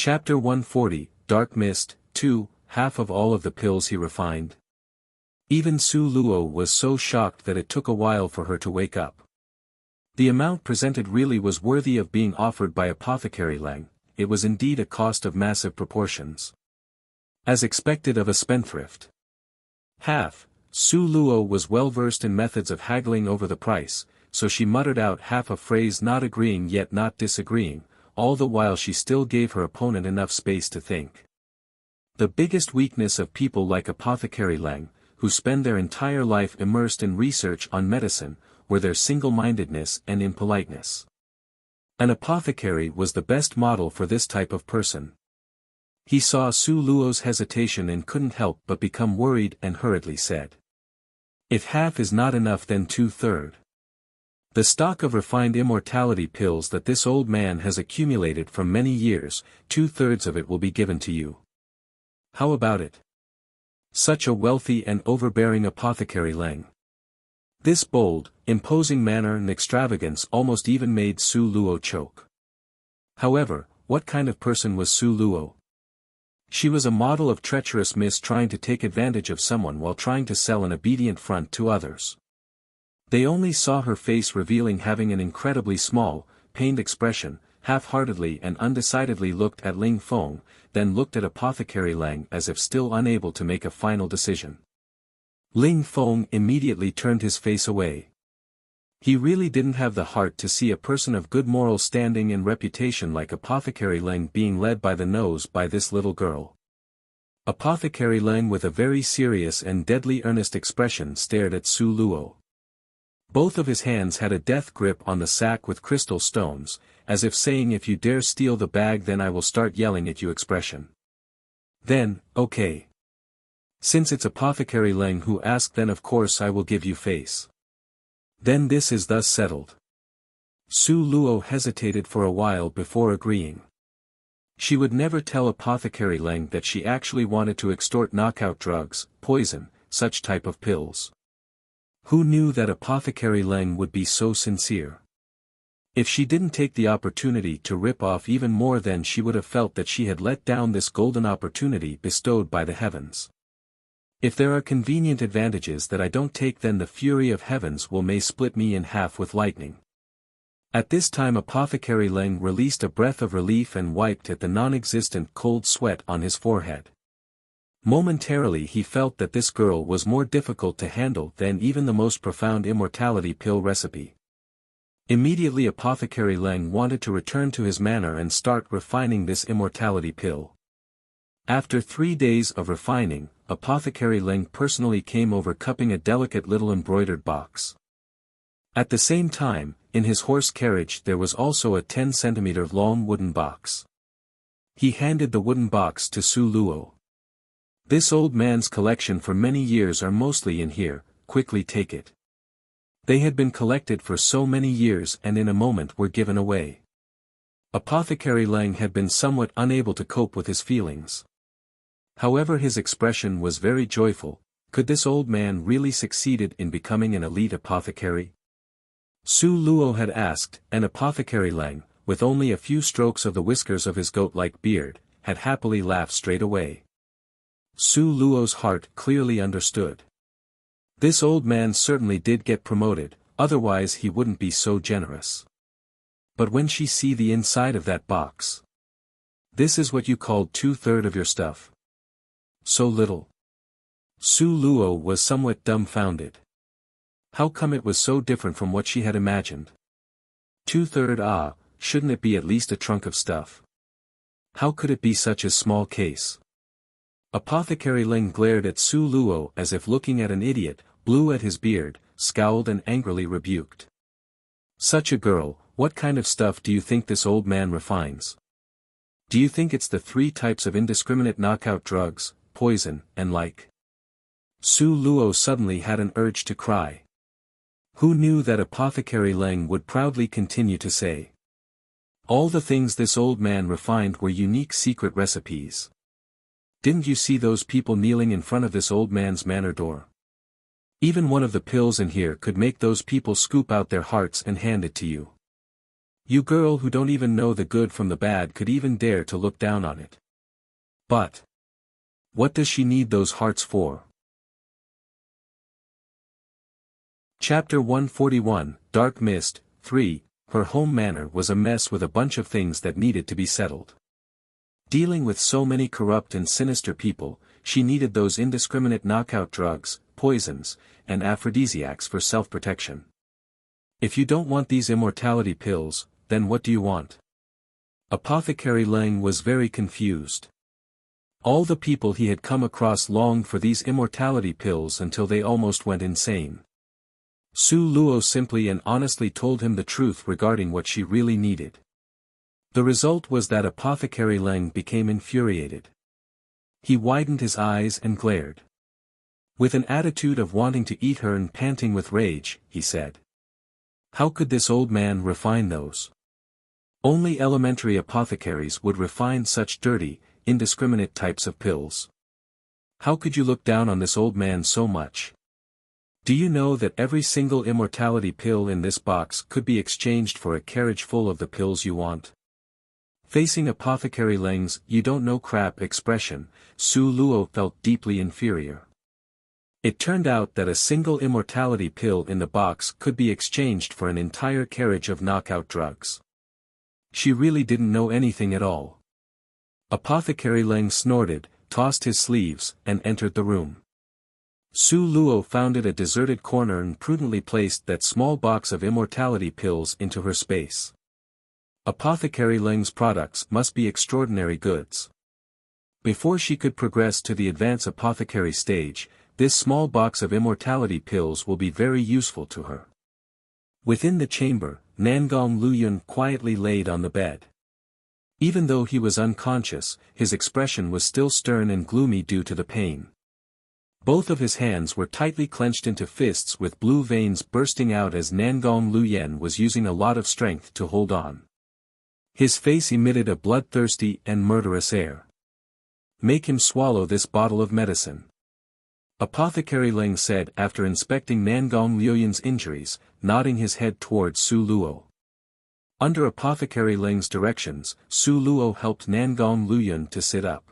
Chapter 140, Dark Mist, 2, half of all of the pills he refined. Even Su Luo was so shocked that it took a while for her to wake up. The amount presented really was worthy of being offered by Apothecary Lang, it was indeed a cost of massive proportions. As expected of a spendthrift. Half, Su Luo was well versed in methods of haggling over the price, so she muttered out half a phrase not agreeing yet not disagreeing, all the while she still gave her opponent enough space to think. The biggest weakness of people like Apothecary Lang, who spend their entire life immersed in research on medicine, were their single-mindedness and impoliteness. An apothecary was the best model for this type of person. He saw Su Luo's hesitation and couldn't help but become worried and hurriedly said. If half is not enough, then 2/3. The stock of refined immortality pills that this old man has accumulated for many years, 2/3 of it will be given to you. How about it? Such a wealthy and overbearing Apothecary Lang. This bold, imposing manner and extravagance almost even made Su Luo choke. However, what kind of person was Su Luo? She was a model of treacherous miss trying to take advantage of someone while trying to sell an obedient front to others. They only saw her face revealing having an incredibly small, pained expression, half-heartedly and undecidedly looked at Ling Feng, then looked at Apothecary Lang as if still unable to make a final decision. Ling Feng immediately turned his face away. He really didn't have the heart to see a person of good moral standing and reputation like Apothecary Lang being led by the nose by this little girl. Apothecary Lang with a very serious and deadly earnest expression stared at Su Luo. Both of his hands had a death grip on the sack with crystal stones, as if saying if you dare steal the bag then I will start yelling at you expression. Then, okay. Since it's Apothecary Lang who asked, then of course I will give you face. Then this is thus settled. Su Luo hesitated for a while before agreeing. She would never tell Apothecary Lang that she actually wanted to extort knockout drugs, poison, such type of pills. Who knew that Apothecary Lang would be so sincere? If she didn't take the opportunity to rip off even more, then she would have felt that she had let down this golden opportunity bestowed by the heavens. If there are convenient advantages that I don't take, then the fury of heavens may split me in half with lightning. At this time Apothecary Lang released a breath of relief and wiped at the non-existent cold sweat on his forehead. Momentarily he felt that this girl was more difficult to handle than even the most profound immortality pill recipe. Immediately Apothecary Lang wanted to return to his manor and start refining this immortality pill. After 3 days of refining, Apothecary Lang personally came over cupping a delicate little embroidered box. At the same time, in his horse carriage there was also a 10-centimeter long wooden box. He handed the wooden box to Su Luo. This old man's collection for many years are mostly in here, quickly take it. They had been collected for so many years and in a moment were given away. Apothecary Lang had been somewhat unable to cope with his feelings. However, his expression was very joyful. Could this old man really succeeded in becoming an elite apothecary? Su Luo had asked, and Apothecary Lang, with only a few strokes of the whiskers of his goat-like beard, had happily laughed straight away. Su Luo's heart clearly understood. This old man certainly did get promoted, otherwise he wouldn't be so generous. But when she see the inside of that box. This is what you called 2/3 of your stuff. So little. Su Luo was somewhat dumbfounded. How come it was so different from what she had imagined? 2/3, shouldn't it be at least a trunk of stuff? How could it be such a small case? Apothecary Lang glared at Su Luo as if looking at an idiot, blew at his beard, scowled and angrily rebuked. Such a girl, what kind of stuff do you think this old man refines? Do you think it's the 3 types of indiscriminate knockout drugs, poison, and like? Su Luo suddenly had an urge to cry. Who knew that Apothecary Lang would proudly continue to say? All the things this old man refined were unique secret recipes. Didn't you see those people kneeling in front of this old man's manor door? Even one of the pills in here could make those people scoop out their hearts and hand it to you. You girl who don't even know the good from the bad could even dare to look down on it. But what does she need those hearts for? Chapter 141, Dark Mist, 3, Her home manor was a mess with a bunch of things that needed to be settled. Dealing with so many corrupt and sinister people, she needed those indiscriminate knockout drugs, poisons, and aphrodisiacs for self-protection. If you don't want these immortality pills, then what do you want? Apothecary Leng was very confused. All the people he had come across longed for these immortality pills until they almost went insane. Su Luo simply and honestly told him the truth regarding what she really needed. The result was that Apothecary Leng became infuriated. He widened his eyes and glared. With an attitude of wanting to eat her and panting with rage, he said. How could this old man refine those? Only elementary apothecaries would refine such dirty, indiscriminate types of pills. How could you look down on this old man so much? Do you know that every single immortality pill in this box could be exchanged for a carriage full of the pills you want? Facing Apothecary Leng's "you don't know crap" expression, Su Luo felt deeply inferior. It turned out that a single immortality pill in the box could be exchanged for an entire carriage of knockout drugs. She really didn't know anything at all. Apothecary Leng snorted, tossed his sleeves, and entered the room. Su Luo found it a deserted corner and prudently placed that small box of immortality pills into her space. Apothecary Leng's products must be extraordinary goods. Before she could progress to the advanced apothecary stage, this small box of immortality pills will be very useful to her. Within the chamber, Nangong Luyun quietly laid on the bed. Even though he was unconscious, his expression was still stern and gloomy due to the pain. Both of his hands were tightly clenched into fists with blue veins bursting out as Nangong Luyen was using a lot of strength to hold on. His face emitted a bloodthirsty and murderous air. Make him swallow this bottle of medicine. Apothecary Leng said after inspecting Nangong Luyen's injuries, nodding his head towards Su Luo. Under Apothecary Leng's directions, Su Luo helped Nangong Luyen to sit up.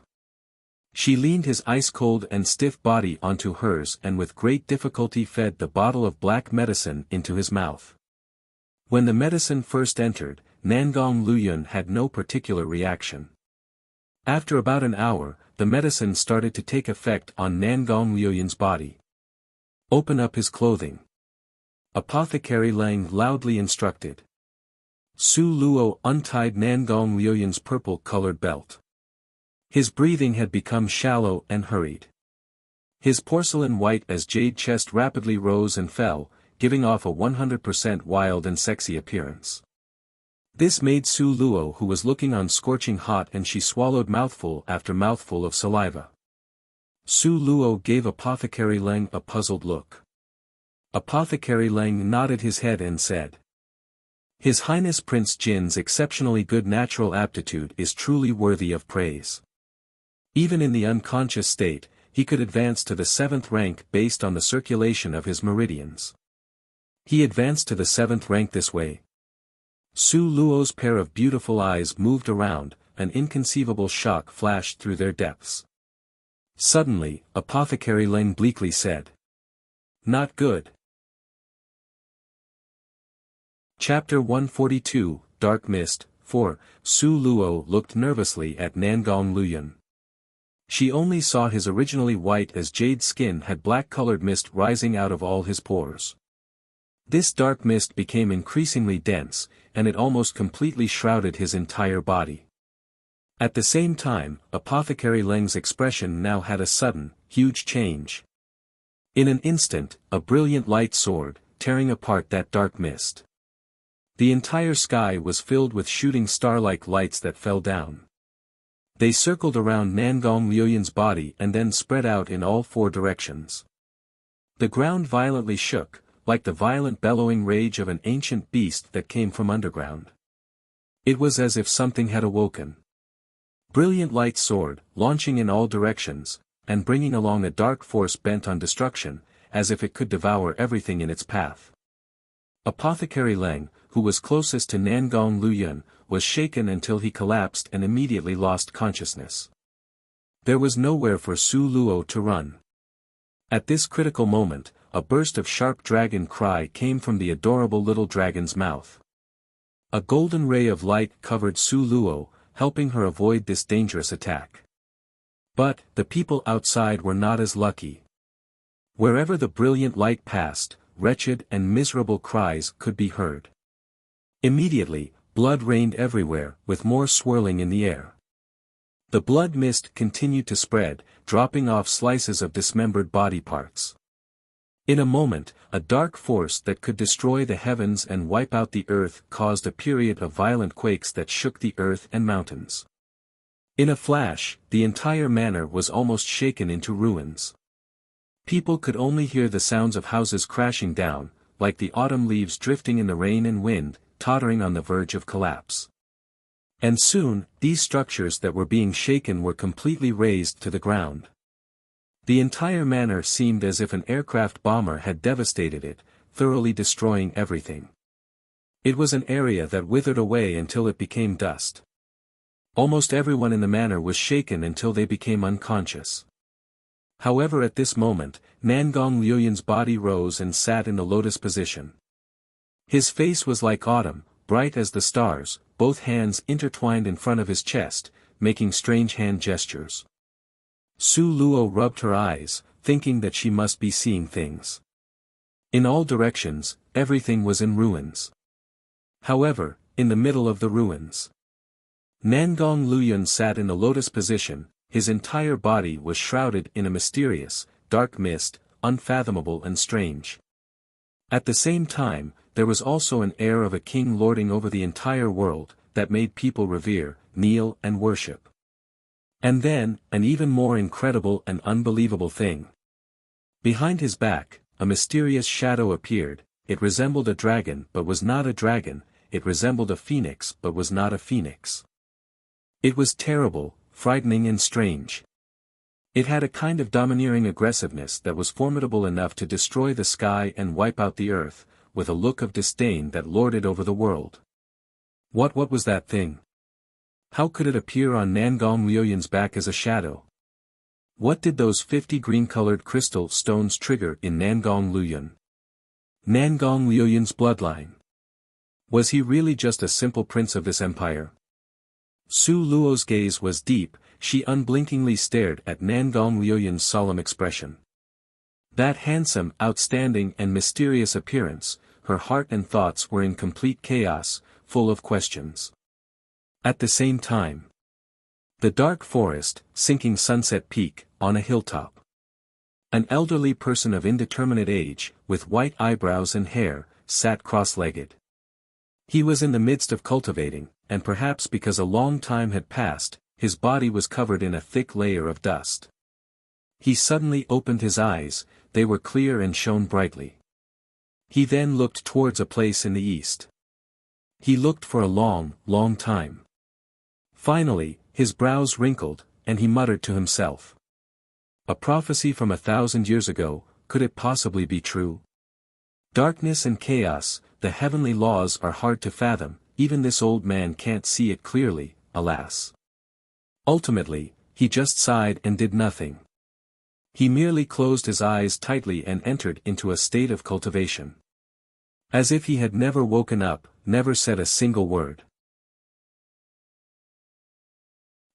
She leaned his ice-cold and stiff body onto hers and with great difficulty fed the bottle of black medicine into his mouth. When the medicine first entered, Nangong Luyen had no particular reaction. After about an hour, the medicine started to take effect on Nangong Luyen's body. Open up his clothing. Apothecary Leng loudly instructed. Su Luo untied Nangong Luyen's purple-colored belt. His breathing had become shallow and hurried. His porcelain white as jade chest rapidly rose and fell, giving off a 100% wild and sexy appearance. This made Su Luo, who was looking on, scorching hot, and she swallowed mouthful after mouthful of saliva. Su Luo gave Apothecary Leng a puzzled look. Apothecary Leng nodded his head and said, His Highness Prince Jin's exceptionally good natural aptitude is truly worthy of praise. Even in the unconscious state, he could advance to the 7th rank based on the circulation of his meridians. He advanced to the 7th rank this way. Su Luo's pair of beautiful eyes moved around, an inconceivable shock flashed through their depths. Suddenly, Apothecary Leng bleakly said. Not good. Chapter 142, Dark Mist, 4, Su Luo looked nervously at Nangong Luyen. She only saw his originally white as jade skin had black-colored mist rising out of all his pores. This dark mist became increasingly dense, and it almost completely shrouded his entire body. At the same time, Apothecary Leng's expression now had a sudden, huge change. In an instant, a brilliant light soared, tearing apart that dark mist. The entire sky was filled with shooting star-like lights that fell down. They circled around Nangong Luyen's body and then spread out in all 4 directions. The ground violently shook, like the violent bellowing rage of an ancient beast that came from underground. It was as if something had awoken. Brilliant light soared, launching in all directions, and bringing along a dark force bent on destruction, as if it could devour everything in its path. Apothecary Leng, who was closest to Nangong Luoyun, was shaken until he collapsed and immediately lost consciousness. There was nowhere for Su Luo to run. At this critical moment, a burst of sharp dragon cry came from the adorable little dragon's mouth. A golden ray of light covered Su Luo, helping her avoid this dangerous attack. But, the people outside were not as lucky. Wherever the brilliant light passed, wretched and miserable cries could be heard. Immediately, blood rained everywhere, with more swirling in the air. The blood mist continued to spread, dropping off slices of dismembered body parts. In a moment, a dark force that could destroy the heavens and wipe out the earth caused a period of violent quakes that shook the earth and mountains. In a flash, the entire manor was almost shaken into ruins. People could only hear the sounds of houses crashing down, like the autumn leaves drifting in the rain and wind, tottering on the verge of collapse. And soon, these structures that were being shaken were completely razed to the ground. The entire manor seemed as if an aircraft bomber had devastated it, thoroughly destroying everything. It was an area that withered away until it became dust. Almost everyone in the manor was shaken until they became unconscious. However, at this moment, Nangong Luoyun's body rose and sat in the lotus position. His face was like autumn, bright as the stars, both hands intertwined in front of his chest, making strange hand gestures. Su Luo rubbed her eyes, thinking that she must be seeing things. In all directions, everything was in ruins. However, in the middle of the ruins, Nangong Luoyun sat in the lotus position. His entire body was shrouded in a mysterious, dark mist, unfathomable and strange. At the same time, there was also an air of a king lording over the entire world, that made people revere, kneel and worship. And then, an even more incredible and unbelievable thing. Behind his back, a mysterious shadow appeared. It resembled a dragon but was not a dragon, it resembled a phoenix but was not a phoenix. It was terrible, frightening and strange. It had a kind of domineering aggressiveness that was formidable enough to destroy the sky and wipe out the earth, with a look of disdain that lorded over the world. What was that thing? How could it appear on Nangong Luoyun's back as a shadow? What did those 50 green-colored crystal stones trigger in Nangong Luoyun? Nangong Luoyun's bloodline. Was he really just a simple prince of this empire? Su Luo's gaze was deep, she unblinkingly stared at Nangong Luoyun's solemn expression. That handsome, outstanding and mysterious appearance, her heart and thoughts were in complete chaos, full of questions. At the same time, the dark forest, sinking sunset peak, on a hilltop. An elderly person of indeterminate age, with white eyebrows and hair, sat cross-legged. He was in the midst of cultivating, and perhaps because a long time had passed, his body was covered in a thick layer of dust. He suddenly opened his eyes, they were clear and shone brightly. He then looked towards a place in the east. He looked for a long, long time. Finally, his brows wrinkled, and he muttered to himself. A prophecy from 1,000 years ago, could it possibly be true? Darkness and chaos, the heavenly laws are hard to fathom, even this old man can't see it clearly, alas. Ultimately, he just sighed and did nothing. He merely closed his eyes tightly and entered into a state of cultivation. As if he had never woken up, never said a single word.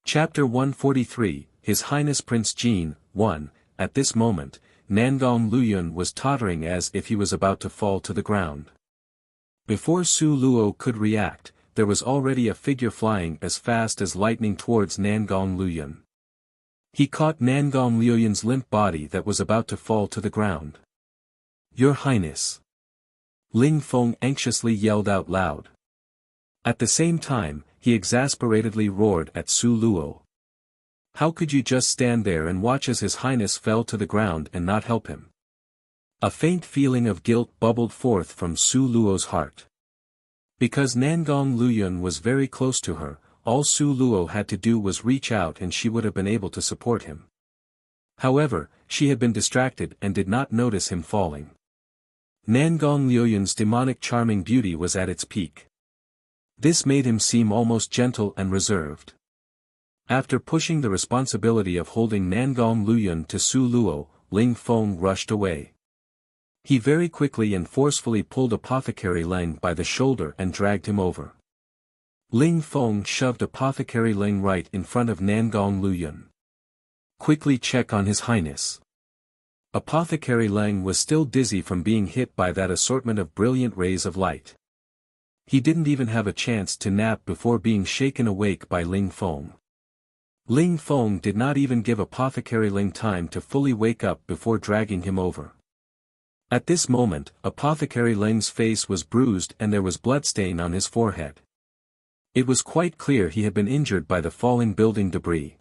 Chapter 143, His Highness Prince Jin, 1. At this moment, Nangong Luoyun was tottering as if he was about to fall to the ground. Before Su Luo could react, there was already a figure flying as fast as lightning towards Nangong Luoyun. He caught Nangong Luoyun's limp body that was about to fall to the ground. Your Highness! Ling Feng anxiously yelled out loud. At the same time, he exasperatedly roared at Su Luo. How could you just stand there and watch as His Highness fell to the ground and not help him? A faint feeling of guilt bubbled forth from Su Luo's heart. Because Nangong Luoyun was very close to her, all Su Luo had to do was reach out and she would have been able to support him. However, she had been distracted and did not notice him falling. Nangong Liuyun's demonic charming beauty was at its peak. This made him seem almost gentle and reserved. After pushing the responsibility of holding Nangong Liuyun to Su Luo, Ling Feng rushed away. He very quickly and forcefully pulled Apothecary Leng by the shoulder and dragged him over. Ling Feng shoved Apothecary Leng right in front of Nangong Liuyun. "Quickly check on His Highness." Apothecary Leng was still dizzy from being hit by that assortment of brilliant rays of light. He didn't even have a chance to nap before being shaken awake by Ling Feng. Ling Feng did not even give Apothecary Leng time to fully wake up before dragging him over. At this moment, Apothecary Leng's face was bruised and there was bloodstain on his forehead. It was quite clear he had been injured by the falling building debris.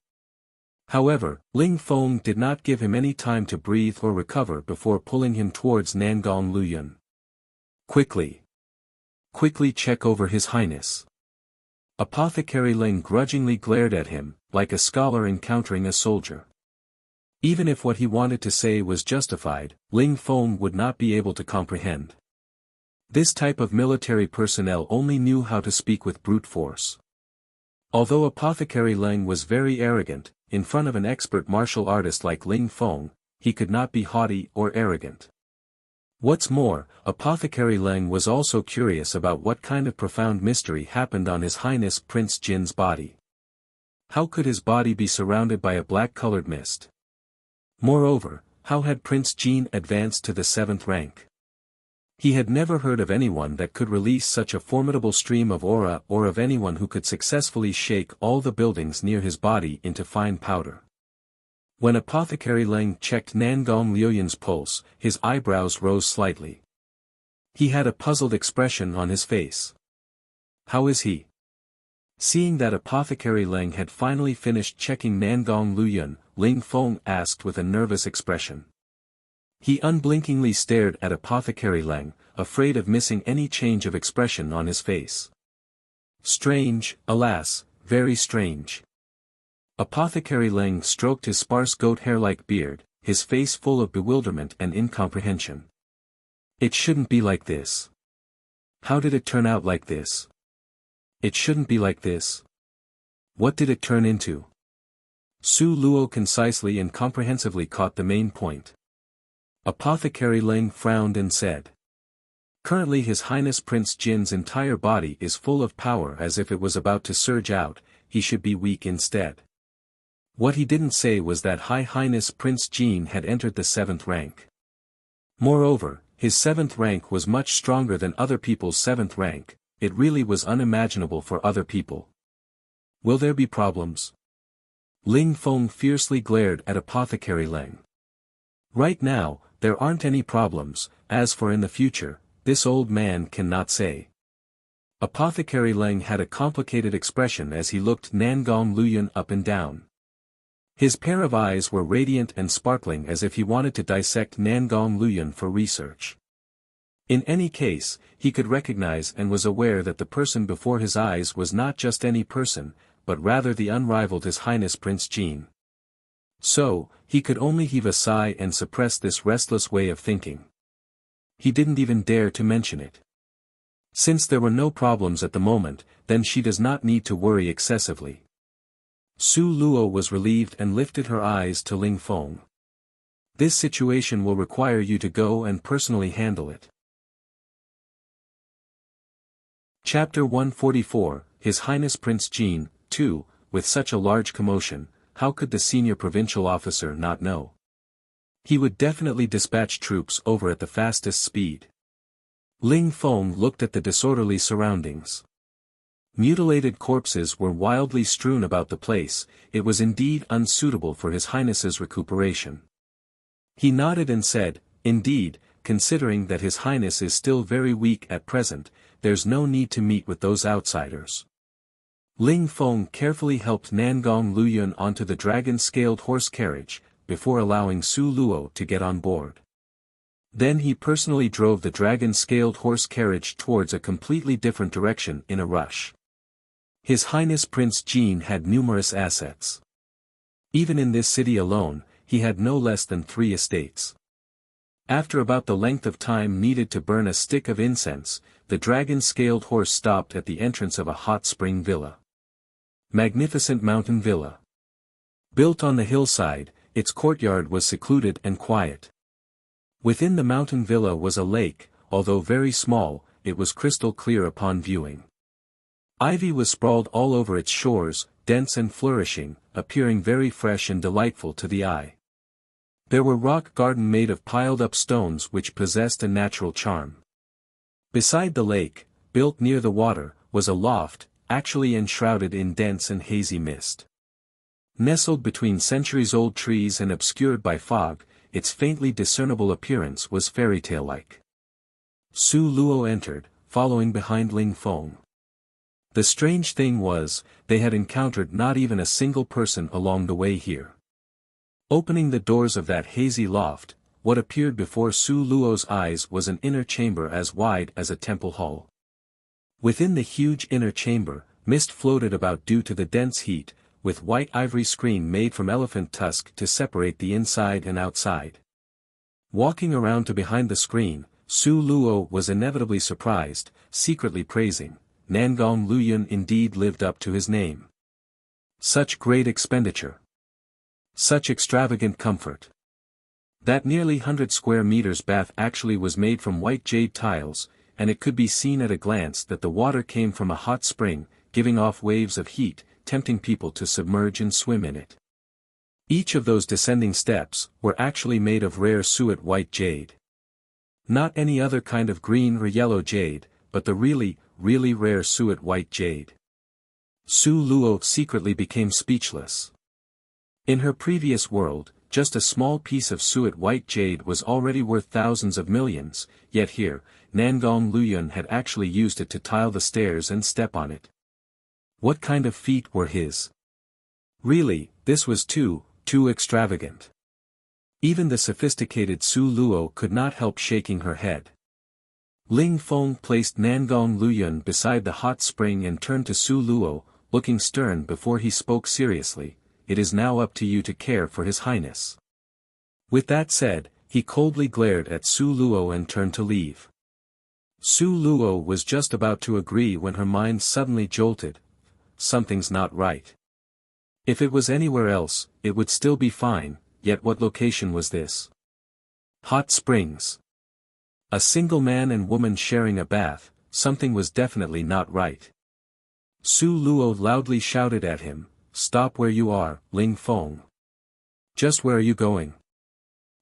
However, Ling Feng did not give him any time to breathe or recover before pulling him towards Nangong Liuyun. "Quickly! Quickly check over His Highness." Apothecary Leng grudgingly glared at him, like a scholar encountering a soldier. Even if what he wanted to say was justified, Ling Feng would not be able to comprehend. This type of military personnel only knew how to speak with brute force. Although Apothecary Leng was very arrogant, in front of an expert martial artist like Ling Feng, he could not be haughty or arrogant. What's more, Apothecary Leng was also curious about what kind of profound mystery happened on His Highness Prince Jin's body. How could his body be surrounded by a black-colored mist? Moreover, how had Prince Jin advanced to the 7th rank? He had never heard of anyone that could release such a formidable stream of aura or of anyone who could successfully shake all the buildings near his body into fine powder. When Apothecary Leng checked Nangong Liuyun's pulse, his eyebrows rose slightly. He had a puzzled expression on his face. "How is he?" Seeing that Apothecary Leng had finally finished checking Nangong Liuyun, Ling Feng asked with a nervous expression. He unblinkingly stared at Apothecary Leng, afraid of missing any change of expression on his face. "Strange, alas, very strange." Apothecary Leng stroked his sparse goat hair-like beard, his face full of bewilderment and incomprehension. "It shouldn't be like this. How did it turn out like this? It shouldn't be like this. What did it turn into?" Su Luo concisely and comprehensively caught the main point. Apothecary Leng frowned and said. "Currently His Highness Prince Jin's entire body is full of power as if it was about to surge out, he should be weak instead." What he didn't say was that High Highness Prince Jin had entered the 7th rank. Moreover, his 7th rank was much stronger than other people's 7th rank, it really was unimaginable for other people. "Will there be problems?" Ling Feng fiercely glared at Apothecary Leng. "Right now, there aren't any problems, as for in the future, this old man cannot say." Apothecary Leng had a complicated expression as he looked Nangong Liuyun up and down. His pair of eyes were radiant and sparkling as if he wanted to dissect Nangong Liuyun for research. In any case, he could recognize and was aware that the person before his eyes was not just any person, but rather the unrivaled His Highness Prince Jin. So, he could only heave a sigh and suppress this restless way of thinking. He didn't even dare to mention it. Since there were no problems at the moment, then she does not need to worry excessively. Su Luo was relieved and lifted her eyes to Ling Feng. "This situation will require you to go and personally handle it." Chapter 144, His Highness Prince Jin, 2, with such a large commotion, how could the senior provincial officer not know? He would definitely dispatch troops over at the fastest speed. Ling Feng looked at the disorderly surroundings. Mutilated corpses were wildly strewn about the place, it was indeed unsuitable for His Highness's recuperation. He nodded and said, "Indeed, considering that His Highness is still very weak at present, there's no need to meet with those outsiders." Ling Feng carefully helped Nangong Liuyun onto the dragon-scaled horse carriage, before allowing Su Luo to get on board. Then he personally drove the dragon-scaled horse carriage towards a completely different direction in a rush. His Highness Prince Jin had numerous assets. Even in this city alone, he had no less than 3 estates. After about the length of time needed to burn a stick of incense, the dragon-scaled horse stopped at the entrance of a hot spring villa. Magnificent mountain villa. Built on the hillside, its courtyard was secluded and quiet. Within the mountain villa was a lake, although very small, it was crystal clear upon viewing. Ivy was sprawled all over its shores, dense and flourishing, appearing very fresh and delightful to the eye. There were rock garden made of piled-up stones which possessed a natural charm. Beside the lake, built near the water, was a loft, actually enshrouded in dense and hazy mist. Nestled between centuries-old trees and obscured by fog, its faintly discernible appearance was fairy-tale-like. Su Luo entered, following behind Ling Feng. The strange thing was, they had encountered not even a single person along the way here. Opening the doors of that hazy loft, what appeared before Su Luo's eyes was an inner chamber as wide as a temple hall. Within the huge inner chamber, mist floated about due to the dense heat, with white ivory screen made from elephant tusk to separate the inside and outside. Walking around to behind the screen, Su Luo was inevitably surprised, secretly praising, Nangong Luyun indeed lived up to his name. Such great expenditure. Such extravagant comfort. That nearly 100 square meters bath actually was made from white jade tiles, and it could be seen at a glance that the water came from a hot spring, giving off waves of heat, tempting people to submerge and swim in it. Each of those descending steps were actually made of rare suet white jade. Not any other kind of green or yellow jade, but the really, really rare suet white jade. Su Luo secretly became speechless. In her previous world, just a small piece of suet white jade was already worth thousands of millions, yet here, Nangong Luyun had actually used it to tile the stairs and step on it. What kind of feet were his? Really, this was too extravagant. Even the sophisticated Su Luo could not help shaking her head. Ling Feng placed Nangong Luyun beside the hot spring and turned to Su Luo, looking stern before he spoke seriously. It is now up to you to care for His Highness. With that said, he coldly glared at Su Luo and turned to leave. Su Luo was just about to agree when her mind suddenly jolted. Something's not right. If it was anywhere else, it would still be fine, yet what location was this? Hot springs. A single man and woman sharing a bath, something was definitely not right. Su Luo loudly shouted at him, "Stop where you are, Ling Feng. Just where are you going?"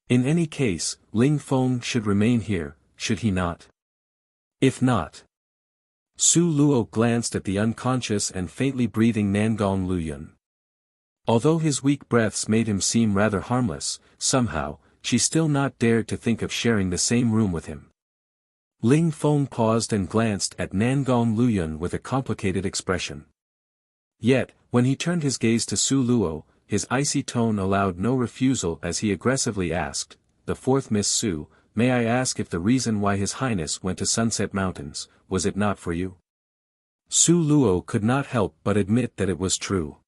In any case, Ling Feng should remain here, should he not? If not. Su Luo glanced at the unconscious and faintly breathing Nangong Luyun. Although his weak breaths made him seem rather harmless, somehow, she still not dared to think of sharing the same room with him. Ling Feng paused and glanced at Nangong Luyun with a complicated expression. Yet, when he turned his gaze to Su Luo, his icy tone allowed no refusal as he aggressively asked, "The fourth Miss Su, may I ask if the reason why His Highness went to Sunset Mountains, was it not for you?" Su Luo could not help but admit that it was true.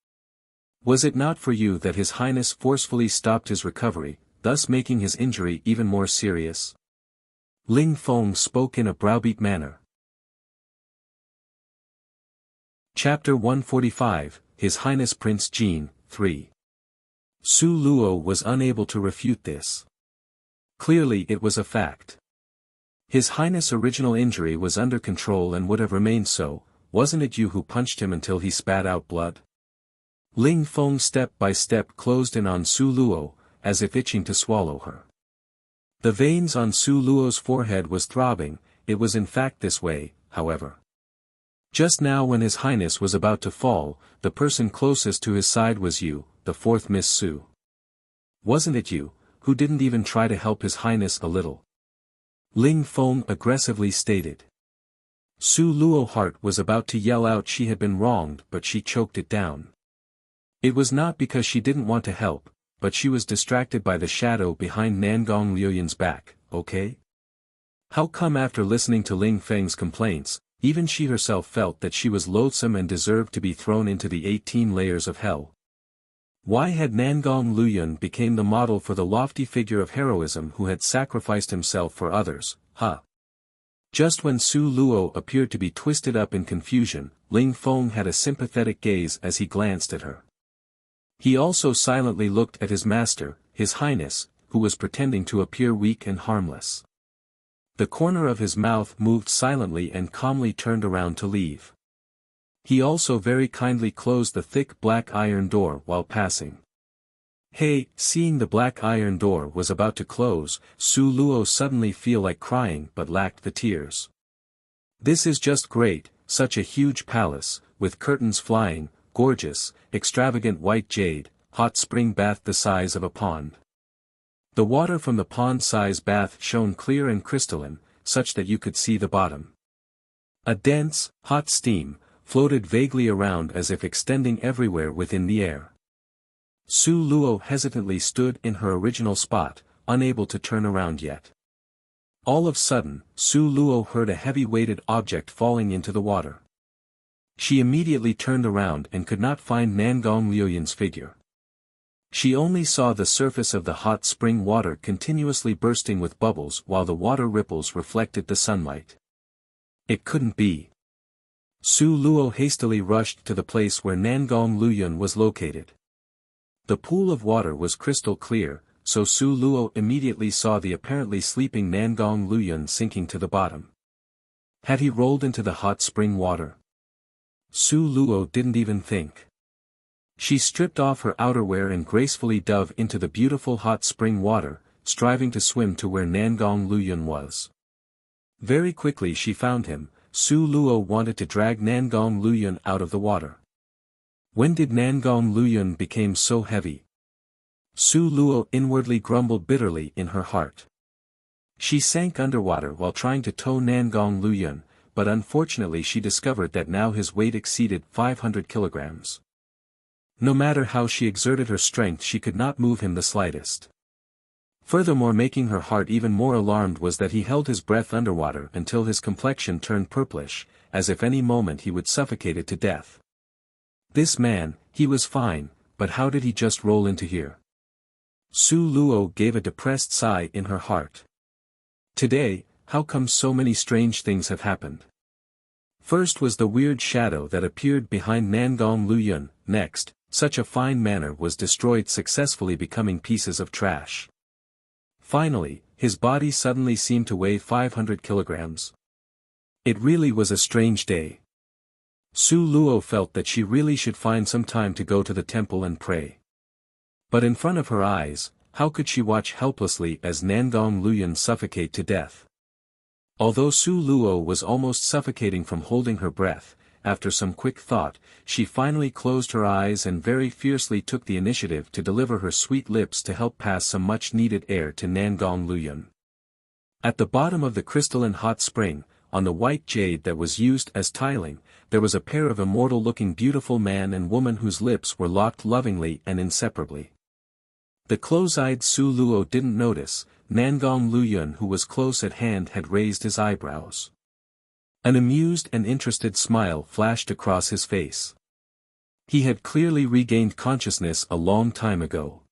Was it not for you that His Highness forcefully stopped his recovery, thus making his injury even more serious? Ling Feng spoke in a browbeat manner. Chapter 145, His Highness Prince Jin, 3. Su Luo was unable to refute this. Clearly it was a fact. His Highness' original injury was under control and would have remained so. Wasn't it you who punched him until he spat out blood? Ling Feng step by step closed in on Su Luo, as if itching to swallow her. The veins on Su Luo's forehead was throbbing. It was in fact this way, however. Just now when His Highness was about to fall, the person closest to his side was you, the fourth Miss Su. Wasn't it you, who didn't even try to help His Highness a little? Ling Feng aggressively stated. Su Luo's heart was about to yell out she had been wronged, but she choked it down. It was not because she didn't want to help, but she was distracted by the shadow behind Nangong Luyun's back, okay? How come after listening to Ling Feng's complaints, even she herself felt that she was loathsome and deserved to be thrown into the 18 layers of hell? Why had Nangong Luyun become the model for the lofty figure of heroism who had sacrificed himself for others, huh? Just when Su Luo appeared to be twisted up in confusion, Ling Feng had a sympathetic gaze as he glanced at her. He also silently looked at his master, His Highness, who was pretending to appear weak and harmless. The corner of his mouth moved silently and calmly turned around to leave. He also very kindly closed the thick black iron door while passing. Hey, seeing the black iron door was about to close, Su Luo suddenly felt like crying but lacked the tears. This is just great, such a huge palace, with curtains flying, gorgeous, extravagant white jade, hot spring bath the size of a pond. The water from the pond-size bath shone clear and crystalline, such that you could see the bottom. A dense, hot steam floated vaguely around as if extending everywhere within the air. Su Luo hesitantly stood in her original spot, unable to turn around yet. All of a sudden, Su Luo heard a heavy-weighted object falling into the water. She immediately turned around and could not find Nangong Luyun's figure. She only saw the surface of the hot spring water continuously bursting with bubbles while the water ripples reflected the sunlight. It couldn't be. Su Luo hastily rushed to the place where Nangong Luyun was located. The pool of water was crystal clear, so Su Luo immediately saw the apparently sleeping Nangong Luyun sinking to the bottom. Had he rolled into the hot spring water? Su Luo didn't even think. She stripped off her outerwear and gracefully dove into the beautiful hot spring water, striving to swim to where Nangong Luyun was. Very quickly she found him. Su Luo wanted to drag Nangong Luyun out of the water. When did Nangong Luyun become so heavy? Su Luo inwardly grumbled bitterly in her heart. She sank underwater while trying to tow Nangong Luyun, but unfortunately she discovered that now his weight exceeded 500 kilograms. No matter how she exerted her strength she could not move him the slightest. Furthermore, making her heart even more alarmed was that he held his breath underwater until his complexion turned purplish, as if any moment he would suffocate it to death. This man, he was fine, but how did he just roll into here? Su Luo gave a depressed sigh in her heart. Today, how come so many strange things have happened? First was the weird shadow that appeared behind Nangong Luyun, next, such a fine manner was destroyed, successfully becoming pieces of trash. Finally, his body suddenly seemed to weigh 500 kilograms. It really was a strange day. Su Luo felt that she really should find some time to go to the temple and pray. But in front of her eyes, how could she watch helplessly as Nangong Luyun suffocate to death? Although Su Luo was almost suffocating from holding her breath, after some quick thought, she finally closed her eyes and very fiercely took the initiative to deliver her sweet lips to help pass some much-needed air to Nangong Luyun. At the bottom of the crystalline hot spring, on the white jade that was used as tiling, there was a pair of immortal-looking beautiful man and woman whose lips were locked lovingly and inseparably. The close-eyed Su Luo didn't notice. Nangong Luyun, who was close at hand, had raised his eyebrows. An amused and interested smile flashed across his face. He had clearly regained consciousness a long time ago.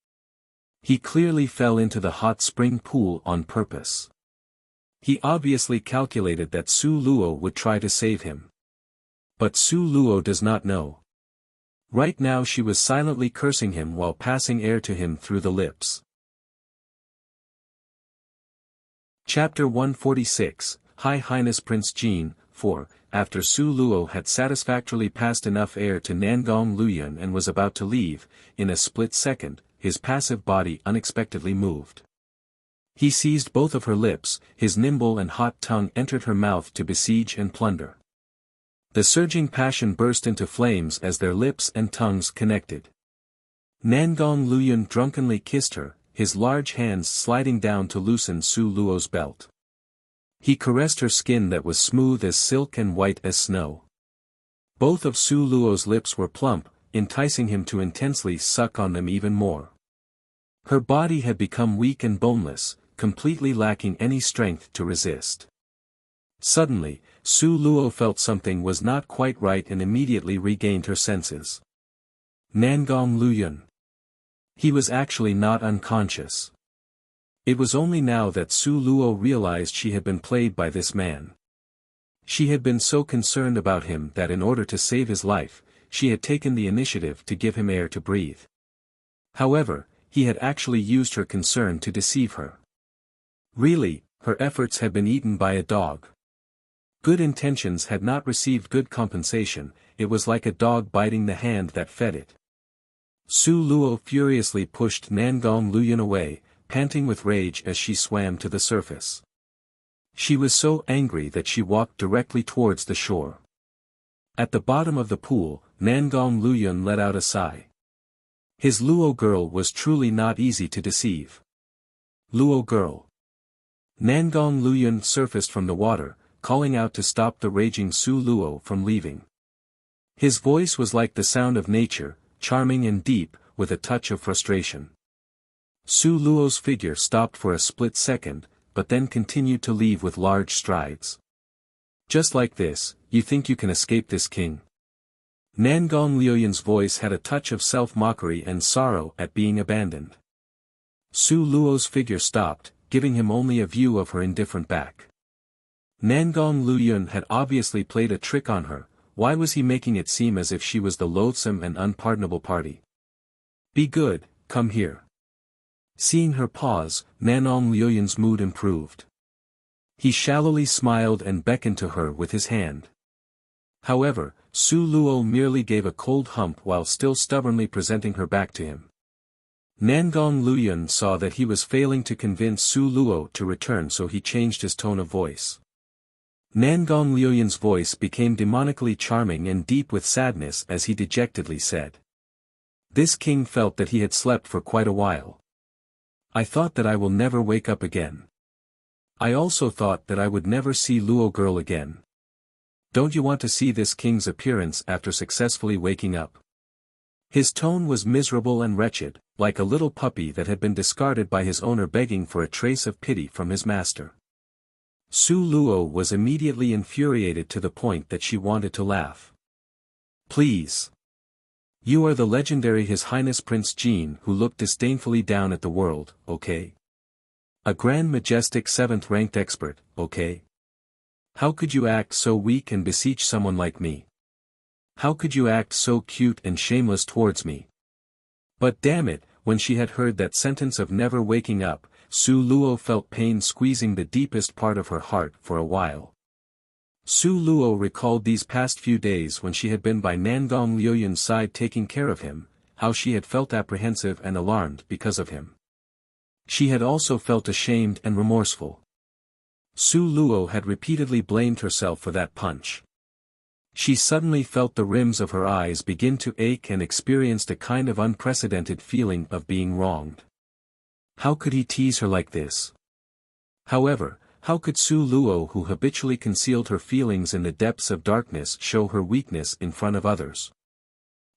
He clearly fell into the hot spring pool on purpose. He obviously calculated that Su Luo would try to save him. But Su Luo does not know. Right now she was silently cursing him while passing air to him through the lips. Chapter 146, High Highness Prince Jin. 4. After Su Luo had satisfactorily passed enough air to Nangong Luyun and was about to leave, in a split second, his passive body unexpectedly moved. He seized both of her lips, his nimble and hot tongue entered her mouth to besiege and plunder. The surging passion burst into flames as their lips and tongues connected. Nangong Luyun drunkenly kissed her, his large hands sliding down to loosen Su Luo's belt. He caressed her skin that was smooth as silk and white as snow. Both of Su Luo's lips were plump, enticing him to intensely suck on them even more. Her body had become weak and boneless, completely lacking any strength to resist. Suddenly, Su Luo felt something was not quite right and immediately regained her senses. Nangong Luyun. He was actually not unconscious. It was only now that Su Luo realized she had been played by this man. She had been so concerned about him that in order to save his life, she had taken the initiative to give him air to breathe. However, he had actually used her concern to deceive her. Really, her efforts had been eaten by a dog. Good intentions had not received good compensation, it was like a dog biting the hand that fed it. Su Luo furiously pushed Nangong Luoyun away, panting with rage as she swam to the surface. She was so angry that she walked directly towards the shore. At the bottom of the pool, Nangong Luoyun let out a sigh. His Luo girl was truly not easy to deceive. Luo girl. Nangong Luoyun surfaced from the water, calling out to stop the raging Su Luo from leaving. His voice was like the sound of nature, charming and deep, with a touch of frustration. Su Luo's figure stopped for a split second, but then continued to leave with large strides. Just like this, you think you can escape this king? Nangong Luoyun's voice had a touch of self-mockery and sorrow at being abandoned. Su Luo's figure stopped, giving him only a view of her indifferent back. Nangong Luoyun had obviously played a trick on her. Why was he making it seem as if she was the loathsome and unpardonable party? Be good, come here. Seeing her pause, Nangong Luoyun's mood improved. He shallowly smiled and beckoned to her with his hand. However, Su Luo merely gave a cold hump while still stubbornly presenting her back to him. Nangong Luoyun saw that he was failing to convince Su Luo to return, so he changed his tone of voice. Nangong Luoyun's voice became demonically charming and deep with sadness as he dejectedly said. This king felt that he had slept for quite a while. I thought that I will never wake up again. I also thought that I would never see Luo girl again. Don't you want to see this king's appearance after successfully waking up? His tone was miserable and wretched, like a little puppy that had been discarded by his owner begging for a trace of pity from his master. Su Luo was immediately infuriated to the point that she wanted to laugh. Please. You are the legendary His Highness Prince Jin who looked disdainfully down at the world, okay? A grand majestic 7th ranked expert, okay? How could you act so weak and beseech someone like me? How could you act so cute and shameless towards me? But damn it, when she had heard that sentence of never waking up, Su Luo felt pain squeezing the deepest part of her heart for a while. Su Luo recalled these past few days when she had been by Nangong Luoyun's side taking care of him, how she had felt apprehensive and alarmed because of him. She had also felt ashamed and remorseful. Su Luo had repeatedly blamed herself for that punch. She suddenly felt the rims of her eyes begin to ache and experienced a kind of unprecedented feeling of being wronged. How could he tease her like this? However, how could Su Luo, who habitually concealed her feelings in the depths of darkness, show her weakness in front of others?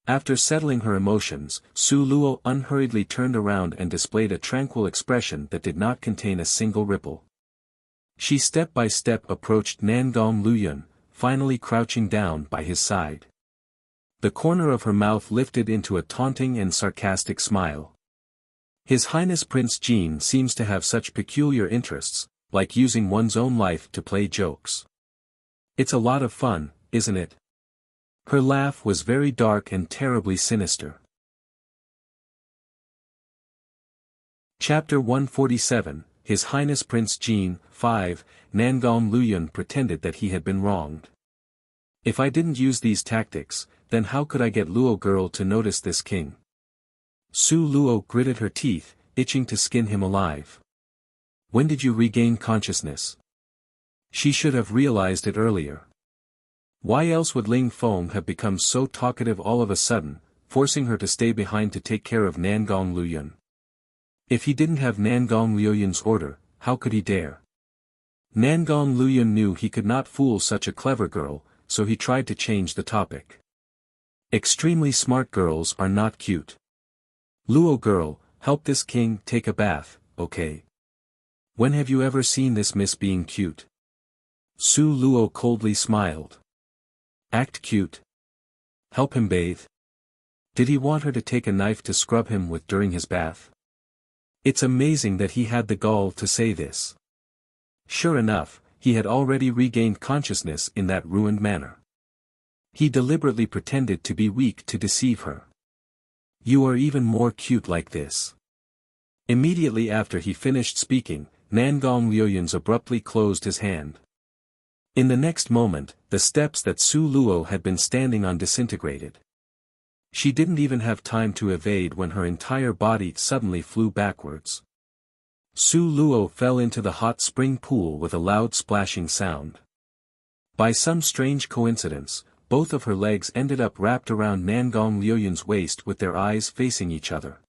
After settling her emotions, Su Luo unhurriedly turned around and displayed a tranquil expression that did not contain a single ripple. She step by step approached Nangong Luoyun, finally crouching down by his side. The corner of her mouth lifted into a taunting and sarcastic smile. His Highness Prince Jin seems to have such peculiar interests, like using one's own life to play jokes. It's a lot of fun, isn't it? Her laugh was very dark and terribly sinister. Chapter 147, His Highness Prince Jin, 5, Nangong Luoyun pretended that he had been wronged. If I didn't use these tactics, then how could I get Luo girl to notice this king? Su Luo gritted her teeth, itching to skin him alive. When did you regain consciousness? She should have realized it earlier. Why else would Ling Feng have become so talkative all of a sudden, forcing her to stay behind to take care of Nangong Luoyun? If he didn't have Nangong Luoyun's order, how could he dare? Nangong Luoyun knew he could not fool such a clever girl, so he tried to change the topic. Extremely smart girls are not cute. Luo girl, help this king take a bath, okay? When have you ever seen this miss being cute? Su Luo coldly smiled. Act cute. Help him bathe. Did he want her to take a knife to scrub him with during his bath? It's amazing that he had the gall to say this. Sure enough, he had already regained consciousness in that ruined manner. He deliberately pretended to be weak to deceive her. You are even more cute like this. Immediately after he finished speaking, Nangong Liuyuan's abruptly closed his hand. In the next moment, the steps that Su Luo had been standing on disintegrated. She didn't even have time to evade when her entire body suddenly flew backwards. Su Luo fell into the hot spring pool with a loud splashing sound. By some strange coincidence, both of her legs ended up wrapped around Nangong Liuyuan's waist with their eyes facing each other.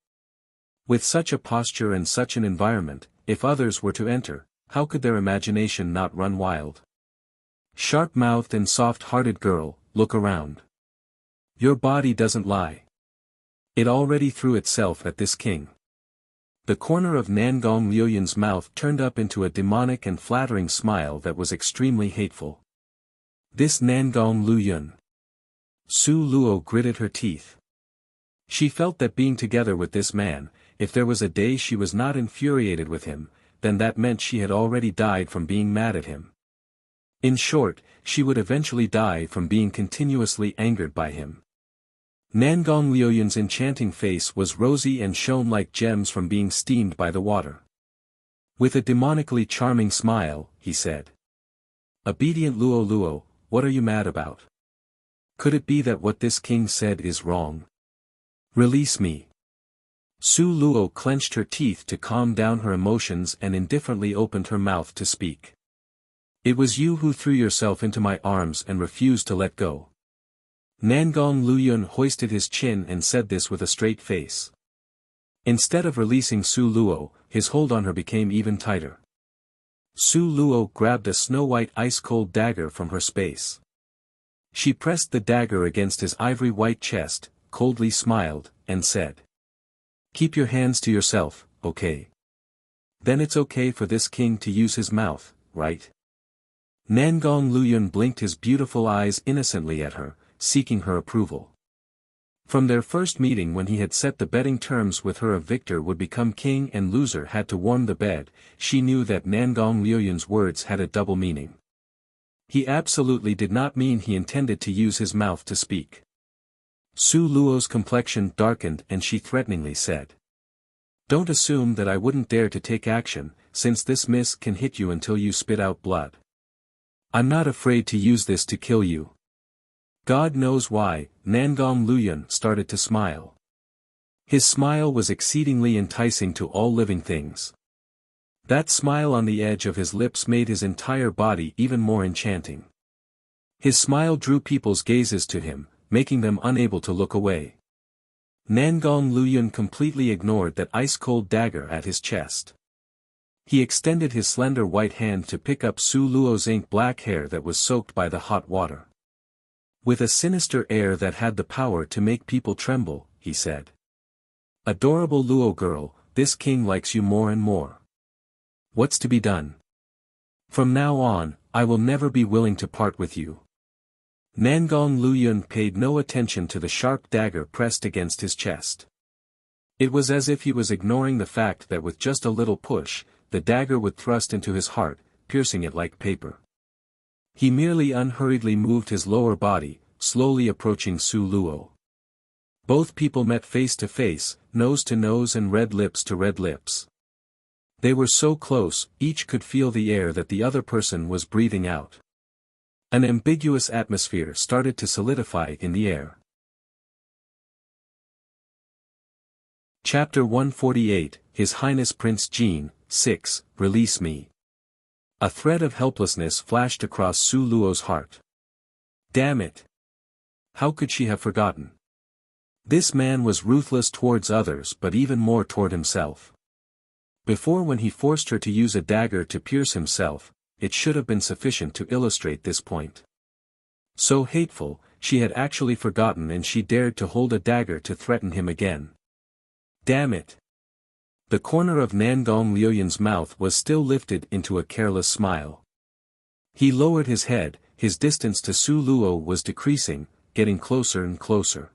With such a posture and such an environment, if others were to enter, how could their imagination not run wild? Sharp-mouthed and soft-hearted girl, look around. Your body doesn't lie. It already threw itself at this king. The corner of Nangong Liuyuan's mouth turned up into a demonic and flattering smile that was extremely hateful. This Nangong Liuyuan. Su Luo gritted her teeth. She felt that being together with this man, if there was a day she was not infuriated with him, then that meant she had already died from being mad at him. In short, she would eventually die from being continuously angered by him. Nangong Liuyuan's enchanting face was rosy and shone like gems from being steamed by the water. With a demonically charming smile, he said. Obedient Luo Luo, what are you mad about? Could it be that what this king said is wrong? Release me. Su Luo clenched her teeth to calm down her emotions and indifferently opened her mouth to speak. It was you who threw yourself into my arms and refused to let go. Nangong Liuyuan hoisted his chin and said this with a straight face. Instead of releasing Su Luo, his hold on her became even tighter. Su Luo grabbed a snow-white ice-cold dagger from her space. She pressed the dagger against his ivory-white chest, coldly smiled, and said. Keep your hands to yourself, okay? Then it's okay for this king to use his mouth, right? Nangong Liuyuan blinked his beautiful eyes innocently at her, seeking her approval. From their first meeting when he had set the betting terms with her of victor would become king and loser had to warm the bed, she knew that Nangong Liuyuan's words had a double meaning. He absolutely did not mean he intended to use his mouth to speak. Su Luo's complexion darkened and she threateningly said. Don't assume that I wouldn't dare to take action, since this mist can hit you until you spit out blood. I'm not afraid to use this to kill you. God knows why, Nangong Liuyuan started to smile. His smile was exceedingly enticing to all living things. That smile on the edge of his lips made his entire body even more enchanting. His smile drew people's gazes to him, making them unable to look away. Nangong Liuyuan completely ignored that ice-cold dagger at his chest. He extended his slender white hand to pick up Su Luo's ink-black hair that was soaked by the hot water. With a sinister air that had the power to make people tremble, he said. Adorable Luo girl, this king likes you more and more. What's to be done? From now on, I will never be willing to part with you. Nangong Liuyuan paid no attention to the sharp dagger pressed against his chest. It was as if he was ignoring the fact that with just a little push, the dagger would thrust into his heart, piercing it like paper. He merely unhurriedly moved his lower body, slowly approaching Su Luo. Both people met face to face, nose to nose and red lips to red lips. They were so close, each could feel the air that the other person was breathing out. An ambiguous atmosphere started to solidify in the air. Chapter 148, His Highness Prince Jin, 6, Release Me. A thread of helplessness flashed across Su Luo's heart. Damn it! How could she have forgotten? This man was ruthless towards others but even more toward himself. Before, when he forced her to use a dagger to pierce himself, it should have been sufficient to illustrate this point. So hateful, she had actually forgotten and she dared to hold a dagger to threaten him again. Damn it! The corner of Nangong Liuyuan's mouth was still lifted into a careless smile. He lowered his head, his distance to Su Luo was decreasing, getting closer and closer.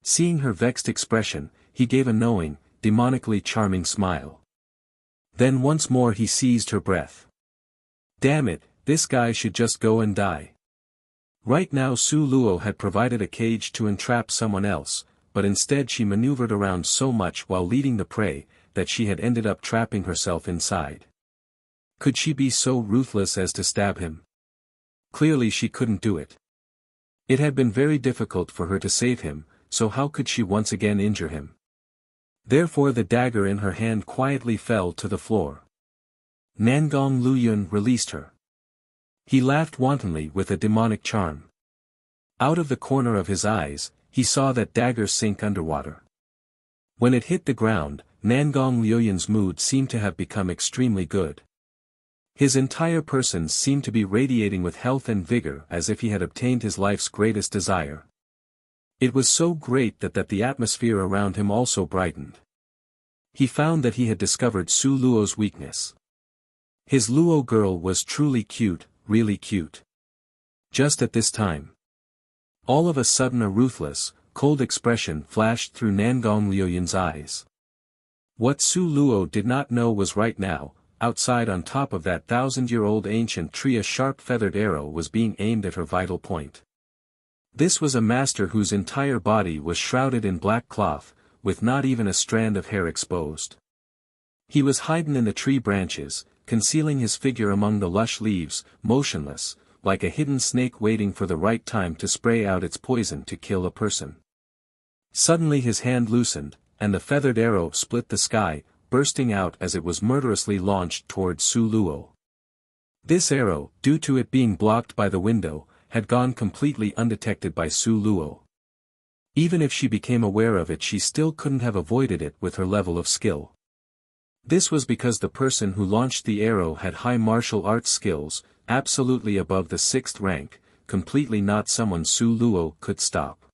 Seeing her vexed expression, he gave a knowing, demonically charming smile. Then once more he seized her breath. Damn it, this guy should just go and die. Right now Su Luo had provided a cage to entrap someone else, but instead she maneuvered around so much while leading the prey, that she had ended up trapping herself inside. Could she be so ruthless as to stab him? Clearly she couldn't do it. It had been very difficult for her to save him, so how could she once again injure him? Therefore the dagger in her hand quietly fell to the floor. Nangong Luyun released her. He laughed wantonly with a demonic charm. Out of the corner of his eyes, he saw that dagger sink underwater. When it hit the ground, Nangong Luyun's mood seemed to have become extremely good. His entire person seemed to be radiating with health and vigor as if he had obtained his life's greatest desire. It was so great that the atmosphere around him also brightened. He found that he had discovered Su Luo's weakness. His Luo girl was truly cute, really cute. Just at this time, all of a sudden a ruthless, cold expression flashed through Nangong Luyun's eyes. What Su Luo did not know was right now, outside on top of that 1,000-year-old ancient tree, a sharp feathered arrow was being aimed at her vital point. This was a master whose entire body was shrouded in black cloth, with not even a strand of hair exposed. He was hidden in the tree branches, concealing his figure among the lush leaves, motionless, like a hidden snake waiting for the right time to spray out its poison to kill a person. Suddenly his hand loosened, and the feathered arrow split the sky, bursting out as it was murderously launched towards Su Luo. This arrow, due to it being blocked by the window, had gone completely undetected by Su Luo. Even if she became aware of it, she still couldn't have avoided it with her level of skill. This was because the person who launched the arrow had high martial arts skills, absolutely above the 6th rank, completely not someone Su Luo could stop.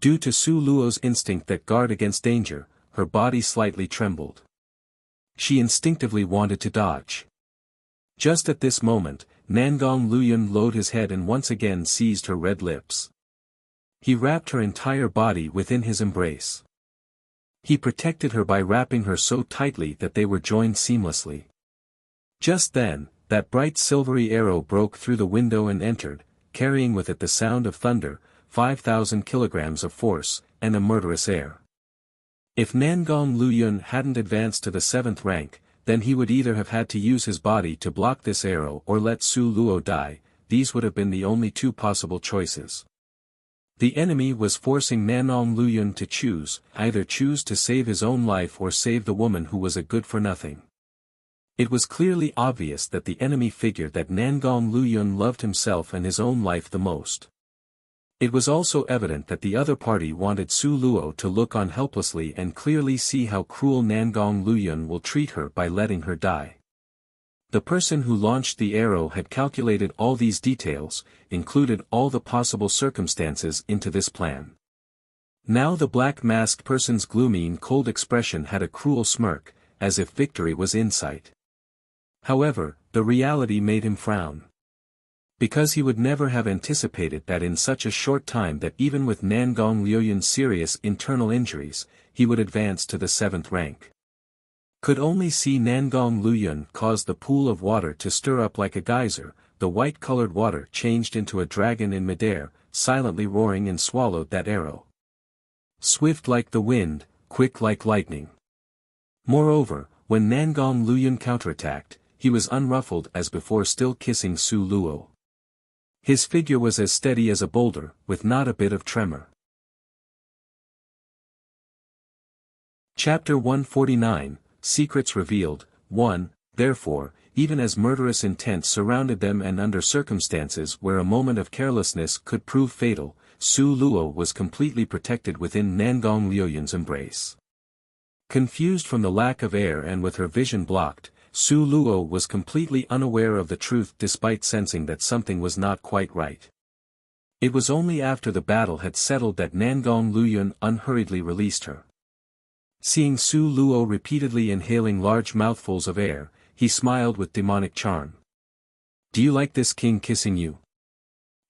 Due to Su Luo's instinct that guard against danger, her body slightly trembled. She instinctively wanted to dodge. Just at this moment, Nangong Luyun lowered his head and once again seized her red lips. He wrapped her entire body within his embrace. He protected her by wrapping her so tightly that they were joined seamlessly. Just then, that bright silvery arrow broke through the window and entered, carrying with it the sound of thunder, 5,000 kilograms of force, and a murderous air. If Nangong Luyun hadn't advanced to the 7th rank, then he would either have had to use his body to block this arrow or let Su Luo die. These would have been the only two possible choices. The enemy was forcing Nangong Luyun to either choose to save his own life or save the woman who was a good-for-nothing. It was clearly obvious that the enemy figured that Nangong Luyun loved himself and his own life the most. It was also evident that the other party wanted Su Luo to look on helplessly and clearly see how cruel Nangong Luyun will treat her by letting her die. The person who launched the arrow had calculated all these details, included all the possible circumstances into this plan. Now the black-masked person's gloomy and cold expression had a cruel smirk, as if victory was in sight. However, the reality made him frown. Because he would never have anticipated that in such a short time that even with Nangong Luyun's serious internal injuries, he would advance to the 7th rank. Could only see Nangong Luyun cause the pool of water to stir up like a geyser, the white-colored water changed into a dragon in midair, silently roaring and swallowed that arrow. Swift like the wind, quick like lightning. Moreover, when Nangong Luyun counterattacked, he was unruffled as before, still kissing Su Luo. His figure was as steady as a boulder, with not a bit of tremor. Chapter 149, Secrets Revealed. 1. Therefore, even as murderous intent surrounded them and under circumstances where a moment of carelessness could prove fatal, Su Luo was completely protected within Nangong Luyun's embrace. Confused from the lack of air and with her vision blocked, Su Luo was completely unaware of the truth despite sensing that something was not quite right. It was only after the battle had settled that Nangong Luyun unhurriedly released her. Seeing Su Luo repeatedly inhaling large mouthfuls of air, he smiled with demonic charm. "Do you like this king kissing you?"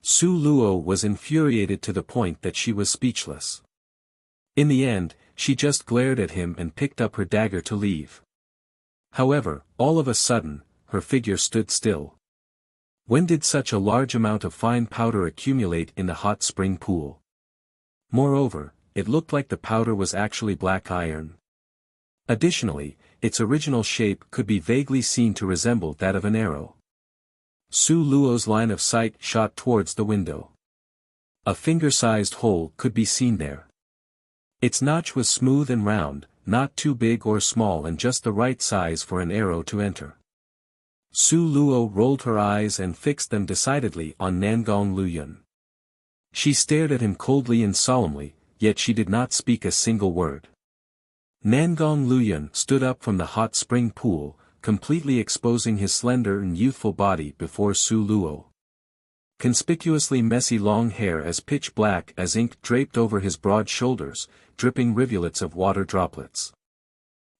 Su Luo was infuriated to the point that she was speechless. In the end, she just glared at him and picked up her dagger to leave. However, all of a sudden, her figure stood still. When did such a large amount of fine powder accumulate in the hot spring pool? Moreover, it looked like the powder was actually black iron. Additionally, its original shape could be vaguely seen to resemble that of an arrow. Su Luo's line of sight shot towards the window. A finger-sized hole could be seen there. Its notch was smooth and round, not too big or small and just the right size for an arrow to enter. Su Luo rolled her eyes and fixed them decidedly on Nangong Luyun. She stared at him coldly and solemnly, yet she did not speak a single word. Nangong Luyun stood up from the hot spring pool, completely exposing his slender and youthful body before Su Luo. Conspicuously messy long hair as pitch black as ink draped over his broad shoulders, dripping rivulets of water droplets.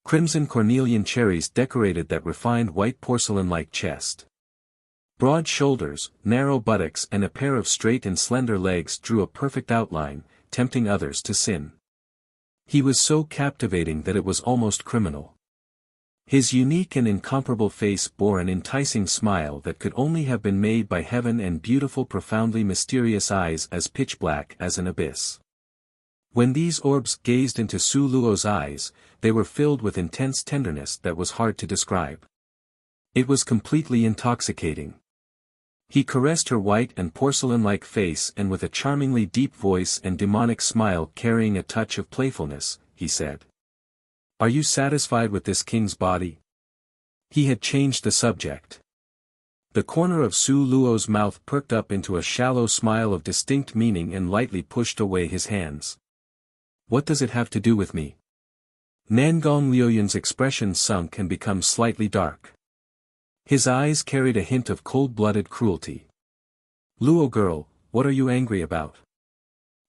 Crimson cornelian cherries decorated that refined white porcelain-like chest. Broad shoulders, narrow buttocks and a pair of straight and slender legs drew a perfect outline, tempting others to sin. He was so captivating that it was almost criminal. His unique and incomparable face bore an enticing smile that could only have been made by heaven and beautiful profoundly mysterious eyes as pitch black as an abyss. When these orbs gazed into Su Luo's eyes, they were filled with intense tenderness that was hard to describe. It was completely intoxicating. He caressed her white and porcelain-like face and with a charmingly deep voice and demonic smile carrying a touch of playfulness, he said. "Are you satisfied with this king's body?" He had changed the subject. The corner of Su Luo's mouth perked up into a shallow smile of distinct meaning and lightly pushed away his hands. "What does it have to do with me?" Nangong Luyun's expression sunk and became slightly dark. His eyes carried a hint of cold-blooded cruelty. "Luo girl, what are you angry about?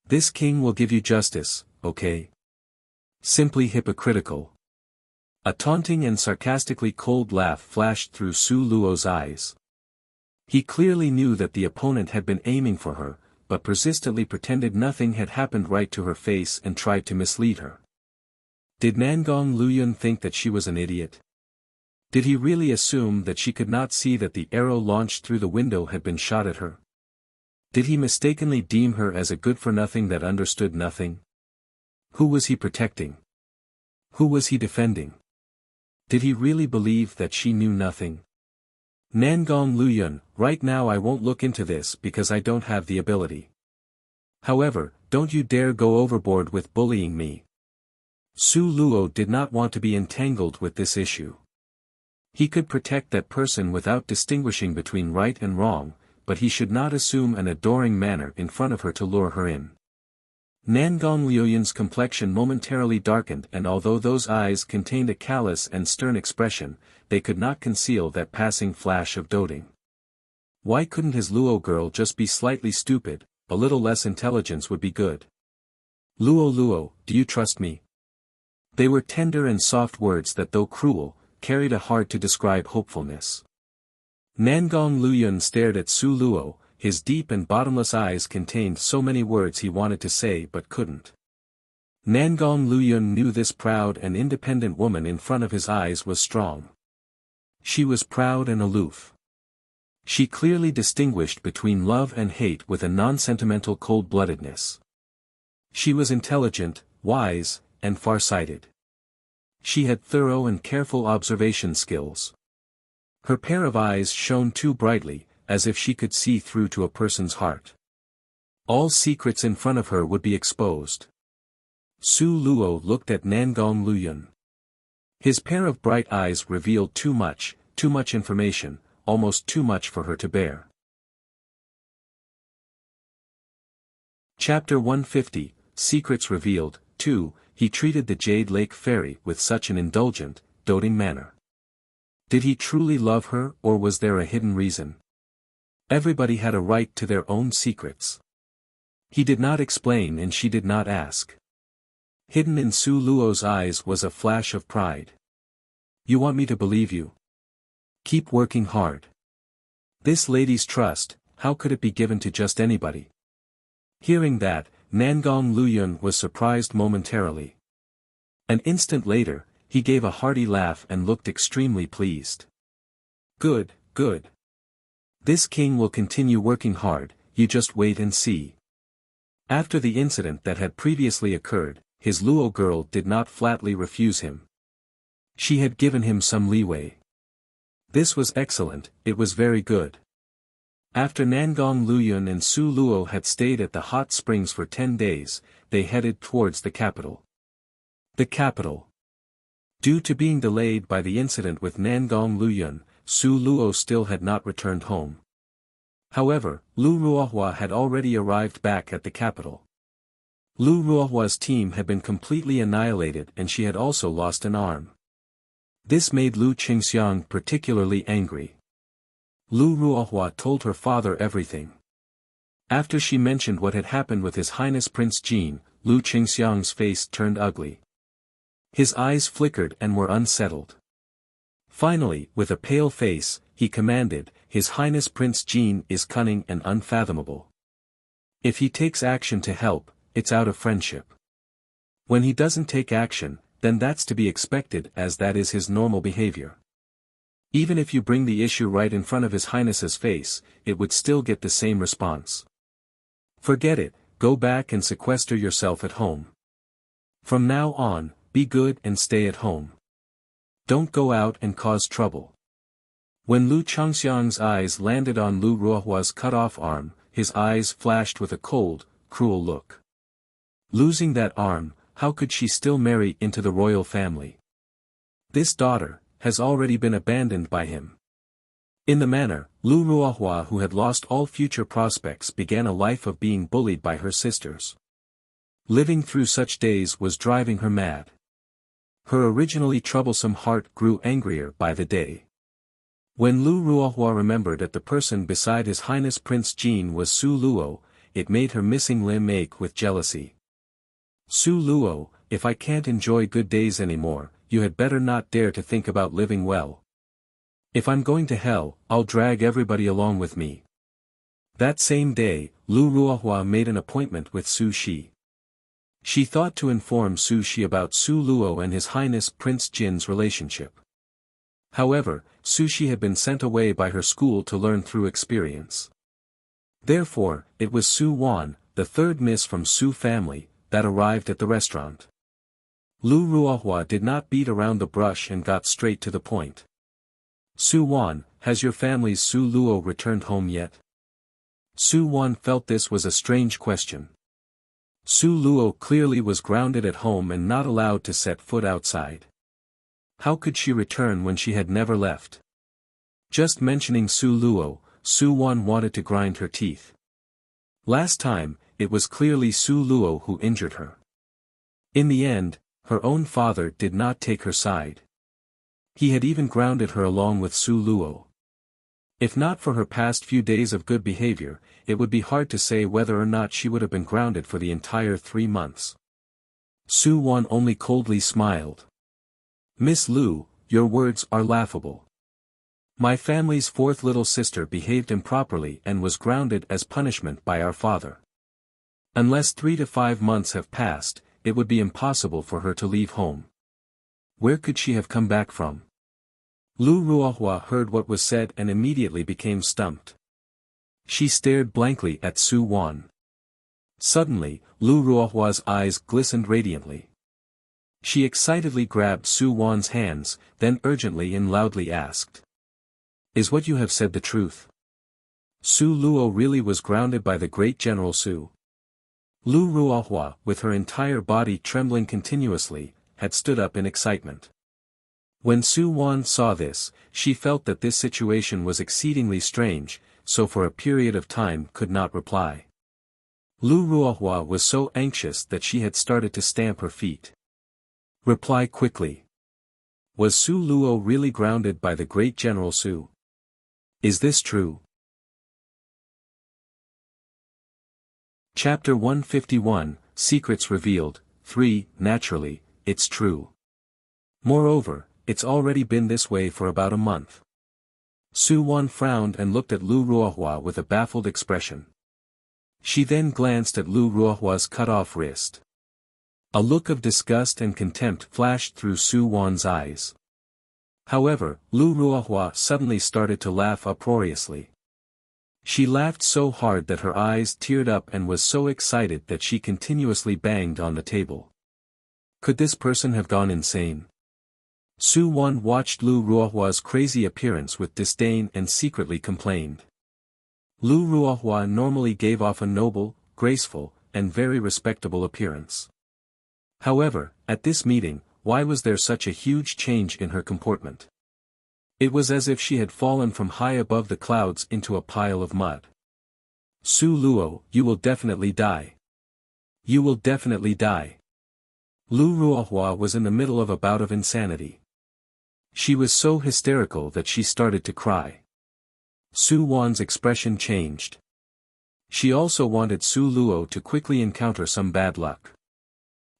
This king will give you justice, okay?" Simply hypocritical. A taunting and sarcastically cold laugh flashed through Su Luo's eyes. He clearly knew that the opponent had been aiming for her, but persistently pretended nothing had happened right to her face and tried to mislead her. Did Nangong Luyun think that she was an idiot? Did he really assume that she could not see that the arrow launched through the window had been shot at her? Did he mistakenly deem her as a good-for-nothing that understood nothing? Who was he protecting? Who was he defending? Did he really believe that she knew nothing? Nangong Luyun, right now I won't look into this because I don't have the ability. However, don't you dare go overboard with bullying me. Su Luo did not want to be entangled with this issue. He could protect that person without distinguishing between right and wrong, but he should not assume an adoring manner in front of her to lure her in. Nangong Luyun's complexion momentarily darkened and although those eyes contained a callous and stern expression, they could not conceal that passing flash of doting. Why couldn't his Luo girl just be slightly stupid? A little less intelligence would be good. Luo, do you trust me? They were tender and soft words that though cruel, carried a hard-to-describe hopefulness. Nangong Luyun stared at Su Luo, his deep and bottomless eyes contained so many words he wanted to say but couldn't. Nangong Luyun knew this proud and independent woman in front of his eyes was strong. She was proud and aloof. She clearly distinguished between love and hate with a non-sentimental cold-bloodedness. She was intelligent, wise, and far-sighted. She had thorough and careful observation skills. Her pair of eyes shone too brightly, as if she could see through to a person's heart. All secrets in front of her would be exposed. Su Luo looked at Nangong Luyun. His pair of bright eyes revealed too much information, almost too much for her to bear. Chapter 150, Secrets Revealed, 2. He treated the Jade Lake Fairy with such an indulgent, doting manner. Did he truly love her or was there a hidden reason? Everybody had a right to their own secrets. He did not explain and she did not ask. Hidden in Su Luo's eyes was a flash of pride. You want me to believe you? Keep working hard. This lady's trust, how could it be given to just anybody? Hearing that, Nangong Luyun was surprised momentarily. An instant later, he gave a hearty laugh and looked extremely pleased. Good, good. This king will continue working hard, you just wait and see. After the incident that had previously occurred, his Luo girl did not flatly refuse him. She had given him some leeway. This was excellent, it was very good. After Nangong Luyun and Su Luo had stayed at the hot springs for 10 days, they headed towards the capital. The capital. Due to being delayed by the incident with Nangong Luyun, Su Luo still had not returned home. However, Lu Ruohua had already arrived back at the capital. Lu Ruohua's team had been completely annihilated and she had also lost an arm. This made Lu Qingxiang particularly angry. Lu Ruohua told her father everything. After she mentioned what had happened with His Highness Prince Jin, Lu Qingxiang's face turned ugly. His eyes flickered and were unsettled. Finally, with a pale face, he commanded, His Highness Prince Jin is cunning and unfathomable. If he takes action to help, it's out of friendship. When he doesn't take action, then that's to be expected as that is his normal behavior. Even if you bring the issue right in front of His Highness's face, it would still get the same response. Forget it, go back and sequester yourself at home. From now on, be good and stay at home. Don't go out and cause trouble. When Lu Changxiang's eyes landed on Lu Ruohua's cut-off arm, his eyes flashed with a cold, cruel look. Losing that arm, how could she still marry into the royal family? This daughter has already been abandoned by him. In the manner, Lu Ruohua, who had lost all future prospects, began a life of being bullied by her sisters. Living through such days was driving her mad. Her originally troublesome heart grew angrier by the day. When Lu Ruohua remembered that the person beside His Highness Prince Jin was Su Luo, it made her missing limb ache with jealousy. Su Luo, if I can't enjoy good days anymore, you had better not dare to think about living well. If I'm going to hell, I'll drag everybody along with me. That same day, Lu Ruohua made an appointment with Su Shi. She thought to inform Su Shi about Su Luo and His Highness Prince Jin's relationship. However, Su Shi had been sent away by her school to learn through experience. Therefore, it was Su Wan, the third miss from Su family, that arrived at the restaurant. Lu Ruohua did not beat around the bush and got straight to the point. Su Wan, has your family's Su Luo returned home yet? Su Wan felt this was a strange question. Su Luo clearly was grounded at home and not allowed to set foot outside. How could she return when she had never left? Just mentioning Su Luo, Su Wan wanted to grind her teeth. Last time, it was clearly Su Luo who injured her. In the end, her own father did not take her side. He had even grounded her along with Su Luo. If not for her past few days of good behavior, it would be hard to say whether or not she would have been grounded for the entire 3 months. Su Wan only coldly smiled. Miss Lu, your words are laughable. My family's fourth little sister behaved improperly and was grounded as punishment by our father. Unless 3 to 5 months have passed, it would be impossible for her to leave home. Where could she have come back from? Lu Ruohua heard what was said and immediately became stumped. She stared blankly at Su Wan. Suddenly, Lu Ruohua's eyes glistened radiantly. She excitedly grabbed Su Wan's hands, then urgently and loudly asked. Is what you have said the truth? Su Luo really was grounded by the great General Su. Lu Ruohua, with her entire body trembling continuously, had stood up in excitement. When Su Wan saw this, she felt that this situation was exceedingly strange, so for a period of time could not reply. Lu Ruohua was so anxious that she had started to stamp her feet. Reply quickly. Was Su Luo really grounded by the great General Su? Is this true? Chapter 151, Secrets Revealed, 3, Naturally, it's true. Moreover, it's already been this way for about a month. Su Wan frowned and looked at Lu Ruohua with a baffled expression. She then glanced at Lu Ruohua's cut-off wrist. A look of disgust and contempt flashed through Su Wan's eyes. However, Lu Ruohua suddenly started to laugh uproariously. She laughed so hard that her eyes teared up and was so excited that she continuously banged on the table. Could this person have gone insane? Su Wan watched Lu Ruohua's crazy appearance with disdain and secretly complained. Lu Ruohua normally gave off a noble, graceful, and very respectable appearance. However, at this meeting, why was there such a huge change in her comportment? It was as if she had fallen from high above the clouds into a pile of mud. Su Luo, you will definitely die. You will definitely die. Lu Ruohua was in the middle of a bout of insanity. She was so hysterical that she started to cry. Su Wan's expression changed. She also wanted Su Luo to quickly encounter some bad luck.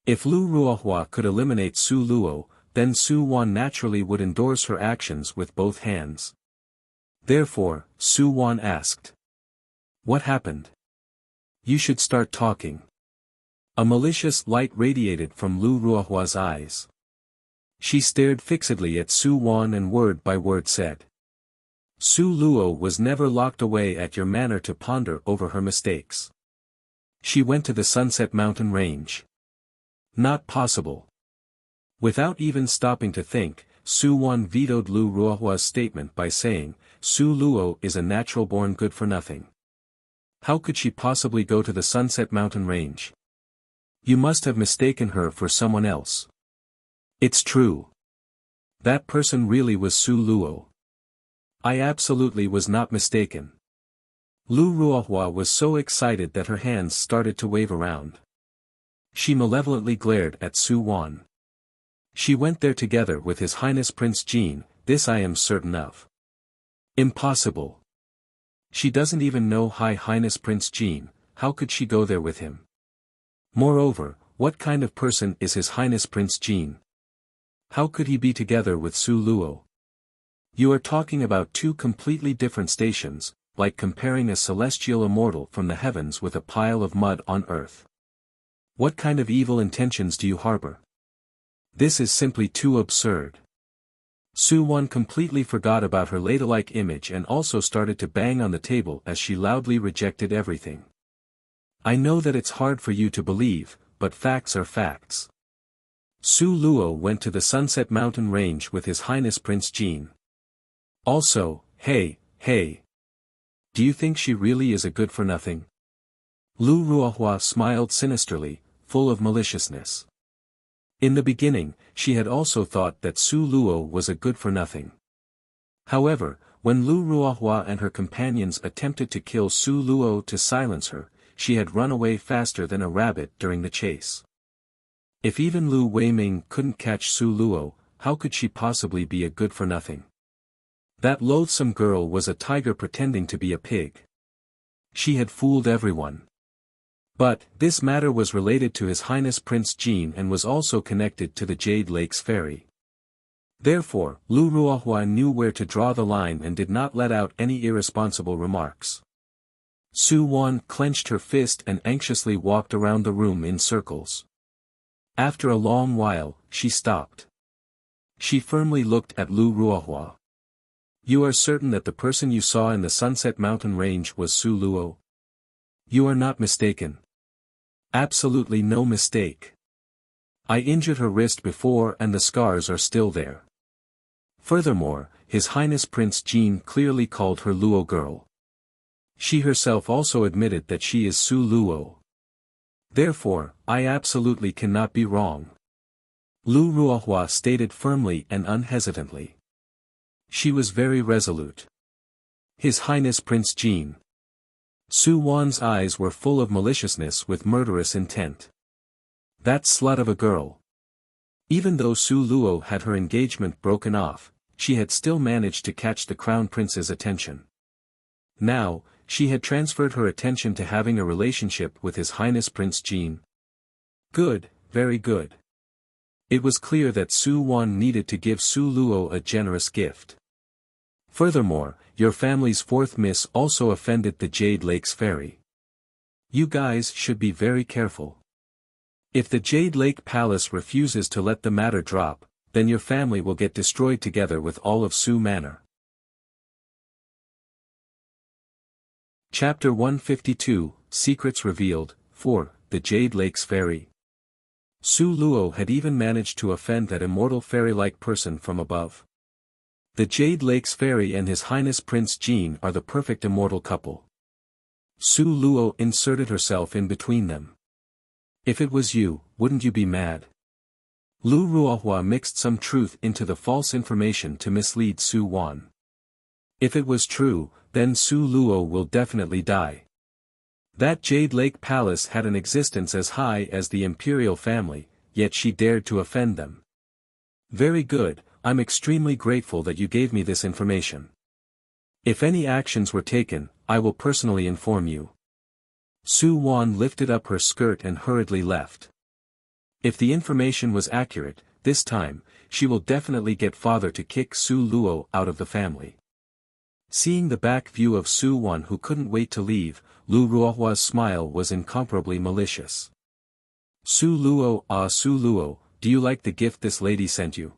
If Lu Ruohua could eliminate Su Luo, then Su Wan naturally would endorse her actions with both hands. Therefore, Su Wan asked. What happened? You should start talking. A malicious light radiated from Lu Ruohua's eyes. She stared fixedly at Su Wan and word by word said. Su Luo was never locked away at your manor to ponder over her mistakes. She went to the Sunset Mountain Range. Not possible. Without even stopping to think, Su Wan vetoed Lu Ruohua's statement by saying, Su Luo is a natural-born good-for-nothing. How could she possibly go to the Sunset Mountain Range? You must have mistaken her for someone else. It's true. That person really was Su Luo. I absolutely was not mistaken. Lu Ruohua was so excited that her hands started to wave around. She malevolently glared at Su Wan. She went there together with His Highness Prince Jin, this I am certain of. Impossible. She doesn't even know High Highness Prince Jin, how could she go there with him? Moreover, what kind of person is His Highness Prince Jin? How could he be together with Su Luo? You are talking about two completely different stations, like comparing a celestial immortal from the heavens with a pile of mud on earth. What kind of evil intentions do you harbor? This is simply too absurd. Su Wan completely forgot about her ladylike image and also started to bang on the table as she loudly rejected everything. I know that it's hard for you to believe, but facts are facts. Su Luo went to the Sunset Mountain Range with His Highness Prince Jin. Also, hey. Do you think she really is a good-for-nothing? Lu Ruohua smiled sinisterly, full of maliciousness. In the beginning, she had also thought that Su Luo was a good-for-nothing. However, when Lu Ruohua and her companions attempted to kill Su Luo to silence her, she had run away faster than a rabbit during the chase. If even Lu Weiming couldn't catch Su Luo, how could she possibly be a good-for-nothing? That loathsome girl was a tiger pretending to be a pig. She had fooled everyone. But, this matter was related to His Highness Prince Jin and was also connected to the Jade Lakes Ferry. Therefore, Lu Ruohua knew where to draw the line and did not let out any irresponsible remarks. Su Wan clenched her fist and anxiously walked around the room in circles. After a long while, she stopped. She firmly looked at Lu Ruohua. You are certain that the person you saw in the Sunset Mountain Range was Su Luo? You are not mistaken. Absolutely no mistake. I injured her wrist before and the scars are still there. Furthermore, His Highness Prince Jin clearly called her Luo girl. She herself also admitted that she is Su Luo. Therefore, I absolutely cannot be wrong. Lu Ruohua stated firmly and unhesitantly. She was very resolute. His Highness Prince Jin. Su Wan's eyes were full of maliciousness with murderous intent. That slut of a girl. Even though Su Luo had her engagement broken off, she had still managed to catch the Crown Prince's attention. Now, she had transferred her attention to having a relationship with His Highness Prince Jin. Good, very good. It was clear that Su Wan needed to give Su Luo a generous gift. Furthermore, your family's fourth miss also offended the Jade Lakes Ferry. You guys should be very careful. If the Jade Lake Palace refuses to let the matter drop, then your family will get destroyed together with all of Su Manor. Chapter 152, Secrets Revealed, 4, The Jade Lake's Fairy. Su Luo had even managed to offend that immortal fairy-like person from above. The Jade Lake's Fairy and His Highness Prince Jin are the perfect immortal couple. Su Luo inserted herself in between them. If it was you, wouldn't you be mad? Lu Ruohua mixed some truth into the false information to mislead Su Wan. If it was true, then Su Luo will definitely die. That Jade Lake Palace had an existence as high as the imperial family, yet she dared to offend them. Very good, I'm extremely grateful that you gave me this information. If any actions were taken, I will personally inform you. Su Wan lifted up her skirt and hurriedly left. If the information was accurate, this time, she will definitely get father to kick Su Luo out of the family. Seeing the back view of Su Wan, who couldn't wait to leave, Lu Ruohua's smile was incomparably malicious. Su Luo, do you like the gift this lady sent you?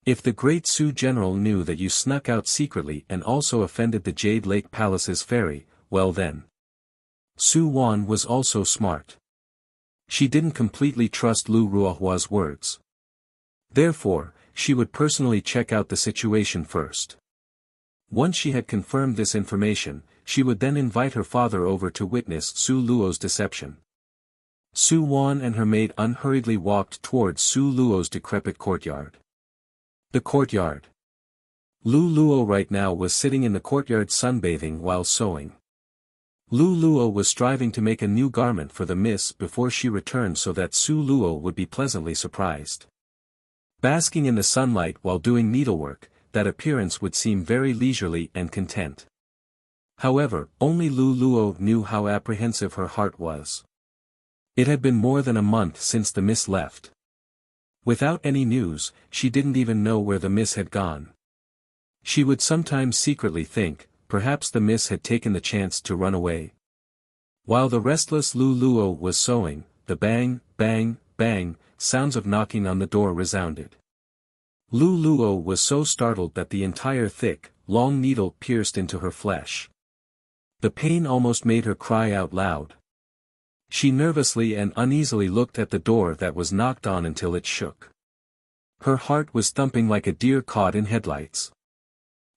If the great Su general knew that you snuck out secretly and also offended the Jade Lake Palace's fairy, well then. Su Wan was also smart. She didn't completely trust Lu Ruohua's words. Therefore, she would personally check out the situation first. Once she had confirmed this information, she would then invite her father over to witness Su Luo's deception. Su Wan and her maid unhurriedly walked towards Su Luo's decrepit courtyard. The courtyard. Lu Luo right now was sitting in the courtyard sunbathing while sewing. Lu Luo was striving to make a new garment for the miss before she returned so that Su Luo would be pleasantly surprised. Basking in the sunlight while doing needlework, that appearance would seem very leisurely and content. However, only Lu Luo knew how apprehensive her heart was. It had been more than a month since the miss left. Without any news, she didn't even know where the miss had gone. She would sometimes secretly think, perhaps the miss had taken the chance to run away. While the restless Lu Luo was sewing, the bang, bang, bang, sounds of knocking on the door resounded. Lu Luo was so startled that the entire thick, long needle pierced into her flesh. The pain almost made her cry out loud. She nervously and uneasily looked at the door that was knocked on until it shook. Her heart was thumping like a deer caught in headlights.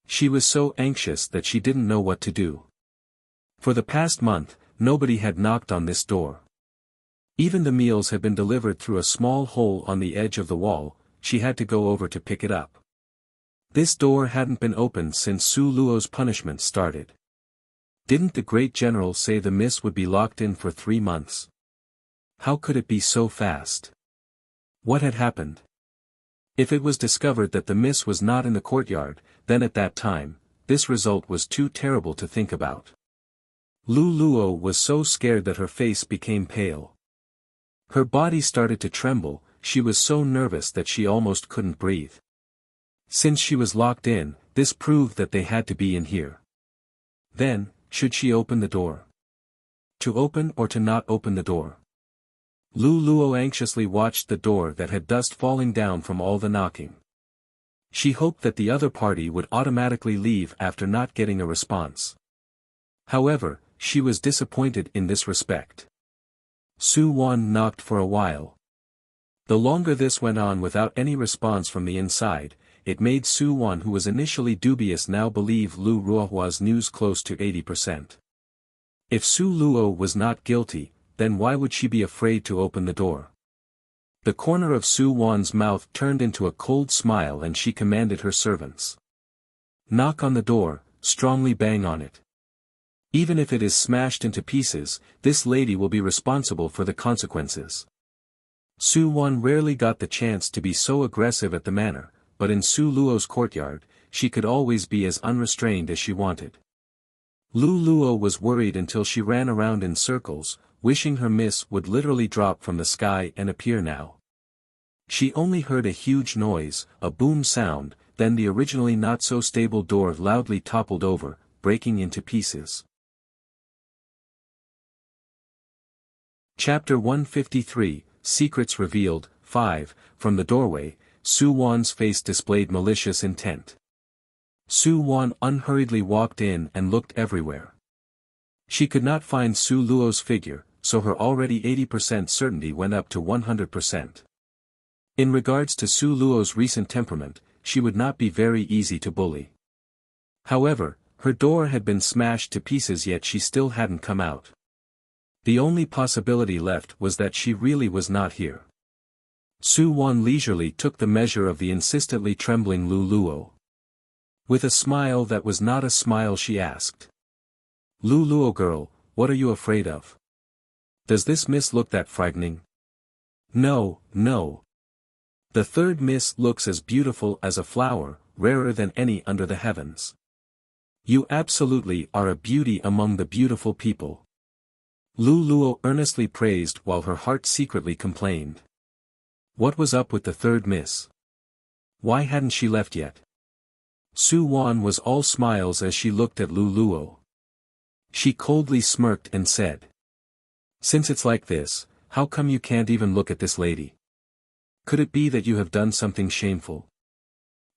She was so anxious that she didn't know what to do. For the past month, nobody had knocked on this door. Even the meals had been delivered through a small hole on the edge of the wall. She had to go over to pick it up. This door hadn't been opened since Su Luo's punishment started. Didn't the great general say the miss would be locked in for 3 months? How could it be so fast? What had happened? If it was discovered that the miss was not in the courtyard, then at that time, this result was too terrible to think about. Lu Luo was so scared that her face became pale. Her body started to tremble, she was so nervous that she almost couldn't breathe. Since she was locked in, this proved that they had to be in here. Then, should she open the door? To open or to not open the door? Lu Luo anxiously watched the door that had dust falling down from all the knocking. She hoped that the other party would automatically leave after not getting a response. However, she was disappointed in this respect. Su Wan knocked for a while. The longer this went on without any response from the inside, it made Su Wan, who was initially dubious, now believe Lu Ruohua's news close to 80%. If Su Luo was not guilty, then why would she be afraid to open the door? The corner of Su Wan's mouth turned into a cold smile and she commanded her servants. Knock on the door, strongly bang on it. Even if it is smashed into pieces, this lady will be responsible for the consequences. Su Wan rarely got the chance to be so aggressive at the manor, but in Su Luo's courtyard, she could always be as unrestrained as she wanted. Lu Luo was worried until she ran around in circles, wishing her miss would literally drop from the sky and appear now. She only heard a huge noise, a boom sound, then the originally not so stable door loudly toppled over, breaking into pieces. Chapter 153, Secrets Revealed, 5, From the doorway, Su Wan's face displayed malicious intent. Su Wan unhurriedly walked in and looked everywhere. She could not find Su Luo's figure, so her already 80% certainty went up to 100%. In regards to Su Luo's recent temperament, she would not be very easy to bully. However, her door had been smashed to pieces yet she still hadn't come out. The only possibility left was that she really was not here. Su Wan leisurely took the measure of the insistently trembling Lu Luo. With a smile that was not a smile she asked. Lu Luo girl, what are you afraid of? Does this miss look that frightening? No, no. The third miss looks as beautiful as a flower, rarer than any under the heavens. You absolutely are a beauty among the beautiful people. Lu Luo earnestly praised while her heart secretly complained. What was up with the third miss? Why hadn't she left yet? Su Wan was all smiles as she looked at Lu Luo. She coldly smirked and said. Since it's like this, how come you can't even look at this lady? Could it be that you have done something shameful?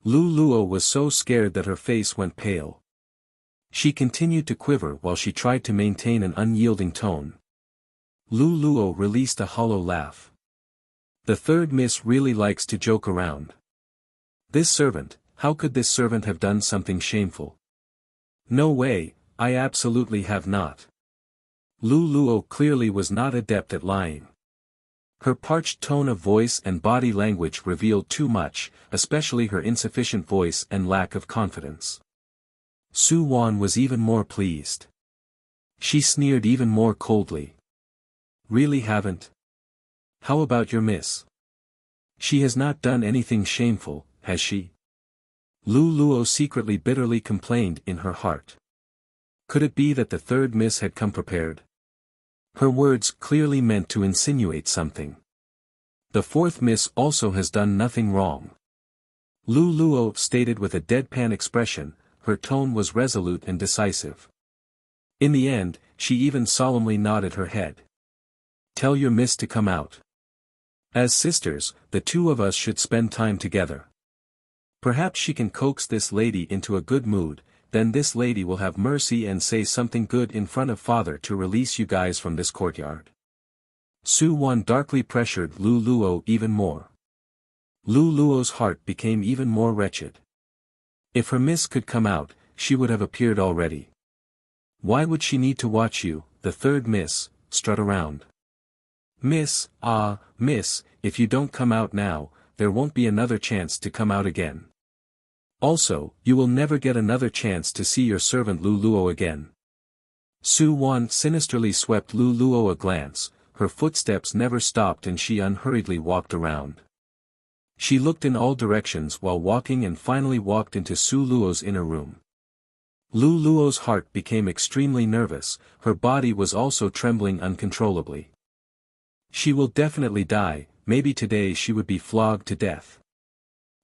Lu Luo was so scared that her face went pale. She continued to quiver while she tried to maintain an unyielding tone. Lu Luo released a hollow laugh. The third miss really likes to joke around. This servant, how could this servant have done something shameful? No way, I absolutely have not. Lu Luo clearly was not adept at lying. Her parched tone of voice and body language revealed too much, especially her insufficient voice and lack of confidence. Su Wan was even more pleased. She sneered even more coldly. Really haven't? How about your miss? She has not done anything shameful, has she? Lu Luo secretly bitterly complained in her heart. Could it be that the third miss had come prepared? Her words clearly meant to insinuate something. The fourth miss also has done nothing wrong. Lu Luo stated with a deadpan expression, her tone was resolute and decisive. In the end, she even solemnly nodded her head. Tell your miss to come out. As sisters, the two of us should spend time together. Perhaps she can coax this lady into a good mood, then this lady will have mercy and say something good in front of father to release you guys from this courtyard. Su Wan darkly pressured Lu Luo even more. Lu Luo's heart became even more wretched. If her miss could come out, she would have appeared already. Why would she need to watch you, the third miss, strut around? Miss, miss, if you don't come out now, there won't be another chance to come out again. Also, you will never get another chance to see your servant Lu Luo again. Su Wan sinisterly swept Lu Luo a glance, her footsteps never stopped and she unhurriedly walked around. She looked in all directions while walking and finally walked into Su Luo's inner room. Lu Luo's heart became extremely nervous, her body was also trembling uncontrollably. She will definitely die, maybe today she would be flogged to death.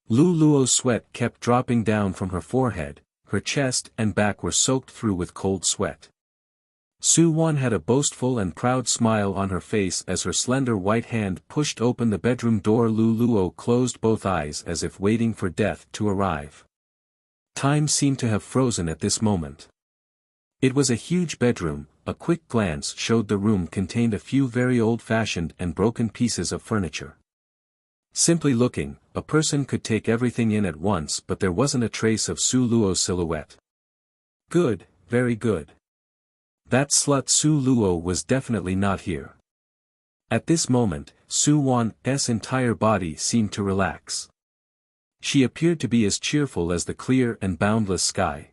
Lu Luo's sweat kept dropping down from her forehead, her chest and back were soaked through with cold sweat. Su Wan had a boastful and proud smile on her face as her slender white hand pushed open the bedroom door. Lu Luo closed both eyes as if waiting for death to arrive. Time seemed to have frozen at this moment. It was a huge bedroom, a quick glance showed the room contained a few very old-fashioned and broken pieces of furniture. Simply looking, a person could take everything in at once but there wasn't a trace of Su Luo's silhouette. Good, very good. That slut Su Luo was definitely not here. At this moment, Su Wan's entire body seemed to relax. She appeared to be as cheerful as the clear and boundless sky.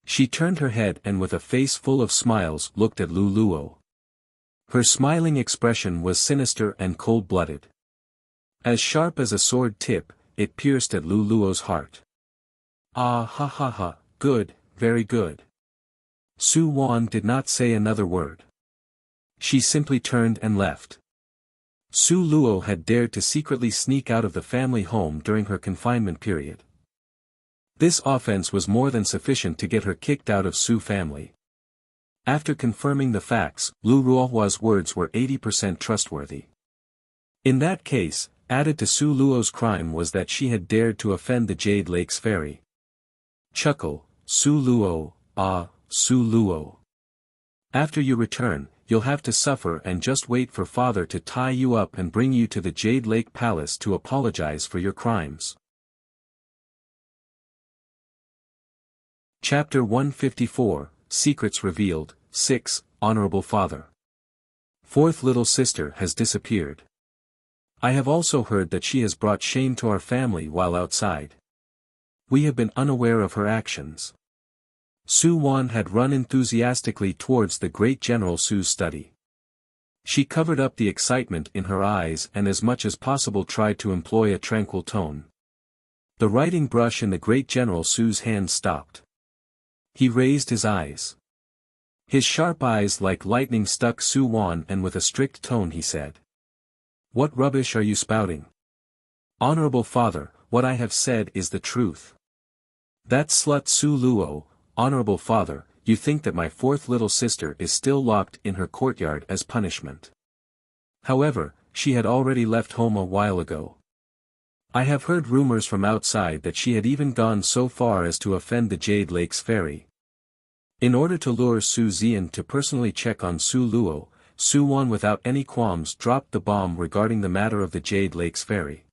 She turned her head and with a face full of smiles looked at Lu Luo. Her smiling expression was sinister and cold-blooded. As sharp as a sword tip, it pierced at Lu Luo's heart. Ah ha ha ha, good, very good. Su Wan did not say another word. She simply turned and left. Su Luo had dared to secretly sneak out of the family home during her confinement period. This offense was more than sufficient to get her kicked out of Su family. After confirming the facts, Lu Ruohua's words were 80% trustworthy. In that case, added to Su Luo's crime was that she had dared to offend the Jade Lake's fairy. Chuckle, Su Luo, ah, Su Luo. After you return, you'll have to suffer and just wait for father to tie you up and bring you to the Jade Lake Palace to apologize for your crimes. Chapter 154, Secrets Revealed, 6, Honorable Father. Fourth little sister has disappeared. I have also heard that she has brought shame to our family while outside. We have been unaware of her actions. Su Wan had run enthusiastically towards the great General Su's study. She covered up the excitement in her eyes and as much as possible tried to employ a tranquil tone. The writing brush in the great General Su's hand stopped. He raised his eyes. His sharp eyes like lightning struck Su Wan and with a strict tone he said. What rubbish are you spouting? Honorable Father, what I have said is the truth. That slut Su Luo, Honorable Father, you think that my fourth little sister is still locked in her courtyard as punishment. However, she had already left home a while ago. I have heard rumors from outside that she had even gone so far as to offend the Jade Lake's fairy. In order to lure Su Zian to personally check on Su Luo, Su Wan without any qualms dropped the bomb regarding the matter of the Jade Lake's fairy.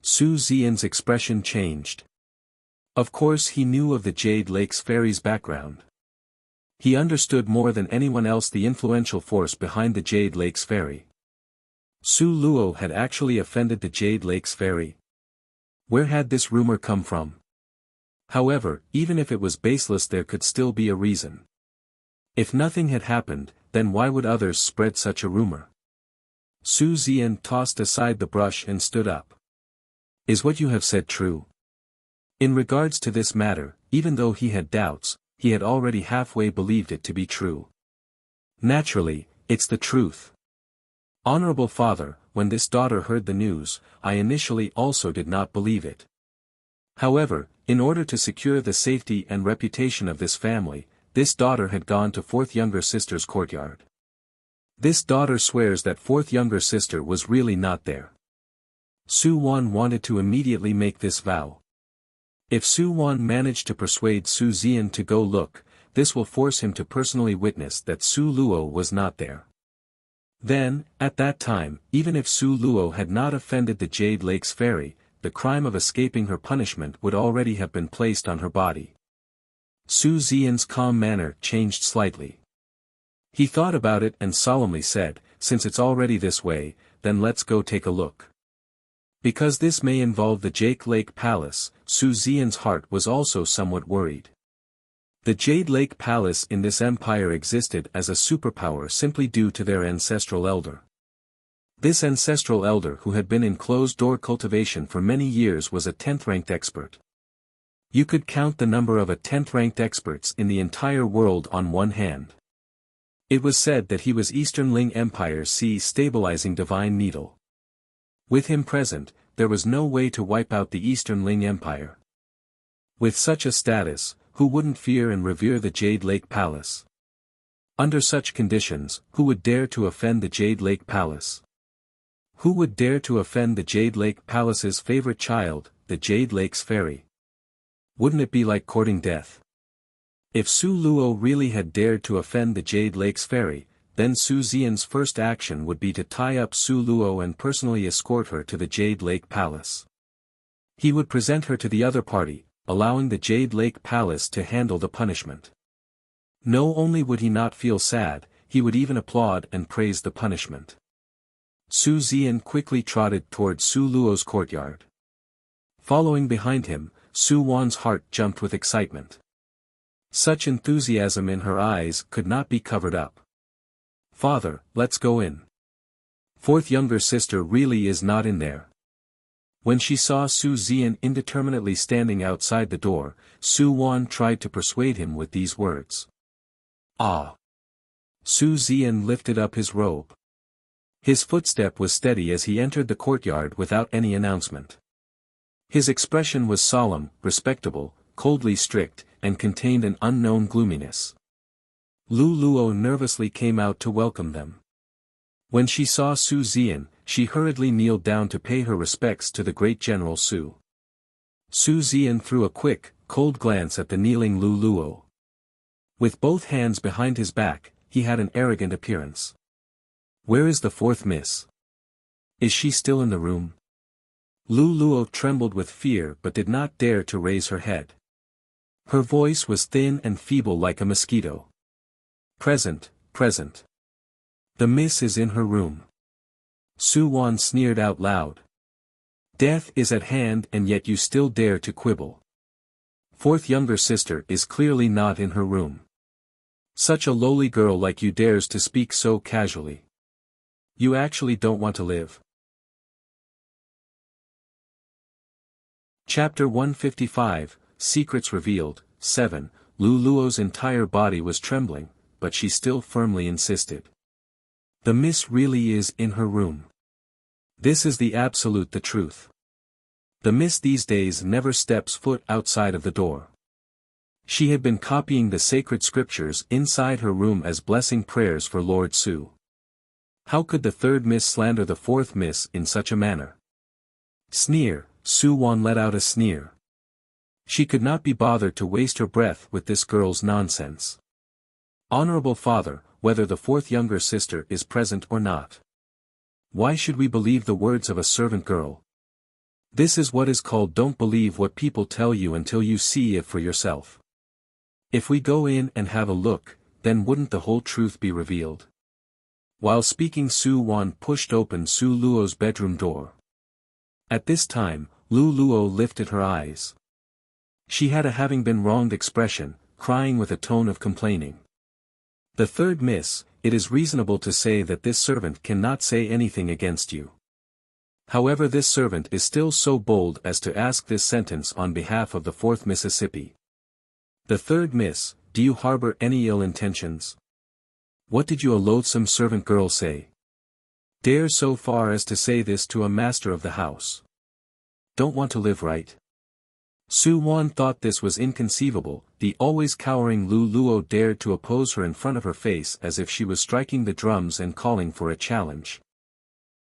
Su Zian's expression changed. Of course he knew of the Jade Lake's fairy's background. He understood more than anyone else the influential force behind the Jade Lake's fairy. Su Luo had actually offended the Jade Lake's fairy. Where had this rumor come from? However, even if it was baseless there could still be a reason. If nothing had happened, then why would others spread such a rumor? Su Zian tossed aside the brush and stood up. Is what you have said true? In regards to this matter, even though he had doubts, he had already halfway believed it to be true. Naturally, it's the truth. Honorable Father, when this daughter heard the news, I initially also did not believe it. However, in order to secure the safety and reputation of this family, this daughter had gone to fourth younger sister's courtyard. This daughter swears that fourth younger sister was really not there. Su Wan wanted to immediately make this vow. If Su Wan managed to persuade Su Zian to go look, this will force him to personally witness that Su Luo was not there. Then, at that time, even if Su Luo had not offended the Jade Lake's fairy, the crime of escaping her punishment would already have been placed on her body. Su Zian's calm manner changed slightly. He thought about it and solemnly said, since it's already this way, then let's go take a look. Because this may involve the Jade Lake Palace, Su Zian's heart was also somewhat worried. The Jade Lake Palace in this empire existed as a superpower simply due to their ancestral elder. This ancestral elder who had been in closed-door cultivation for many years was a 10th-ranked expert. You could count the number of 10th-ranked experts in the entire world on one hand. It was said that he was Eastern Ling Empire's stabilizing divine needle. With him present, there was no way to wipe out the Eastern Ling Empire. With such a status, who wouldn't fear and revere the Jade Lake Palace? Under such conditions, who would dare to offend the Jade Lake Palace? Who would dare to offend the Jade Lake Palace's favorite child, the Jade Lake's fairy? Wouldn't it be like courting death? If Su Luo really had dared to offend the Jade Lake's fairy, then Su Zian's first action would be to tie up Su Luo and personally escort her to the Jade Lake Palace. He would present her to the other party, allowing the Jade Lake Palace to handle the punishment. No only would he not feel sad, he would even applaud and praise the punishment. Su Zian quickly trotted toward Su Luo's courtyard. Following behind him, Su Wan's heart jumped with excitement. Such enthusiasm in her eyes could not be covered up. Father, let's go in. Fourth younger sister really is not in there. When she saw Su Zian indeterminately standing outside the door, Su Wan tried to persuade him with these words. Ah! Su Zian lifted up his robe. His footstep was steady as he entered the courtyard without any announcement. His expression was solemn, respectable, coldly strict, and contained an unknown gloominess. Lu Luo nervously came out to welcome them. When she saw Su Zian, she hurriedly kneeled down to pay her respects to the great General Su. Su Zian threw a quick, cold glance at the kneeling Lu Luo. With both hands behind his back, he had an arrogant appearance. "Where is the fourth miss? Is she still in the room?" Lu Luo trembled with fear but did not dare to raise her head. Her voice was thin and feeble like a mosquito. "Present, present. The miss is in her room." Su Wan sneered out loud. "Death is at hand and yet you still dare to quibble. Fourth younger sister is clearly not in her room. Such a lowly girl like you dares to speak so casually. You actually don't want to live." Chapter 155, Secrets Revealed, 7. Lu Luo's entire body was trembling, but she still firmly insisted. "The miss really is in her room. This is the absolute the truth. The miss these days never steps foot outside of the door. She had been copying the sacred scriptures inside her room as blessing prayers for Lord Su. How could the third miss slander the fourth miss in such a manner?" Sneer, Su Wan let out a sneer. She could not be bothered to waste her breath with this girl's nonsense. "Honorable father, whether the fourth younger sister is present or not. Why should we believe the words of a servant girl? This is what is called don't believe what people tell you until you see it for yourself. If we go in and have a look, then wouldn't the whole truth be revealed?" While speaking, Su Wan pushed open Su Luo's bedroom door. At this time, Lu Luo lifted her eyes. She had a having been wronged expression, crying with a tone of complaining. "The third miss, it is reasonable to say that this servant cannot say anything against you. However, this servant is still so bold as to ask this sentence on behalf of the fourth Mississippi. The third miss, do you harbor any ill intentions? What did you, a loathsome servant girl, say? Dare so far as to say this to a master of the house? Don't want to live, right?" Su Wan thought this was inconceivable. The always cowering Lu Luo dared to oppose her in front of her face as if she was striking the drums and calling for a challenge.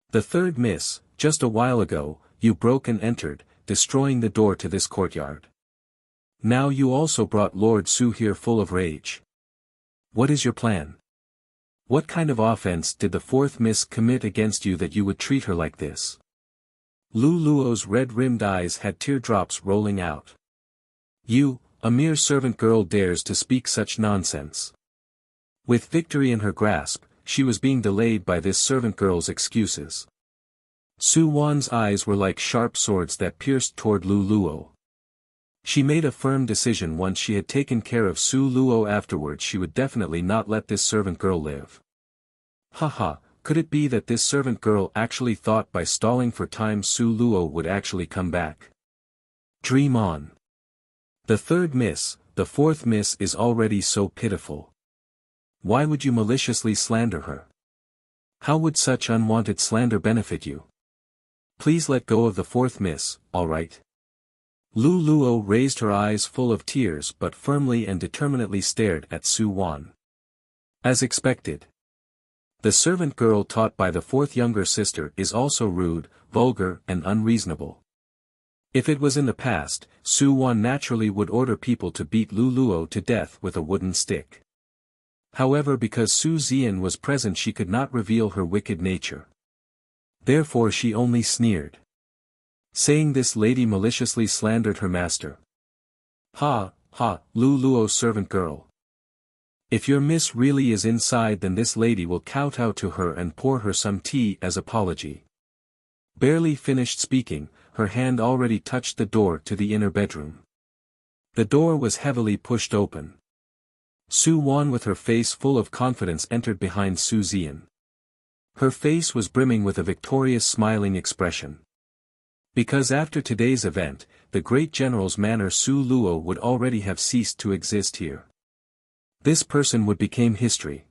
"The third miss, just a while ago, you broke and entered, destroying the door to this courtyard. Now you also brought Lord Su here full of rage. What is your plan? What kind of offense did the fourth miss commit against you that you would treat her like this?" Lu Luo's red-rimmed eyes had teardrops rolling out. "You, a mere servant girl, dares to speak such nonsense." With victory in her grasp, she was being delayed by this servant girl's excuses. Su Wan's eyes were like sharp swords that pierced toward Lu Luo. She made a firm decision. Once she had taken care of Su Luo, afterwards she would definitely not let this servant girl live. Haha, could it be that this servant girl actually thought by stalling for time Su Luo would actually come back? Dream on. The third miss, the fourth miss is already so pitiful. Why would you maliciously slander her? How would such unwanted slander benefit you? Please let go of the fourth miss, all right? Lu Luo raised her eyes full of tears but firmly and determinedly stared at Su Wan. As expected. The servant girl taught by the fourth younger sister is also rude, vulgar and unreasonable. If it was in the past, Su Wan naturally would order people to beat Lu Luo to death with a wooden stick. However, because Su Zian was present, she could not reveal her wicked nature. Therefore she only sneered. Saying this, lady maliciously slandered her master. "Ha, ha, Lu Luo servant girl. If your miss really is inside, then this lady will kowtow to her and pour her some tea as apology." Barely finished speaking, her hand already touched the door to the inner bedroom. The door was heavily pushed open. Su Wan, with her face full of confidence, entered behind Su Zian. Her face was brimming with a victorious smiling expression. Because after today's event, the great general's manor Su Luo would already have ceased to exist here. This person would become history.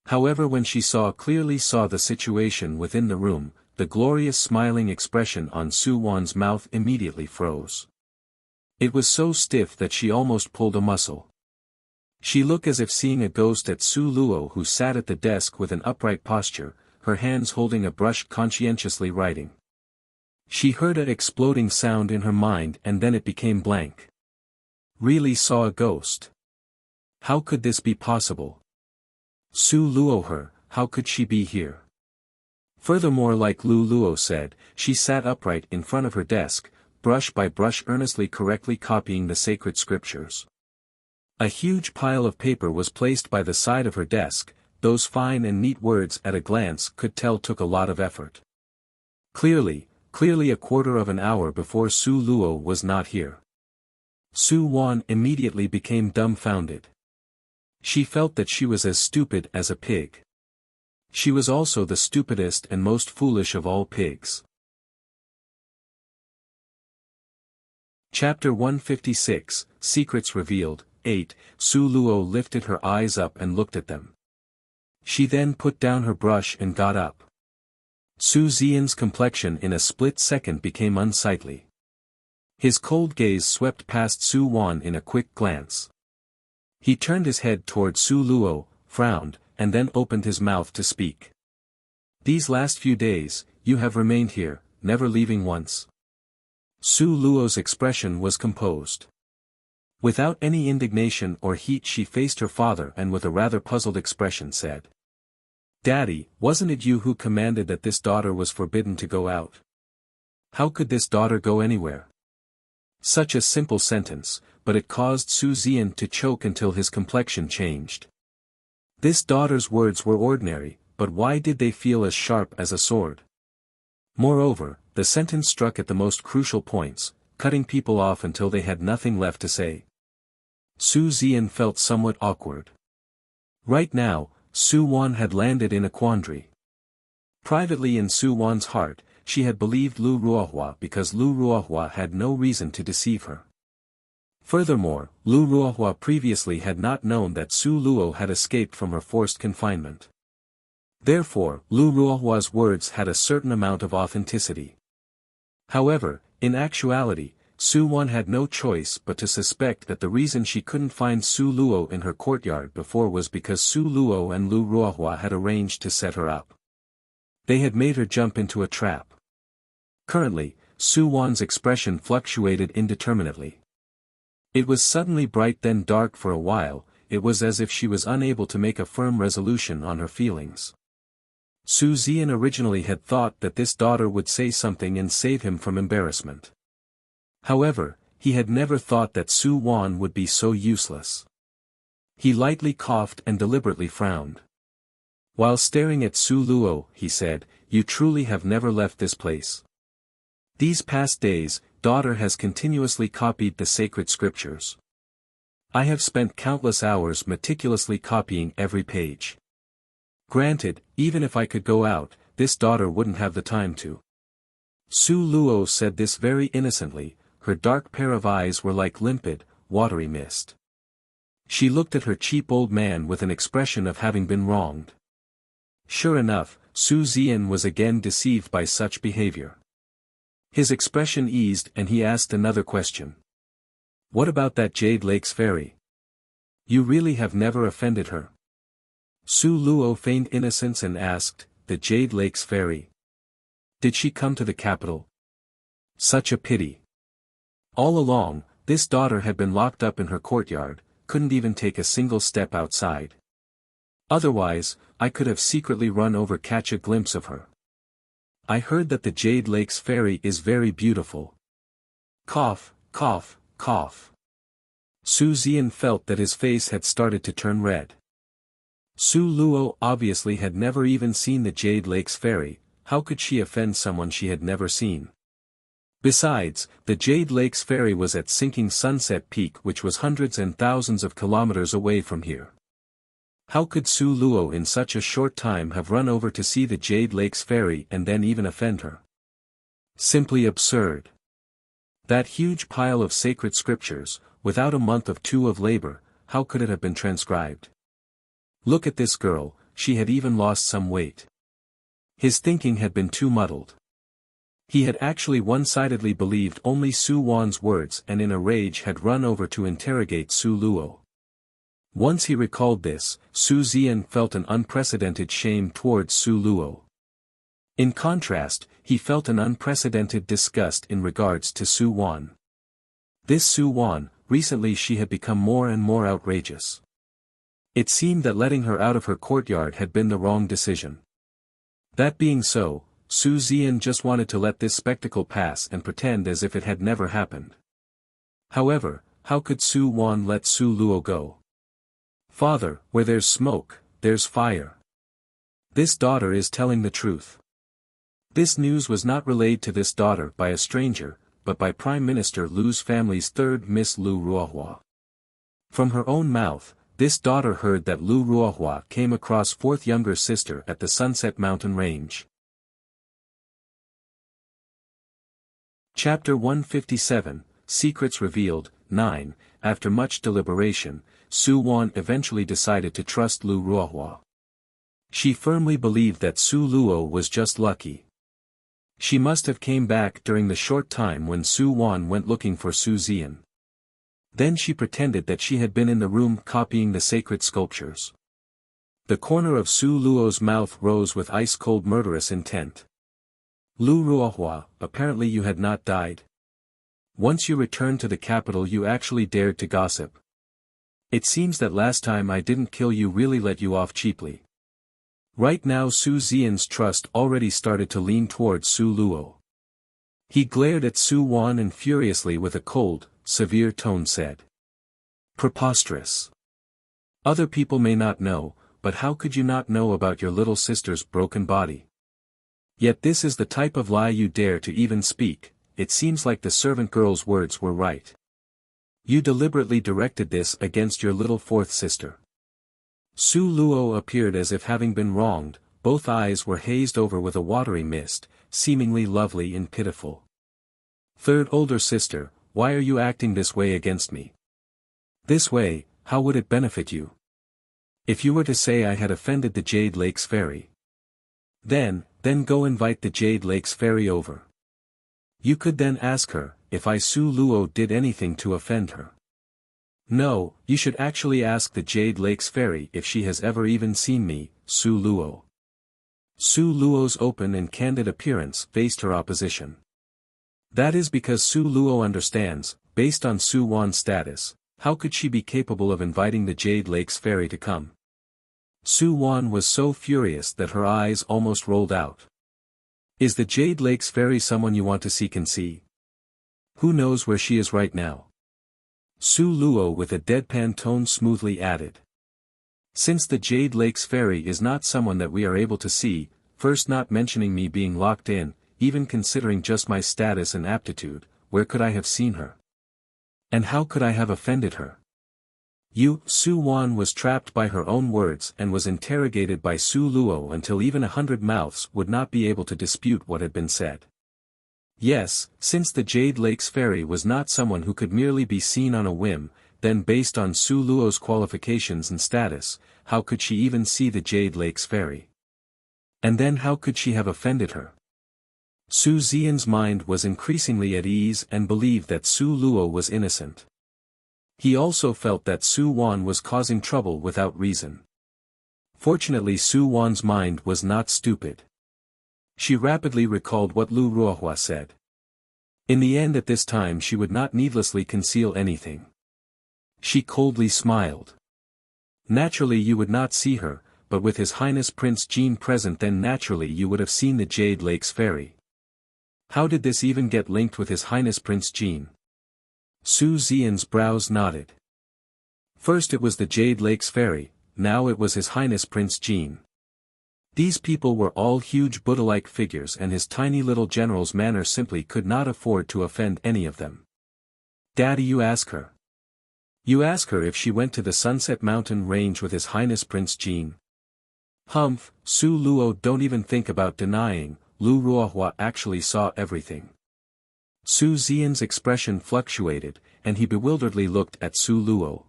However, when she clearly saw the situation within the room, the glorious smiling expression on Su Wan's mouth immediately froze. It was so stiff that she almost pulled a muscle. She looked as if seeing a ghost at Su Luo, who sat at the desk with an upright posture, her hands holding a brush conscientiously writing. She heard an exploding sound in her mind and then it became blank. Really saw a ghost. How could this be possible? Su Luo her, how could she be here? Furthermore, like Lu Luo said, she sat upright in front of her desk, brush by brush earnestly correctly copying the sacred scriptures. A huge pile of paper was placed by the side of her desk. Those fine and neat words at a glance could tell took a lot of effort. Clearly a quarter of an hour before Su Luo was not here. Su Wan immediately became dumbfounded. She felt that she was as stupid as a pig. She was also the stupidest and most foolish of all pigs. Chapter 156, Secrets Revealed, 8, Su Luo lifted her eyes up and looked at them. She then put down her brush and got up. Su Xian's complexion in a split second became unsightly. His cold gaze swept past Su Wan in a quick glance. He turned his head toward Su Luo, frowned, and then opened his mouth to speak. These last few days, you have remained here, never leaving once. Su Luo's expression was composed. Without any indignation or heat she faced her father and with a rather puzzled expression said. Daddy, wasn't it you who commanded that this daughter was forbidden to go out? How could this daughter go anywhere? Such a simple sentence, but it caused Su Xian to choke until his complexion changed. This daughter's words were ordinary, but why did they feel as sharp as a sword? Moreover, the sentence struck at the most crucial points, cutting people off until they had nothing left to say. Su Xian felt somewhat awkward. Right now, Su Wan had landed in a quandary. Privately in Su Wan's heart, she had believed Lu Ruohua because Lu Ruohua had no reason to deceive her. Furthermore, Lu Ruohua previously had not known that Su Luo had escaped from her forced confinement. Therefore, Lu Ruohua's words had a certain amount of authenticity. However, in actuality, Su Wan had no choice but to suspect that the reason she couldn't find Su Luo in her courtyard before was because Su Luo and Lu Ruohua had arranged to set her up. They had made her jump into a trap. Currently, Su Wan's expression fluctuated indeterminately. It was suddenly bright then dark for a while. It was as if she was unable to make a firm resolution on her feelings. Su Xian originally had thought that this daughter would say something and save him from embarrassment. However, he had never thought that Su Wan would be so useless. He lightly coughed and deliberately frowned. While staring at Su Luo, he said, "You truly have never left this place. These past days, daughter has continuously copied the sacred scriptures. I have spent countless hours meticulously copying every page. Granted, even if I could go out, this daughter wouldn't have the time to." Su Luo said this very innocently. Her dark pair of eyes were like limpid, watery mist. She looked at her cheap old man with an expression of having been wronged. Sure enough, Su Xian was again deceived by such behavior. His expression eased and he asked another question. What about that Jade Lake's fairy? You really have never offended her? Su Luo feigned innocence and asked, the Jade Lake's fairy? Did she come to the capital? Such a pity. All along, this daughter had been locked up in her courtyard, couldn't even take a single step outside. Otherwise, I could have secretly run over catch a glimpse of her. I heard that the Jade Lake's fairy is very beautiful. Cough, cough, cough. Su Xian felt that his face had started to turn red. Su Luo obviously had never even seen the Jade Lake's fairy. How could she offend someone she had never seen? Besides, the Jade Lake's ferry was at Sinking Sunset Peak, which was hundreds and thousands of kilometers away from here. How could Su Luo in such a short time have run over to see the Jade Lake's ferry and then even offend her? Simply absurd. That huge pile of sacred scriptures, without a month or two of labor, how could it have been transcribed? Look at this girl, she had even lost some weight. His thinking had been too muddled. He had actually one-sidedly believed only Su Wan's words and in a rage had run over to interrogate Su Luo. Once he recalled this, Su Zian felt an unprecedented shame towards Su Luo. In contrast, he felt an unprecedented disgust in regards to Su Wan. This Su Wan, recently she had become more and more outrageous. It seemed that letting her out of her courtyard had been the wrong decision. That being so, Su Zian just wanted to let this spectacle pass and pretend as if it had never happened. However, how could Su Wan let Su Luo go? Father, where there's smoke, there's fire. This daughter is telling the truth. This news was not relayed to this daughter by a stranger, but by Prime Minister Lu's family's third Miss Lu Ruohua. From her own mouth, this daughter heard that Lu Ruohua came across fourth younger sister at the Sunset Mountain Range. Chapter 157, Secrets Revealed, 9. After much deliberation, Su Wan eventually decided to trust Lu Ruohua. She firmly believed that Su Luo was just lucky. She must have came back during the short time when Su Wan went looking for Su Zian. Then she pretended that she had been in the room copying the sacred sculptures. The corner of Su Luo's mouth rose with ice-cold murderous intent. Lu Ruohua, apparently you had not died. Once you returned to the capital you actually dared to gossip. It seems that last time I didn't kill you really let you off cheaply. Right now Su Zian's trust already started to lean towards Su Luo. He glared at Su Wan and furiously with a cold, severe tone said. Preposterous. Other people may not know, but how could you not know about your little sister's broken body? Yet this is the type of lie you dare to even speak. It seems like the servant girl's words were right. You deliberately directed this against your little fourth sister. Su Luo appeared as if having been wronged, both eyes were hazed over with a watery mist, seemingly lovely and pitiful. Third older sister, why are you acting this way against me? This way, how would it benefit you? If you were to say I had offended the Jade Lake's fairy. Then go invite the Jade Lake's fairy over. You could then ask her, if I Su Luo did anything to offend her. No, you should actually ask the Jade Lake's fairy if she has ever even seen me, Su Luo. Su Luo's open and candid appearance faced her opposition. That is because Su Luo understands, based on Su Wan's status, how could she be capable of inviting the Jade Lake's fairy to come? Su Wan was so furious that her eyes almost rolled out. Is the Jade Lake's fairy someone you want to seek and see? Who knows where she is right now? Su Luo with a deadpan tone smoothly added. Since the Jade Lake's fairy is not someone that we are able to see, first not mentioning me being locked in, even considering just my status and aptitude, where could I have seen her? And how could I have offended her? Su Wan was trapped by her own words and was interrogated by Su Luo until even 100 mouths would not be able to dispute what had been said. Yes, since the Jade Lake's fairy was not someone who could merely be seen on a whim, then based on Su Luo's qualifications and status, how could she even see the Jade Lake's fairy? And then how could she have offended her? Su Zian's mind was increasingly at ease and believed that Su Luo was innocent. He also felt that Su Wan was causing trouble without reason. Fortunately Su Wan's mind was not stupid. She rapidly recalled what Lu Ruohua said. In the end at this time she would not needlessly conceal anything. She coldly smiled. Naturally you would not see her, but with His Highness Prince Jin present then naturally you would have seen the Jade Lake's fairy. How did this even get linked with His Highness Prince Jin? Su Zian's brows nodded. First it was the Jade Lake's fairy, now it was His Highness Prince Jin. These people were all huge Buddha-like figures and his tiny little general's manner simply could not afford to offend any of them. Daddy, you ask her. You ask her if she went to the Sunset Mountain Range with His Highness Prince Jin. Humph, Su Luo, don't even think about denying, Lu Ruohua actually saw everything. Su Zian's expression fluctuated, and he bewilderedly looked at Su Luo.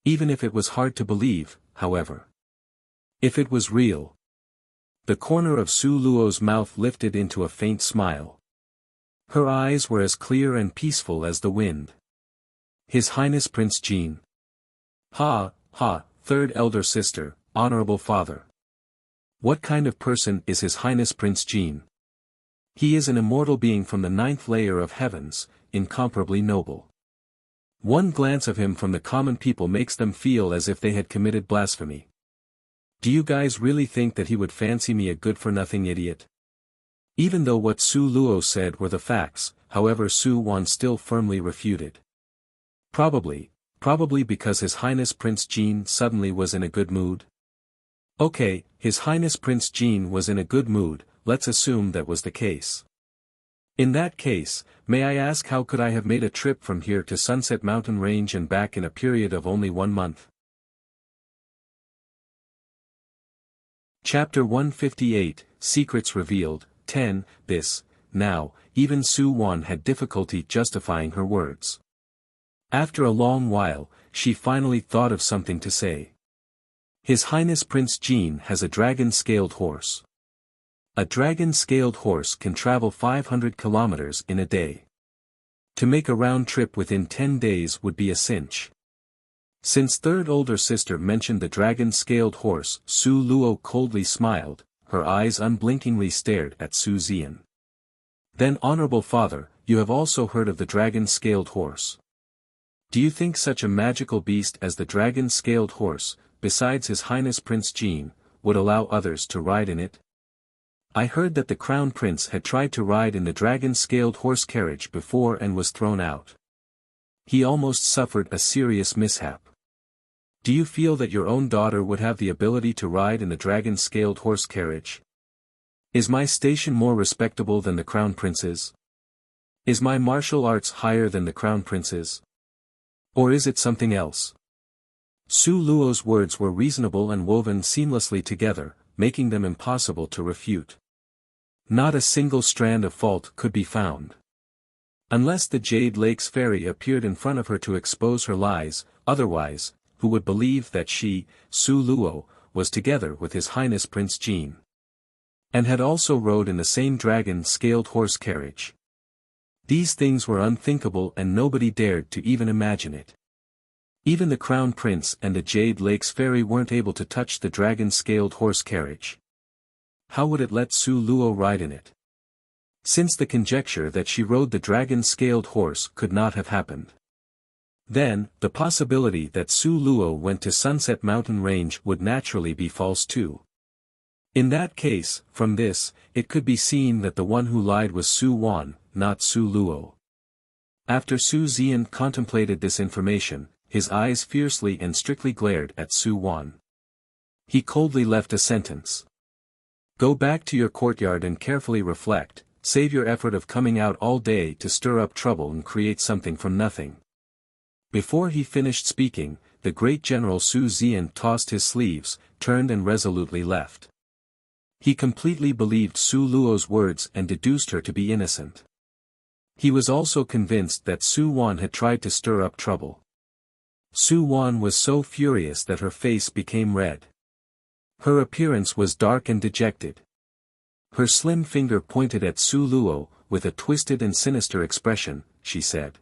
Even if it was hard to believe, however. If it was real. The corner of Su Luo's mouth lifted into a faint smile. Her eyes were as clear and peaceful as the wind. His Highness Prince Jin. Ha, Ha, third elder sister, honorable father. What kind of person is His Highness Prince Jean? He is an immortal being from the 9th layer of heavens, incomparably noble. One glance of him from the common people makes them feel as if they had committed blasphemy. Do you guys really think that he would fancy me a good-for-nothing idiot? Even though what Su Luo said were the facts, however, Su Wan still firmly refuted. Probably because His Highness Prince Jean suddenly was in a good mood? Okay, His Highness Prince Jean was in a good mood, let's assume that was the case. In that case, may I ask how could I have made a trip from here to Sunset Mountain Range and back in a period of only 1 month? Chapter 158, Secrets Revealed, 10, Now, even Su Wan had difficulty justifying her words. After a long while, she finally thought of something to say. His Highness Prince Jean has a dragon-scaled horse. A dragon-scaled horse can travel 500 kilometers in a day. To make a round trip within 10 days would be a cinch. Since third older sister mentioned the dragon-scaled horse, Su Luo coldly smiled, her eyes unblinkingly stared at Su Zian. Then honorable father, you have also heard of the dragon-scaled horse. Do you think such a magical beast as the dragon-scaled horse, besides His Highness Prince Jean, would allow others to ride in it? I heard that the Crown Prince had tried to ride in the dragon-scaled horse carriage before and was thrown out. He almost suffered a serious mishap. Do you feel that your own daughter would have the ability to ride in the dragon-scaled horse carriage? Is my station more respectable than the Crown Prince's? Is my martial arts higher than the Crown Prince's? Or is it something else? Su Luo's words were reasonable and woven seamlessly together, making them impossible to refute. Not a single strand of fault could be found. Unless the Jade Lake's fairy appeared in front of her to expose her lies, otherwise, who would believe that she, Su Luo, was together with His Highness Prince Jean? And had also rode in the same dragon-scaled horse carriage. These things were unthinkable and nobody dared to even imagine it. Even the Crown Prince and the Jade Lake's fairy weren't able to touch the dragon-scaled horse carriage. How would it let Su Luo ride in it? Since the conjecture that she rode the dragon-scaled horse could not have happened. Then, the possibility that Su Luo went to Sunset Mountain Range would naturally be false too. In that case, from this, it could be seen that the one who lied was Su Wan, not Su Luo. After Su Zian contemplated this information, his eyes fiercely and strictly glared at Su Wan. He coldly left a sentence. Go back to your courtyard and carefully reflect, save your effort of coming out all day to stir up trouble and create something from nothing. Before he finished speaking, the great General Su Zian tossed his sleeves, turned and resolutely left. He completely believed Su Luo's words and deduced her to be innocent. He was also convinced that Su Wan had tried to stir up trouble. Su Wan was so furious that her face became red. Her appearance was dark and dejected. Her slim finger pointed at Su Luo, with a twisted and sinister expression, she said.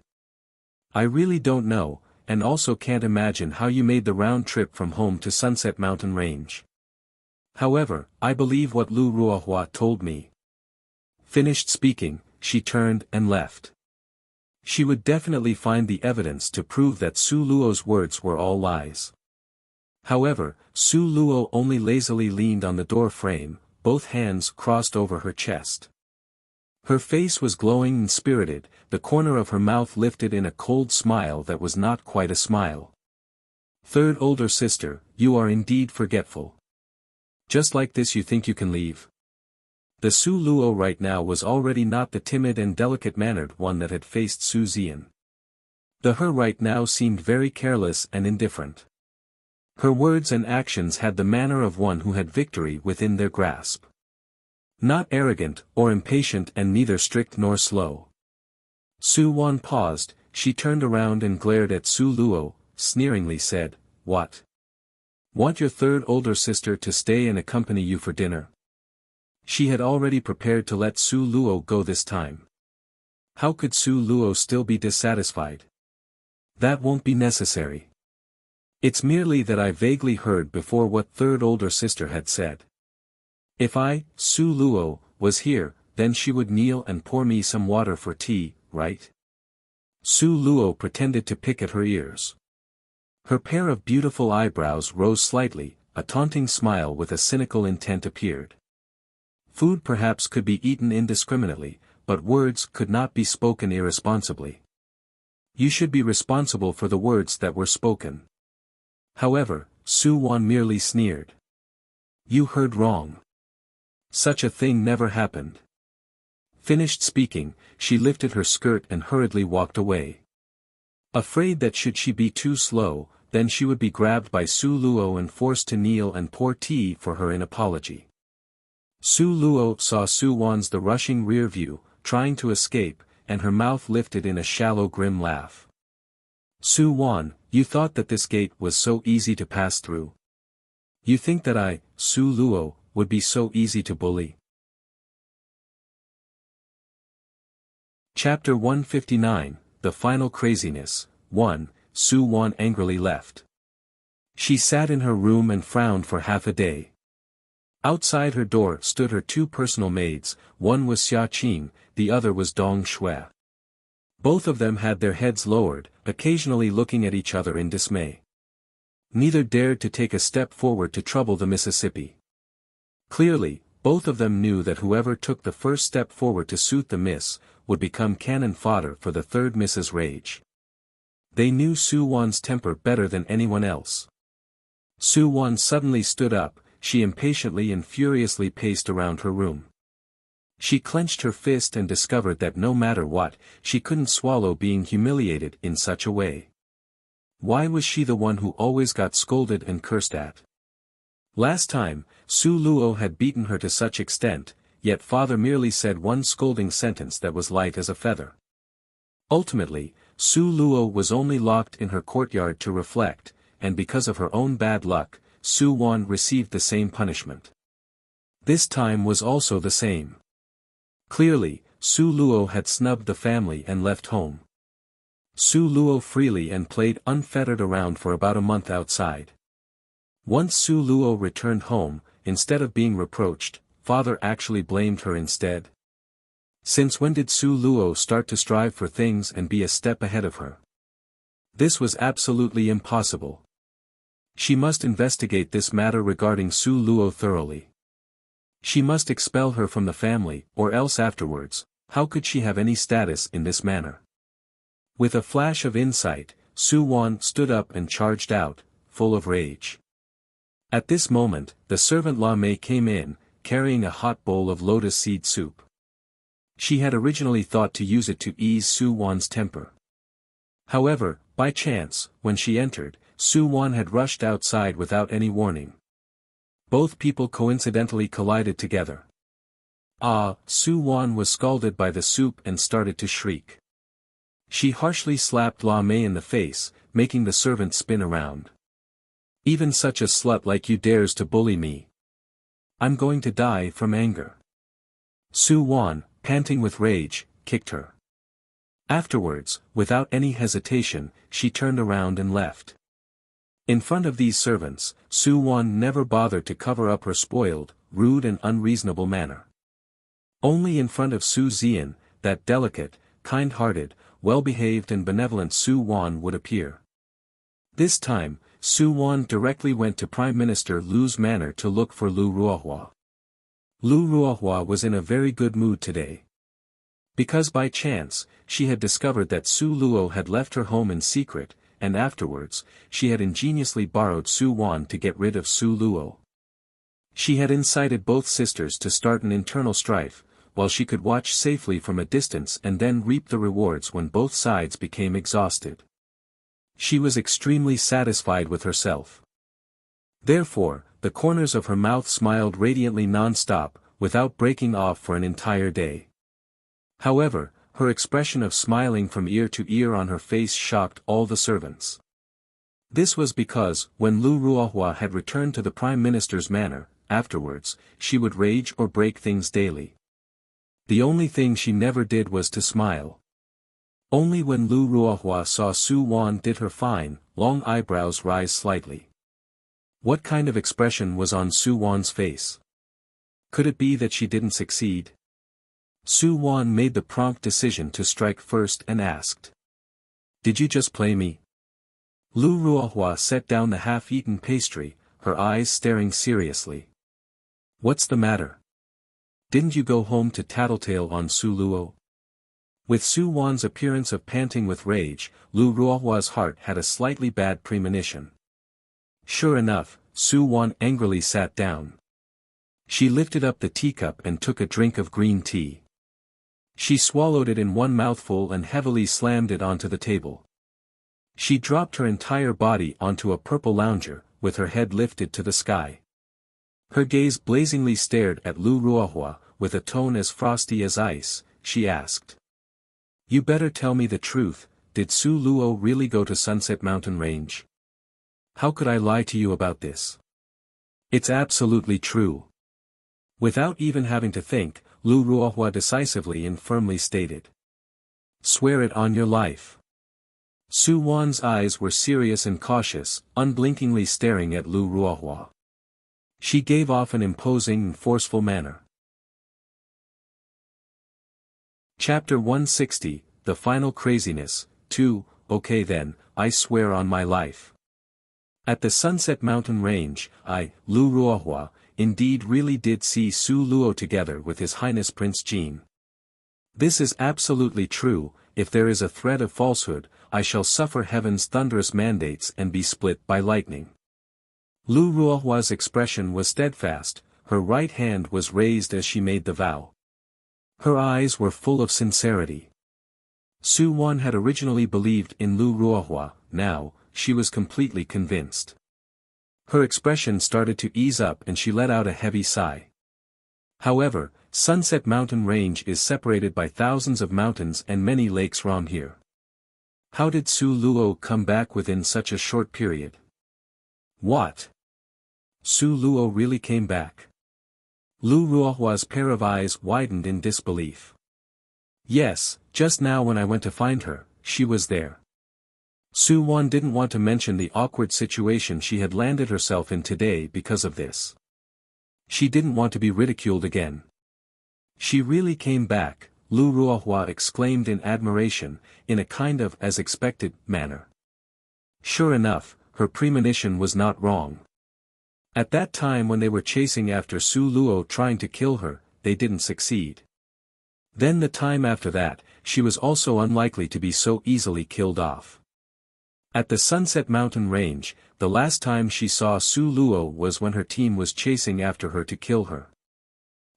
I really don't know, and also can't imagine how you made the round trip from home to Sunset Mountain Range. However, I believe what Lu Ruohua told me. Finished speaking, she turned and left. She would definitely find the evidence to prove that Su Luo's words were all lies. However, Su Luo only lazily leaned on the door frame, both hands crossed over her chest. Her face was glowing and spirited, the corner of her mouth lifted in a cold smile that was not quite a smile. Third older sister, you are indeed forgetful. Just like this you think you can leave? The Su Luo right now was already not the timid and delicate-mannered one that had faced Su Zian. The her right now seemed very careless and indifferent. Her words and actions had the manner of one who had victory within their grasp. Not arrogant or impatient and neither strict nor slow. Su Wan paused, she turned around and glared at Su Luo, sneeringly said, What? Want your third older sister to stay and accompany you for dinner? She had already prepared to let Su Luo go this time. How could Su Luo still be dissatisfied? That won't be necessary. It's merely that I vaguely heard before what third older sister had said. If I, Su Luo, was here, then she would kneel and pour me some water for tea, right? Su Luo pretended to pick at her ears. Her pair of beautiful eyebrows rose slightly, a taunting smile with a cynical intent appeared. Food perhaps could be eaten indiscriminately, but words could not be spoken irresponsibly. You should be responsible for the words that were spoken. However, Su Wan merely sneered. You heard wrong. Such a thing never happened. Finished speaking, she lifted her skirt and hurriedly walked away. Afraid that should she be too slow, then she would be grabbed by Su Luo and forced to kneel and pour tea for her in apology. Su Luo saw Su Wan's the rushing rear view, trying to escape, and her mouth lifted in a shallow grim laugh. Su Wan, you thought that this gate was so easy to pass through? You think that I, Su Luo, would be so easy to bully? Chapter 159, The Final Craziness, 1, Su Wan angrily left. She sat in her room and frowned for half a day. Outside her door stood her two personal maids, one was Xia Qing, the other was Dong Shui. Both of them had their heads lowered, occasionally looking at each other in dismay. Neither dared to take a step forward to trouble the Mississippi. Clearly, both of them knew that whoever took the first step forward to suit the miss, would become cannon fodder for the third miss's rage. They knew Su Wan's temper better than anyone else. Su Wan suddenly stood up, she impatiently and furiously paced around her room. She clenched her fist and discovered that no matter what, she couldn't swallow being humiliated in such a way. Why was she the one who always got scolded and cursed at? Last time, Su Luo had beaten her to such extent, yet father merely said one scolding sentence that was light as a feather. Ultimately, Su Luo was only locked in her courtyard to reflect, and because of her own bad luck, Su Wan received the same punishment. This time was also the same. Clearly, Su Luo had snubbed the family and left home. Su Luo freely and played unfettered around for about a month outside. Once Su Luo returned home, instead of being reproached, father actually blamed her instead. Since when did Su Luo start to strive for things and be a step ahead of her? This was absolutely impossible. She must investigate this matter regarding Su Luo thoroughly. She must expel her from the family, or else afterwards, how could she have any status in this manner? With a flash of insight, Su Wan stood up and charged out, full of rage. At this moment, the servant La Mei came in, carrying a hot bowl of lotus seed soup. She had originally thought to use it to ease Su Wan's temper. However, by chance, when she entered, Su Wan had rushed outside without any warning. Both people coincidentally collided together. Su Wan was scalded by the soup and started to shriek. She harshly slapped La Mei in the face, making the servant spin around. Even such a slut like you dares to bully me. I'm going to die from anger. Su Wan, panting with rage, kicked her. Afterwards, without any hesitation, she turned around and left. In front of these servants, Su Wan never bothered to cover up her spoiled, rude and unreasonable manner. Only in front of Su Zian, that delicate, kind-hearted, well-behaved and benevolent Su Wan would appear. This time, Su Wan directly went to Prime Minister Lu's manor to look for Lu Ruohua. Lu Ruohua was in a very good mood today. Because by chance, she had discovered that Su Luo had left her home in secret, and afterwards, she had ingeniously borrowed Su Wan to get rid of Su Luo. She had incited both sisters to start an internal strife, while she could watch safely from a distance and then reap the rewards when both sides became exhausted. She was extremely satisfied with herself. Therefore, the corners of her mouth smiled radiantly non-stop, without breaking off for an entire day. However, her expression of smiling from ear to ear on her face shocked all the servants. This was because, when Lu Ruohua had returned to the Prime Minister's manor, afterwards, she would rage or break things daily. The only thing she never did was to smile. Only when Lu Ruohua saw Su Wan did her fine, long eyebrows rise slightly. What kind of expression was on Su Wan's face? Could it be that she didn't succeed? Su Wan made the prompt decision to strike first and asked. Did you just play me? Lu Ruohua set down the half-eaten pastry, her eyes staring seriously. What's the matter? Didn't you go home to tattletale on Su Luo? With Su Wan's appearance of panting with rage, Lu Ruohua's heart had a slightly bad premonition. Sure enough, Su Wan angrily sat down. She lifted up the teacup and took a drink of green tea. She swallowed it in one mouthful and heavily slammed it onto the table. She dropped her entire body onto a purple lounger, with her head lifted to the sky. Her gaze blazingly stared at Lu Ruohua, with a tone as frosty as ice. She asked. You better tell me the truth, did Su Luo really go to Sunset Mountain Range? How could I lie to you about this? It's absolutely true. Without even having to think, Lu Ruohua decisively and firmly stated. Swear it on your life. Su Wan's eyes were serious and cautious, unblinkingly staring at Lu Ruohua. She gave off an imposing and forceful manner. Chapter 160, The Final Craziness, 2, Okay then, I swear on my life. At the Sunset Mountain Range, I, Lu Ruohua, indeed really did see Su Luo together with His Highness Prince Jin. This is absolutely true. If there is a thread of falsehood, I shall suffer heaven's thunderous mandates and be split by lightning. Lu Ruohua's expression was steadfast, her right hand was raised as she made the vow. Her eyes were full of sincerity. Su Wan had originally believed in Lu Ruohua, now, she was completely convinced. Her expression started to ease up and she let out a heavy sigh. However, Sunset Mountain Range is separated by thousands of mountains and many lakes round here. How did Su Luo come back within such a short period? What? Su Luo really came back? Lu Ruohua's pair of eyes widened in disbelief. Yes, just now when I went to find her, she was there. Su Wan didn't want to mention the awkward situation she had landed herself in today because of this. She didn't want to be ridiculed again. She really came back, Lu Ruohua exclaimed in admiration, in a kind of as expected manner. Sure enough, her premonition was not wrong. At that time when they were chasing after Su Luo trying to kill her, they didn't succeed. Then the time after that, she was also unlikely to be so easily killed off. At the Sunset Mountain Range, the last time she saw Su Luo was when her team was chasing after her to kill her.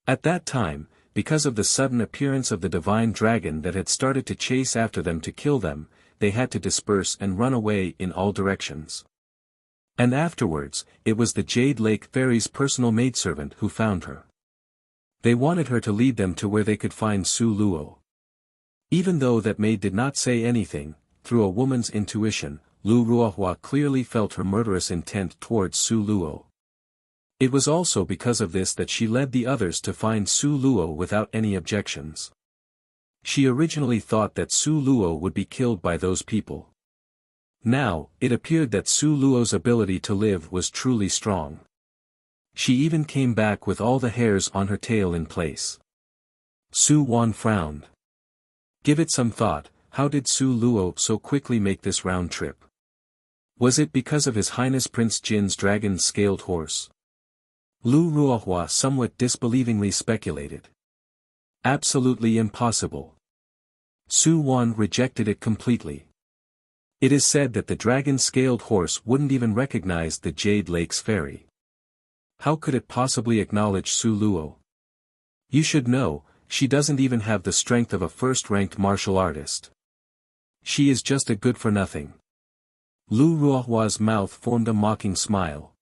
At that time, because of the sudden appearance of the divine dragon that had started to chase after them to kill them, they had to disperse and run away in all directions. And afterwards, it was the Jade Lake Fairy's personal maidservant who found her. They wanted her to lead them to where they could find Su Luo. Even though that maid did not say anything, through a woman's intuition, Lu Ruohua clearly felt her murderous intent towards Su Luo. It was also because of this that she led the others to find Su Luo without any objections. She originally thought that Su Luo would be killed by those people. Now, it appeared that Su Luo's ability to live was truly strong. She even came back with all the hairs on her tail in place. Su Wan frowned. Give it some thought, how did Su Luo so quickly make this round trip? Was it because of His Highness Prince Jin's dragon-scaled horse? Lu Ruohua somewhat disbelievingly speculated. Absolutely impossible. Su Wan rejected it completely. It is said that the dragon-scaled horse wouldn't even recognize the Jade Lake's fairy. How could it possibly acknowledge Su Luo? You should know, she doesn't even have the strength of a first-ranked martial artist. She is just a good-for-nothing. Lu Ruohua's mouth formed a mocking smile.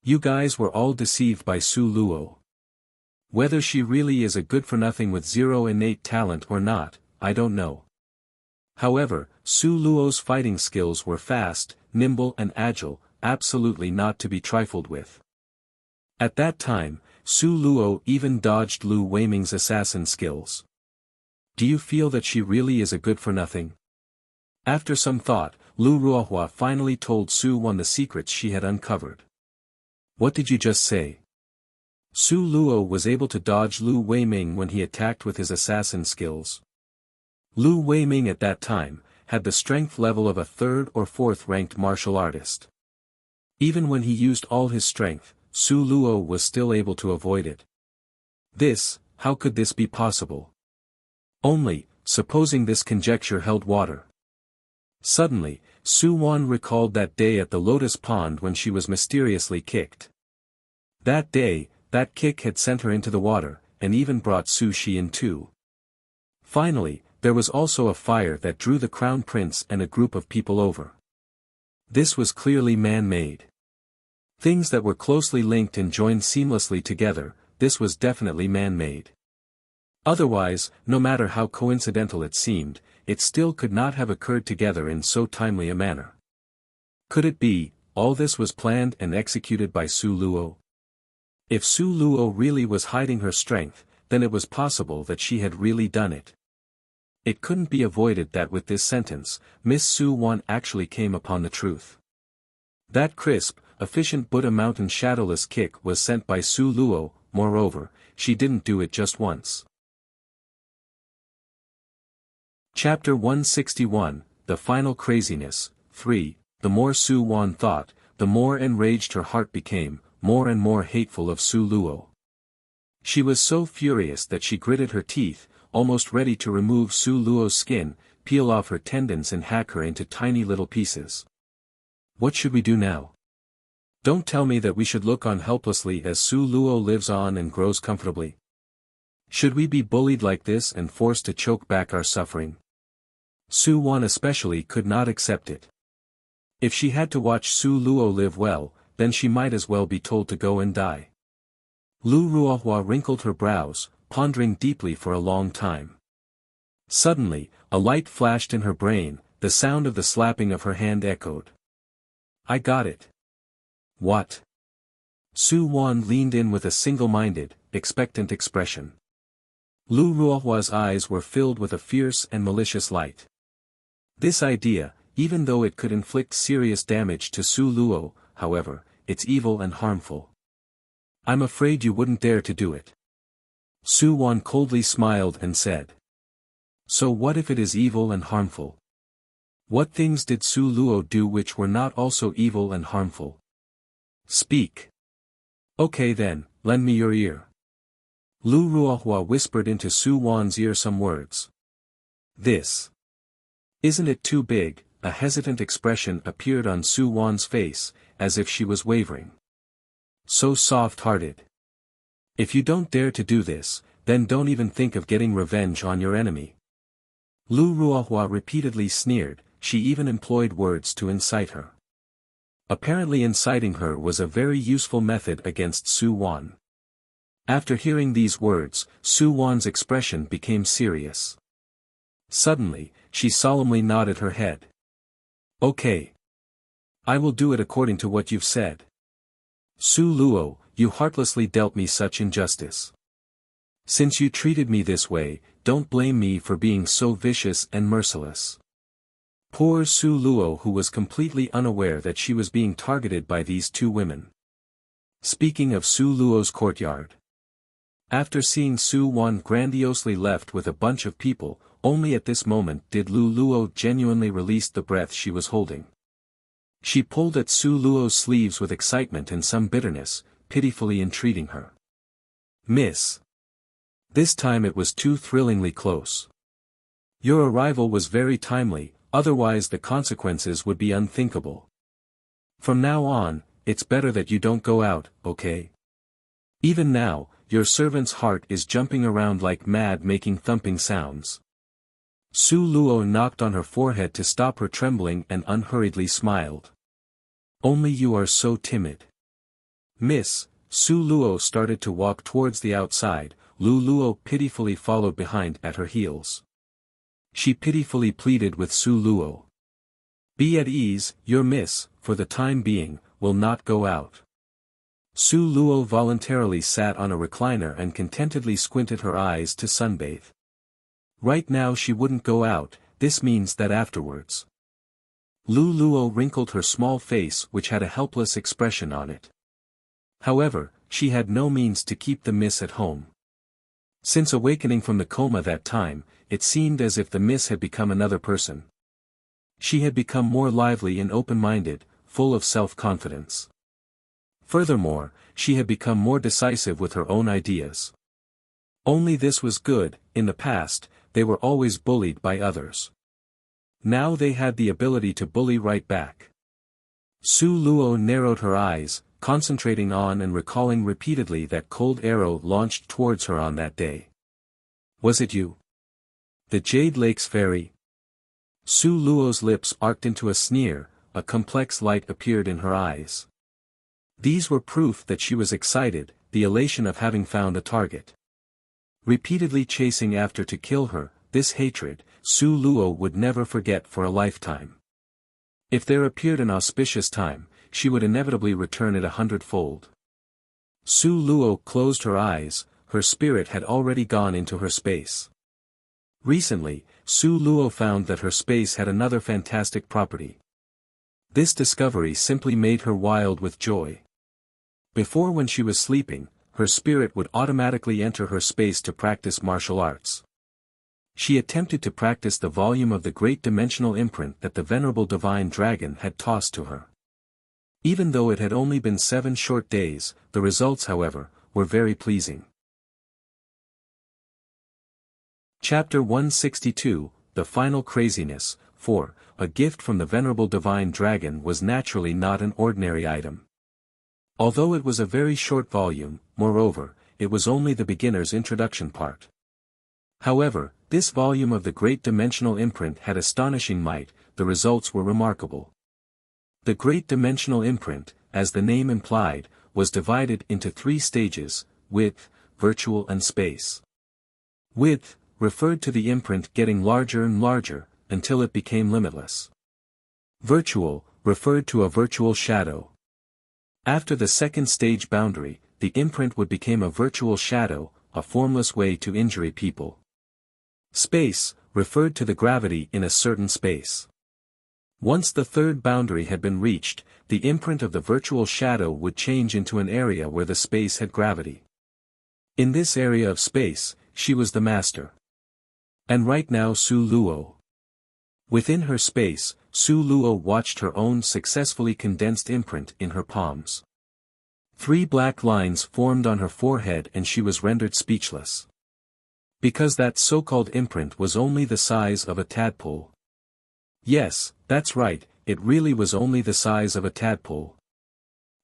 You guys were all deceived by Su Luo. Whether she really is a good-for-nothing with zero innate talent or not, I don't know. However, Su Luo's fighting skills were fast, nimble and agile, absolutely not to be trifled with. At that time, Su Luo even dodged Lu Weiming's assassin skills. Do you feel that she really is a good-for-nothing? After some thought, Lu Ruohua finally told Su Wan the secrets she had uncovered. What did you just say? Su Luo was able to dodge Lu Weiming when he attacked with his assassin skills. Lu Weiming at that time had the strength level of a 3rd or 4th ranked martial artist. Even when he used all his strength, Su Luo was still able to avoid it. How could this be possible? Only, supposing this conjecture held water. Suddenly, Su Wan recalled that day at the Lotus Pond when she was mysteriously kicked. That day, that kick had sent her into the water, and even brought Su Xian too. Finally, there was also a fire that drew the crown prince and a group of people over. This was clearly man-made. Things that were closely linked and joined seamlessly together, this was definitely man-made. Otherwise, no matter how coincidental it seemed, it still could not have occurred together in so timely a manner. Could it be, all this was planned and executed by Su Luo? If Su Luo really was hiding her strength, then it was possible that she had really done it. It couldn't be avoided that with this sentence, Miss Su Wan actually came upon the truth. That crisp, efficient Buddha Mountain shadowless kick was sent by Su Luo. Moreover, she didn't do it just once. Chapter 161, The Final Craziness, 3. The more Su Wan thought, the more enraged her heart became, more and more hateful of Su Luo. She was so furious that she gritted her teeth, almost ready to remove Su Luo's skin, peel off her tendons and hack her into tiny little pieces. What should we do now? Don't tell me that we should look on helplessly as Su Luo lives on and grows comfortably. Should we be bullied like this and forced to choke back our suffering? Su Wan especially could not accept it. If she had to watch Su Luo live well, then she might as well be told to go and die. Lu Ruohua wrinkled her brows, pondering deeply for a long time. Suddenly, a light flashed in her brain, the sound of the slapping of her hand echoed. I got it. What? Su Wan leaned in with a single-minded, expectant expression. Lu Ruohua's eyes were filled with a fierce and malicious light. This idea, even though it could inflict serious damage to Su Luo, however, it's evil and harmful. I'm afraid you wouldn't dare to do it. Su Wan coldly smiled and said. So what if it is evil and harmful? What things did Su Luo do which were not also evil and harmful? Speak. Okay then, lend me your ear. Lu Ruohua whispered into Su Wan's ear some words. This. Isn't it too big? A hesitant expression appeared on Su Wan's face, as if she was wavering. So soft-hearted. If you don't dare to do this, then don't even think of getting revenge on your enemy. Lu Ruohua repeatedly sneered, she even employed words to incite her. Apparently inciting her was a very useful method against Su Wan. After hearing these words, Su Wan's expression became serious. Suddenly, she solemnly nodded her head. Okay. I will do it according to what you've said. Su Luo, you heartlessly dealt me such injustice. Since you treated me this way, don't blame me for being so vicious and merciless. Poor Su Luo, who was completely unaware that she was being targeted by these two women. Speaking of Su Luo's courtyard. After seeing Su Wan grandiosely left with a bunch of people, only at this moment did Lu Luo genuinely release the breath she was holding. She pulled at Su Luo's sleeves with excitement and some bitterness, pitifully entreating her. Miss. This time it was too thrillingly close. Your arrival was very timely, otherwise the consequences would be unthinkable. From now on, it's better that you don't go out, okay? Even now, your servant's heart is jumping around like mad, making thumping sounds. Su Luo knocked on her forehead to stop her trembling and unhurriedly smiled. Only you are so timid. Miss. Su Luo started to walk towards the outside, Lu Luo pitifully followed behind at her heels. She pitifully pleaded with Su Luo. Be at ease, your miss, for the time being, will not go out. Su Luo voluntarily sat on a recliner and contentedly squinted her eyes to sunbathe. Right now she wouldn't go out, this means that afterwards. Lu Luo wrinkled her small face which had a helpless expression on it. However, she had no means to keep the miss at home. Since awakening from the coma that time, it seemed as if the miss had become another person. She had become more lively and open-minded, full of self-confidence. Furthermore, she had become more decisive with her own ideas. Only this was good. In the past, they were always bullied by others. Now they had the ability to bully right back. Su Luo narrowed her eyes, concentrating on and recalling repeatedly that cold arrow launched towards her on that day. Was it you? The Jade Lake's fairy? Su Luo's lips arced into a sneer, a complex light appeared in her eyes. These were proof that she was excited, the elation of having found a target. Repeatedly chasing after to kill her, this hatred, Su Luo would never forget for a lifetime. If there appeared an auspicious time, she would inevitably return it 100-fold. Su Luo closed her eyes, her spirit had already gone into her space. Recently, Su Luo found that her space had another fantastic property. This discovery simply made her wild with joy. Before, when she was sleeping, her spirit would automatically enter her space to practice martial arts. She attempted to practice the volume of the great dimensional imprint that the venerable divine dragon had tossed to her. Even though it had only been 7 short days, the results, however, were very pleasing. Chapter 162, The Final Craziness. 4. A gift from the venerable divine dragon was naturally not an ordinary item. Although it was a very short volume, moreover, it was only the beginner's introduction part. However, this volume of the great dimensional imprint had astonishing might, the results were remarkable. The great dimensional imprint, as the name implied, was divided into 3 stages: width, virtual and space. Width referred to the imprint getting larger and larger, until it became limitless. Virtual referred to a virtual shadow. After the second stage boundary, the imprint would become a virtual shadow, a formless way to injure people. Space referred to the gravity in a certain space. Once the third boundary had been reached, the imprint of the virtual shadow would change into an area where the space had gravity. In this area of space, she was the master. And right now Su Luo. Within her space, Su Luo watched her own successfully condensed imprint in her palms. 3 black lines formed on her forehead and she was rendered speechless. Because that so-called imprint was only the size of a tadpole. Yes, that's right, it really was only the size of a tadpole.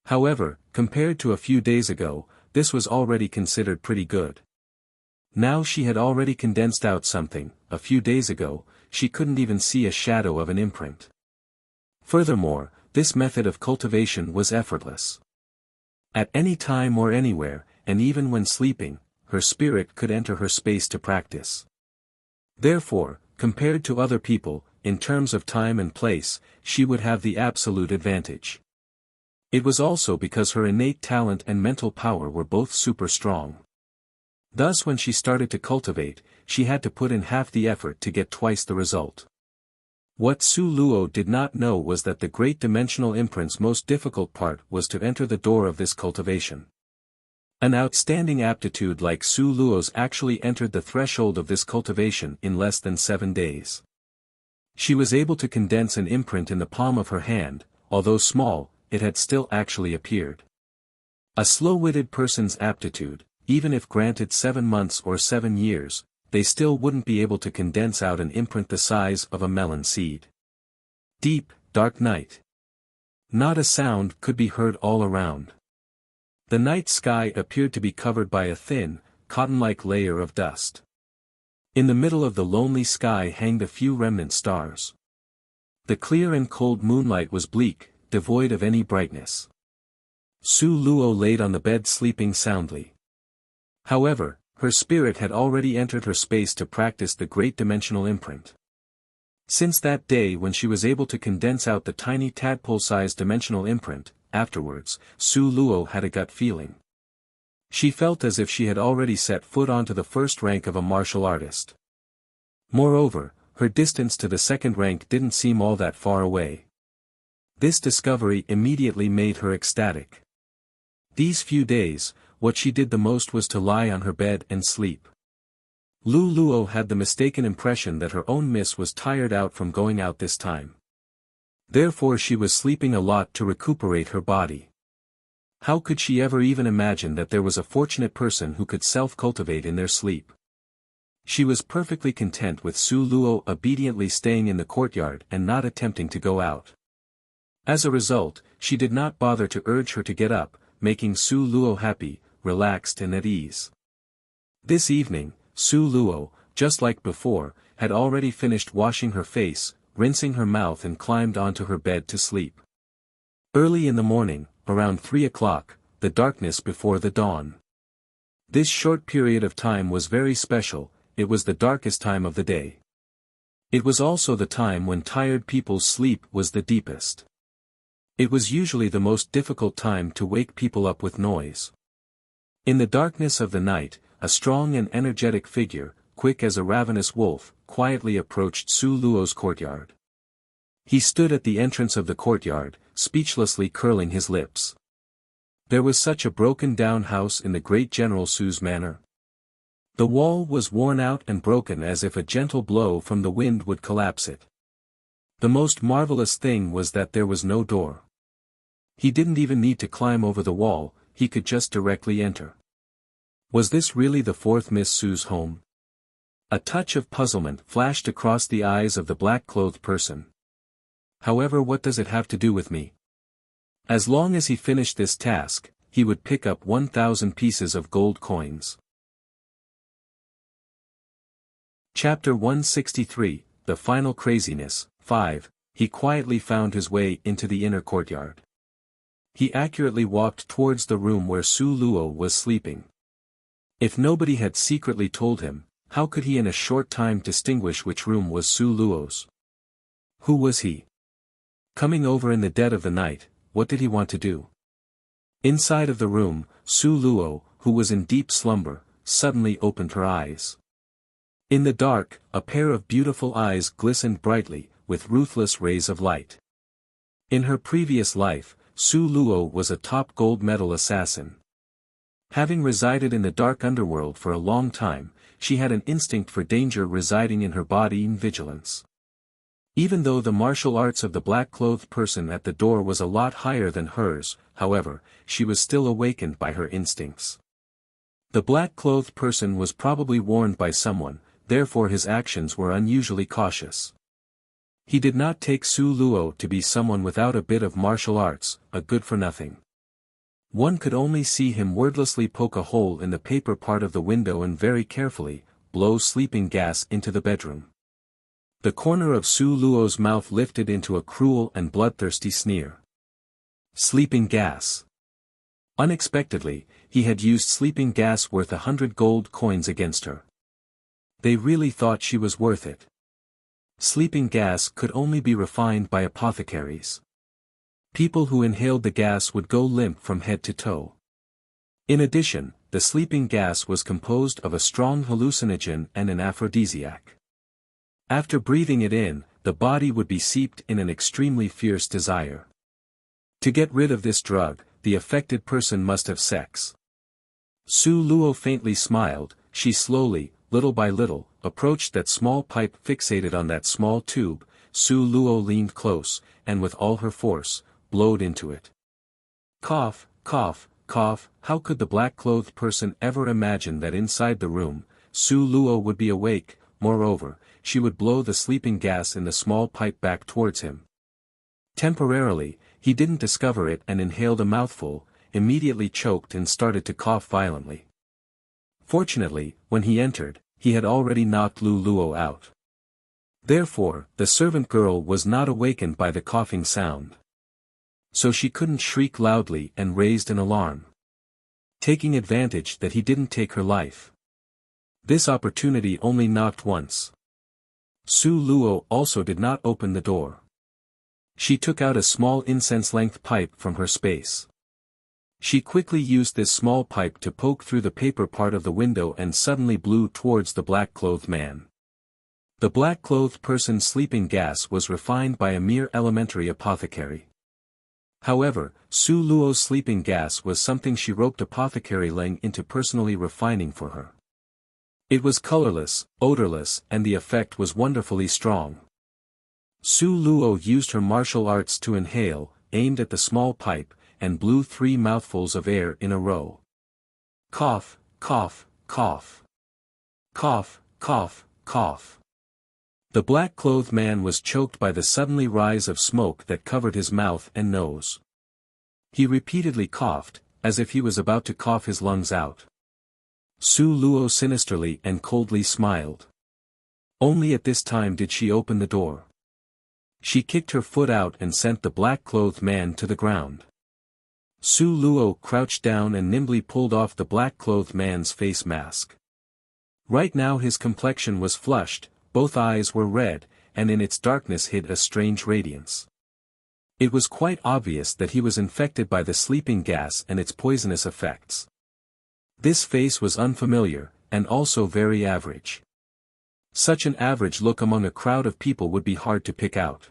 However, compared to a few days ago, this was already considered pretty good. Now she had already condensed out something. A few days ago, she couldn't even see a shadow of an imprint. Furthermore, this method of cultivation was effortless. At any time or anywhere, and even when sleeping, her spirit could enter her space to practice. Therefore, compared to other people, in terms of time and place, she would have the absolute advantage. It was also because her innate talent and mental power were both super strong. Thus when she started to cultivate, she had to put in half the effort to get twice the result. What Su Luo did not know was that the great dimensional imprint's most difficult part was to enter the door of this cultivation. An outstanding aptitude like Su Luo's actually entered the threshold of this cultivation in less than 7 days. She was able to condense an imprint in the palm of her hand, although small, it had still actually appeared. A slow-witted person's aptitude, even if granted 7 months or 7 years, they still wouldn't be able to condense out an imprint the size of a melon seed. Deep, dark night. Not a sound could be heard all around. The night sky appeared to be covered by a thin, cotton-like layer of dust. In the middle of the lonely sky hanged a few remnant stars. The clear and cold moonlight was bleak, devoid of any brightness. Su Luo laid on the bed sleeping soundly. However, her spirit had already entered her space to practice the great dimensional imprint. Since that day when she was able to condense out the tiny tadpole-sized dimensional imprint, afterwards, Su Luo had a gut feeling. She felt as if she had already set foot onto the first rank of a martial artist. Moreover, her distance to the second rank didn't seem all that far away. This discovery immediately made her ecstatic. These few days, what she did the most was to lie on her bed and sleep. Lu Luo had the mistaken impression that her own miss was tired out from going out this time. Therefore she was sleeping a lot to recuperate her body. How could she ever even imagine that there was a fortunate person who could self-cultivate in their sleep? She was perfectly content with Su Luo obediently staying in the courtyard and not attempting to go out. As a result, she did not bother to urge her to get up, making Su Luo happy, relaxed and at ease. This evening, Su Luo, just like before, had already finished washing her face, rinsing her mouth and climbed onto her bed to sleep. Early in the morning, around 3 o'clock, the darkness before the dawn. This short period of time was very special. It was the darkest time of the day. It was also the time when tired people's sleep was the deepest. It was usually the most difficult time to wake people up with noise. In the darkness of the night, a strong and energetic figure, quick as a ravenous wolf, quietly approached Su Luo's courtyard. He stood at the entrance of the courtyard, speechlessly curling his lips. There was such a broken-down house in the great General Su's manor. The wall was worn out and broken as if a gentle blow from the wind would collapse it. The most marvelous thing was that there was no door. He didn't even need to climb over the wall, he could just directly enter. Was this really the fourth Miss Su's home? A touch of puzzlement flashed across the eyes of the black-clothed person. However, what does it have to do with me? As long as he finished this task, he would pick up 1,000 pieces of gold coins. Chapter 163, The Final Craziness, 5, He quietly found his way into the inner courtyard. He accurately walked towards the room where Su Luo was sleeping. If nobody had secretly told him, how could he in a short time distinguish which room was Su Luo's? Who was he? Coming over in the dead of the night, what did he want to do? Inside of the room, Su Luo, who was in deep slumber, suddenly opened her eyes. In the dark, a pair of beautiful eyes glistened brightly, with ruthless rays of light. In her previous life, Su Luo was a top gold medal assassin. Having resided in the dark underworld for a long time, she had an instinct for danger residing in her body and vigilance. Even though the martial arts of the black-clothed person at the door was a lot higher than hers, however, she was still awakened by her instincts. The black-clothed person was probably warned by someone, therefore his actions were unusually cautious. He did not take Su Luo to be someone without a bit of martial arts, a good-for-nothing. One could only see him wordlessly poke a hole in the paper part of the window and very carefully, blow sleeping gas into the bedroom. The corner of Su Luo's mouth lifted into a cruel and bloodthirsty sneer. Sleeping gas. Unexpectedly, he had used sleeping gas worth 100 gold coins against her. They really thought she was worth it. Sleeping gas could only be refined by apothecaries. People who inhaled the gas would go limp from head to toe. In addition, the sleeping gas was composed of a strong hallucinogen and an aphrodisiac. After breathing it in, the body would be seeped in an extremely fierce desire. To get rid of this drug, the affected person must have sex. Su Luo faintly smiled. She slowly, little by little, approached that small pipe fixated on that small tube. Su Luo leaned close, and with all her force, blowed into it. Cough, cough, cough. How could the black-clothed person ever imagine that inside the room, Su Luo would be awake? Moreover, she would blow the sleeping gas in the small pipe back towards him. Temporarily, he didn't discover it and inhaled a mouthful, immediately choked and started to cough violently. Fortunately, when he entered, he had already knocked Lu Luo out. Therefore, the servant girl was not awakened by the coughing sound. So she couldn't shriek loudly and raised an alarm. Taking advantage that he didn't take her life. This opportunity only knocked once. Su Luo also did not open the door. She took out a small incense-length pipe from her space. She quickly used this small pipe to poke through the paper part of the window and suddenly blew towards the black-clothed man. The black-clothed person's sleeping gas was refined by a mere elementary apothecary. However, Su Luo's sleeping gas was something she roped Apothecary Leng into personally refining for her. It was colorless, odorless, and the effect was wonderfully strong. Su Luo used her martial arts to inhale, aimed at the small pipe, and blew 3 mouthfuls of air in a row. Cough, cough, cough. Cough, cough, cough. The black-clothed man was choked by the suddenly rise of smoke that covered his mouth and nose. He repeatedly coughed, as if he was about to cough his lungs out. Su Luo sinisterly and coldly smiled. Only at this time did she open the door. She kicked her foot out and sent the black-clothed man to the ground. Su Luo crouched down and nimbly pulled off the black-clothed man's face mask. Right now his complexion was flushed, both eyes were red, and in its darkness hid a strange radiance. It was quite obvious that he was infected by the sleeping gas and its poisonous effects. This face was unfamiliar, and also very average. Such an average look among a crowd of people would be hard to pick out.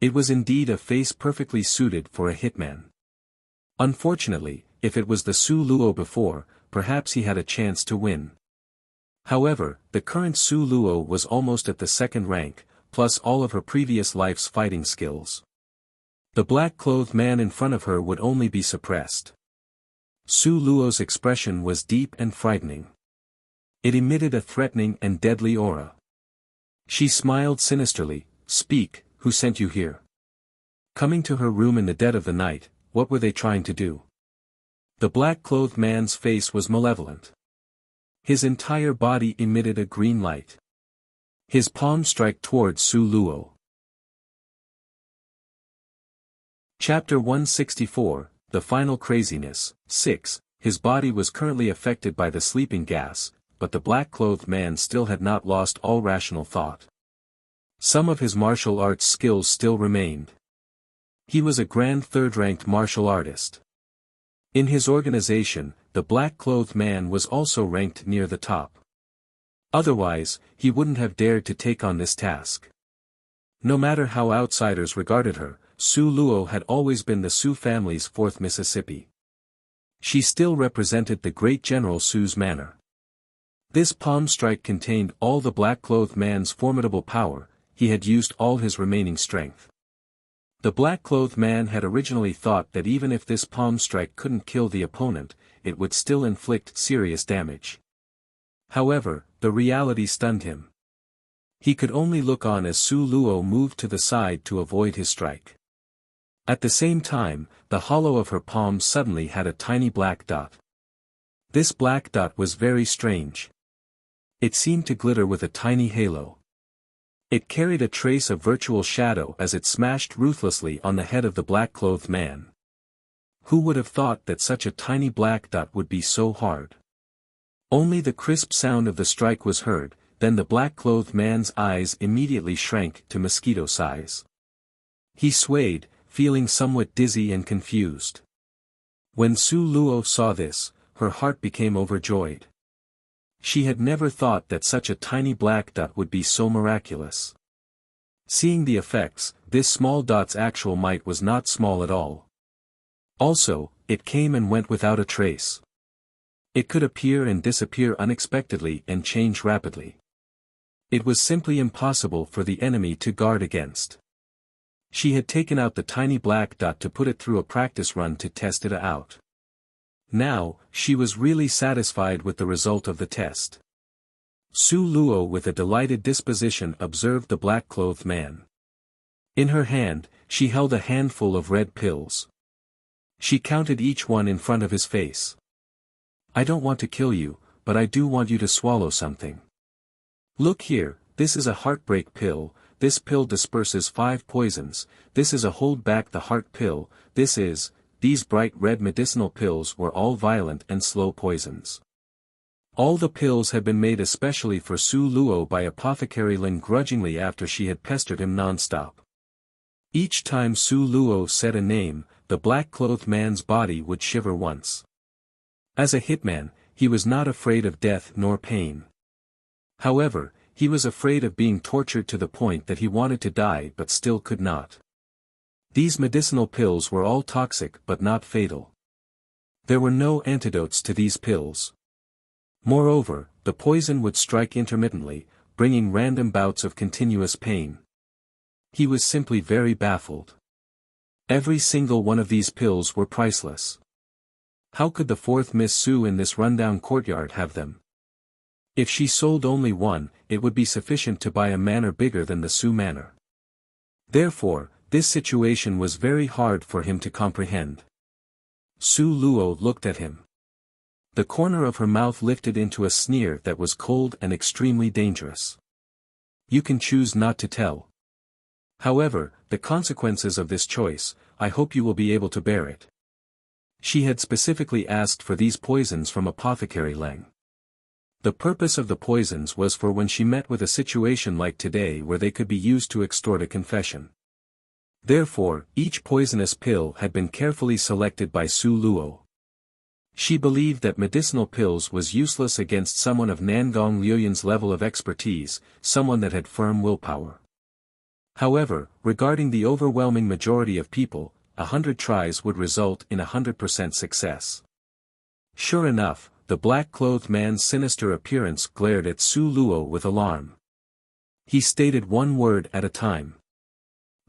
It was indeed a face perfectly suited for a hitman. Unfortunately, if it was the Su Luo before, perhaps he had a chance to win. However, the current Su Luo was almost at the second rank, plus all of her previous life's fighting skills. The black-clothed man in front of her would only be suppressed. Su Luo's expression was deep and frightening. It emitted a threatening and deadly aura. She smiled sinisterly. "Speak, who sent you here?" Coming to her room in the dead of the night, what were they trying to do? The black-clothed man's face was malevolent. His entire body emitted a green light. His palm struck towards Su Luo. Chapter 164, The Final Craziness, 6. His body was currently affected by the sleeping gas, but the black-clothed man still had not lost all rational thought. Some of his martial arts skills still remained. He was a grand third-ranked martial artist. In his organization, the black-clothed man was also ranked near the top. Otherwise, he wouldn't have dared to take on this task. No matter how outsiders regarded her, Su Luo had always been the Su family's 4th Mississippi. She still represented the great General Su's manor. This palm strike contained all the black-clothed man's formidable power. He had used all his remaining strength. The black-clothed man had originally thought that even if this palm strike couldn't kill the opponent, it would still inflict serious damage. However, the reality stunned him. He could only look on as Su Luo moved to the side to avoid his strike. At the same time, the hollow of her palm suddenly had a tiny black dot. This black dot was very strange. It seemed to glitter with a tiny halo. It carried a trace of virtual shadow as it smashed ruthlessly on the head of the black-clothed man. Who would have thought that such a tiny black dot would be so hard? Only the crisp sound of the strike was heard, then the black-clothed man's eyes immediately shrank to mosquito size. He swayed, feeling somewhat dizzy and confused. When Su Luo saw this, her heart became overjoyed. She had never thought that such a tiny black dot would be so miraculous. Seeing the effects, this small dot's actual might was not small at all. Also, it came and went without a trace. It could appear and disappear unexpectedly and change rapidly. It was simply impossible for the enemy to guard against. She had taken out the tiny black dot to put it through a practice run to test it out. Now, she was really satisfied with the result of the test. Su Luo with a delighted disposition observed the black-clothed man. In her hand, she held a handful of red pills. She counted each one in front of his face. "I don't want to kill you, but I do want you to swallow something. Look here, this is a heartbreak pill, this pill disperses 5 poisons, this is a hold back the heart pill, these bright red medicinal pills were all violent and slow poisons. All the pills had been made especially for Su Luo by Apothecary Leng grudgingly after she had pestered him non-stop. Each time Su Luo said a name, the black-clothed man's body would shiver once. As a hitman, he was not afraid of death nor pain. However, he was afraid of being tortured to the point that he wanted to die but still could not. These medicinal pills were all toxic but not fatal. There were no antidotes to these pills. Moreover, the poison would strike intermittently, bringing random bouts of continuous pain. He was simply very baffled. Every single one of these pills were priceless. How could the fourth Miss Su in this rundown courtyard have them? If she sold only one, it would be sufficient to buy a manor bigger than the Su manor. Therefore, this situation was very hard for him to comprehend. Su Luo looked at him. The corner of her mouth lifted into a sneer that was cold and extremely dangerous. You can choose not to tell. However, the consequences of this choice, I hope you will be able to bear it. She had specifically asked for these poisons from Apothecary Leng. The purpose of the poisons was for when she met with a situation like today where they could be used to extort a confession. Therefore, each poisonous pill had been carefully selected by Su Luo. She believed that medicinal pills was useless against someone of Nangong Liuyan's level of expertise, someone that had firm willpower. However, regarding the overwhelming majority of people, 100 tries would result in 100% success. Sure enough, the black-clothed man's sinister appearance glared at Su Luo with alarm. He stated one word at a time.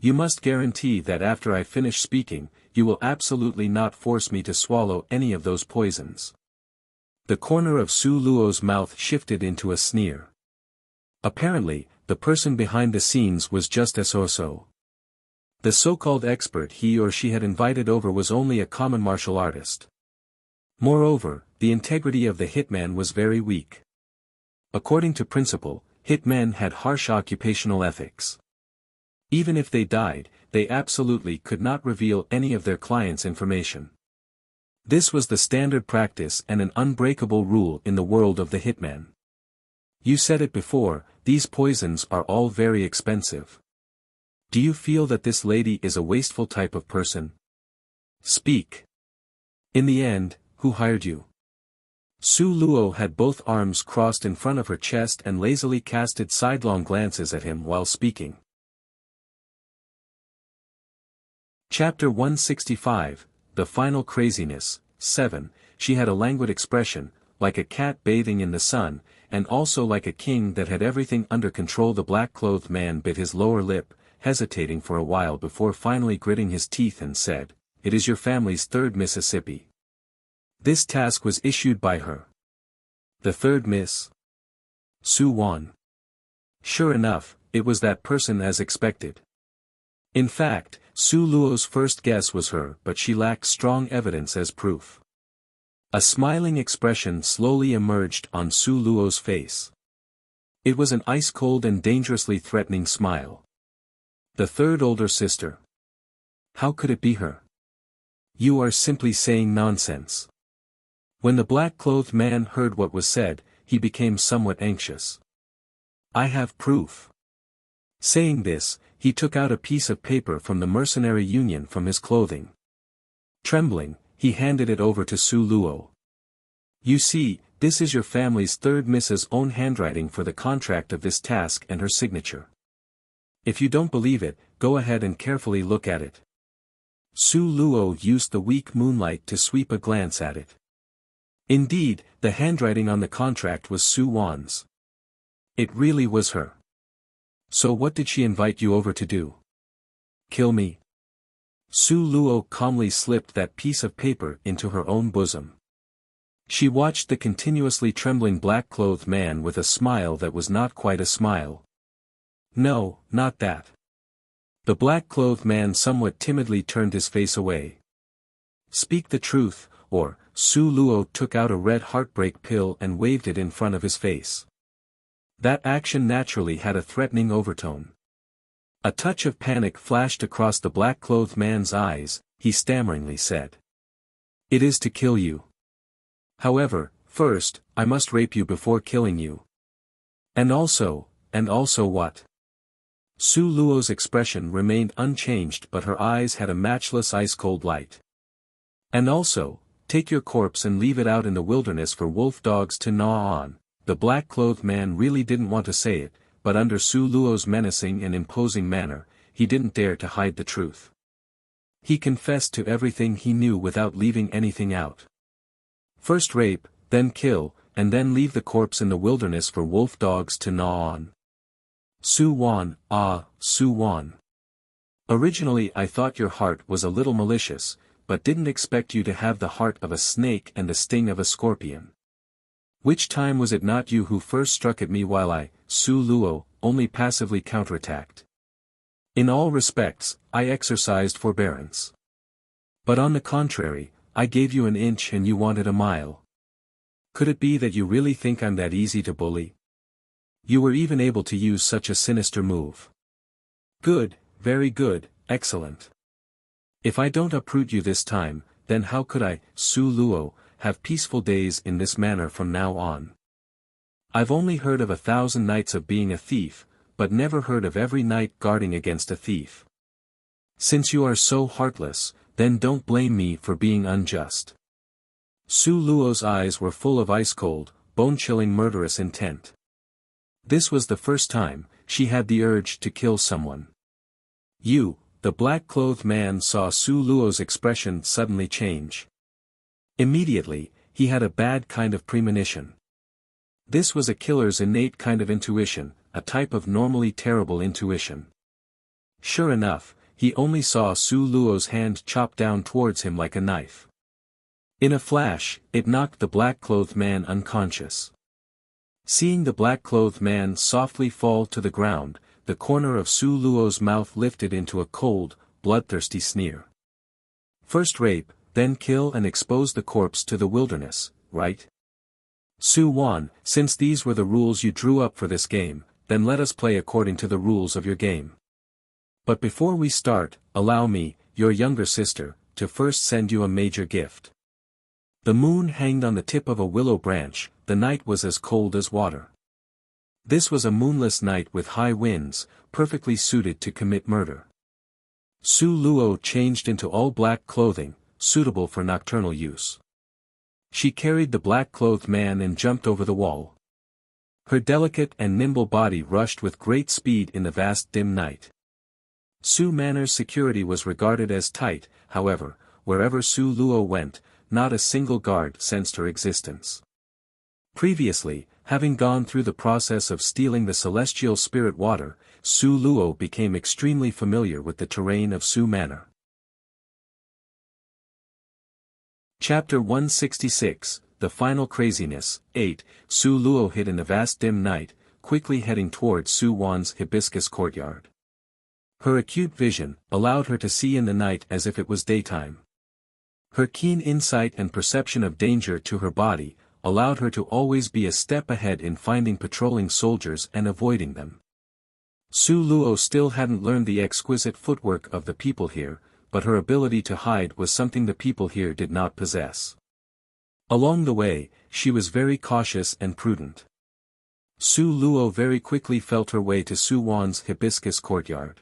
You must guarantee that after I finish speaking, you will absolutely not force me to swallow any of those poisons. The corner of Su Luo's mouth shifted into a sneer. Apparently, the person behind the scenes was just so. The so-called expert he or she had invited over was only a common martial artist. Moreover, the integrity of the hitman was very weak. According to principle, hitmen had harsh occupational ethics. Even if they died, they absolutely could not reveal any of their clients' information. This was the standard practice and an unbreakable rule in the world of the hitman. You said it before, these poisons are all very expensive. Do you feel that this lady is a wasteful type of person? Speak. In the end, who hired you? Su Luo had both arms crossed in front of her chest and lazily casted sidelong glances at him while speaking. Chapter 165, The Final Craziness, 7, She had a languid expression, like a cat bathing in the sun, and also like a king that had everything under control. The black-clothed man bit his lower lip, hesitating for a while before finally gritting his teeth and said, "It is your family's third Mississippi. This task was issued by her." The third Miss? Su Wan. Sure enough, it was that person as expected. In fact, Su Luo's first guess was her, but she lacked strong evidence as proof. A smiling expression slowly emerged on Su Luo's face. It was an ice-cold and dangerously threatening smile. The third older sister. How could it be her? You are simply saying nonsense. When the black-clothed man heard what was said, he became somewhat anxious. I have proof. Saying this, he took out a piece of paper from the mercenary union from his clothing. Trembling, he handed it over to Su Luo. You see, this is your family's third Miss's own handwriting for the contract of this task and her signature. If you don't believe it, go ahead and carefully look at it. Su Luo used the weak moonlight to sweep a glance at it. Indeed, the handwriting on the contract was Su Wan's. It really was her. So what did she invite you over to do? Kill me? Su Luo calmly slipped that piece of paper into her own bosom. She watched the continuously trembling black-clothed man with a smile that was not quite a smile. No, not that. The black-clothed man somewhat timidly turned his face away. Speak the truth, or, Su Luo took out a red heartbreak pill and waved it in front of his face. That action naturally had a threatening overtone. A touch of panic flashed across the black-clothed man's eyes, he stammeringly said. It is to kill you. However, first, I must rape you before killing you. And also what? Su Luo's expression remained unchanged, but her eyes had a matchless ice-cold light. And also, take your corpse and leave it out in the wilderness for wolf dogs to gnaw on, the black-clothed man really didn't want to say it, but under Su Luo's menacing and imposing manner, he didn't dare to hide the truth. He confessed to everything he knew without leaving anything out. First rape, then kill, and then leave the corpse in the wilderness for wolf dogs to gnaw on. Su Wan, Su Wan. Originally I thought your heart was a little malicious, but didn't expect you to have the heart of a snake and the sting of a scorpion. Which time was it not you who first struck at me while I, Su Luo, only passively counterattacked? In all respects, I exercised forbearance. But on the contrary, I gave you an inch and you wanted a mile. Could it be that you really think I'm that easy to bully? You were even able to use such a sinister move. Good, very good, excellent. If I don't uproot you this time, then how could I, Su Luo, have peaceful days in this manner from now on? I've only heard of 1,000 nights of being a thief, but never heard of every night guarding against a thief. Since you are so heartless, then don't blame me for being unjust. Su Luo's eyes were full of ice-cold, bone-chilling murderous intent. This was the first time she had the urge to kill someone. You, the black-clothed man, saw Su Luo's expression suddenly change. Immediately, he had a bad kind of premonition. This was a killer's innate kind of intuition, a type of normally terrible intuition. Sure enough, he only saw Su Luo's hand chop down towards him like a knife. In a flash, it knocked the black-clothed man unconscious. Seeing the black-clothed man softly fall to the ground, the corner of Su Luo's mouth lifted into a cold, bloodthirsty sneer. First rape, then kill and expose the corpse to the wilderness, right? Su Wan, since these were the rules you drew up for this game, then let us play according to the rules of your game. But before we start, allow me, your younger sister, to first send you a major gift. The moon hanged on the tip of a willow branch, the night was as cold as water. This was a moonless night with high winds, perfectly suited to commit murder. Su Luo changed into all black clothing, suitable for nocturnal use. She carried the black-clothed man and jumped over the wall. Her delicate and nimble body rushed with great speed in the vast dim night. Su Manor's security was regarded as tight, however, wherever Su Luo went, not a single guard sensed her existence. Previously, having gone through the process of stealing the celestial spirit water, Su Luo became extremely familiar with the terrain of Su Manor. Chapter 166, The Final Craziness, 8, Su Luo hid in the vast dim night, quickly heading towards Su Wan's hibiscus courtyard. Her acute vision allowed her to see in the night as if it was daytime. Her keen insight and perception of danger to her body allowed her to always be a step ahead in finding patrolling soldiers and avoiding them. Su Luo still hadn't learned the exquisite footwork of the people here, but her ability to hide was something the people here did not possess. Along the way, she was very cautious and prudent. Su Luo very quickly felt her way to Su Wan's hibiscus courtyard.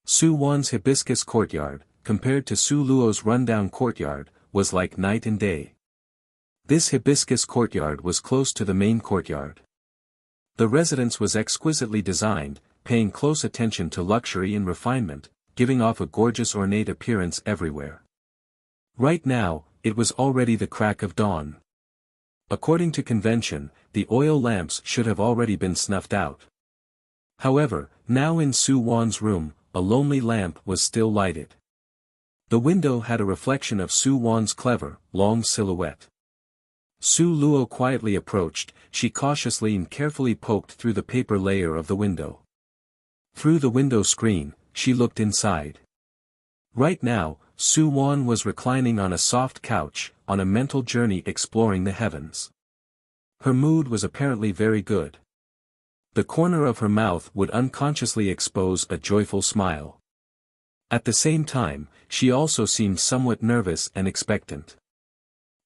Su Wan's hibiscus courtyard, compared to Su Luo's rundown courtyard, was like night and day. This hibiscus courtyard was close to the main courtyard. The residence was exquisitely designed, paying close attention to luxury and refinement, giving off a gorgeous ornate appearance everywhere. Right now, it was already the crack of dawn. According to convention, the oil lamps should have already been snuffed out. However, now in Su Wan's room, a lonely lamp was still lighted. The window had a reflection of Su Wan's clever, long silhouette. Su Luo quietly approached, she cautiously and carefully poked through the paper layer of the window. Through the window screen, she looked inside. Right now, Su Wan was reclining on a soft couch, on a mental journey exploring the heavens. Her mood was apparently very good. The corner of her mouth would unconsciously expose a joyful smile. At the same time, she also seemed somewhat nervous and expectant.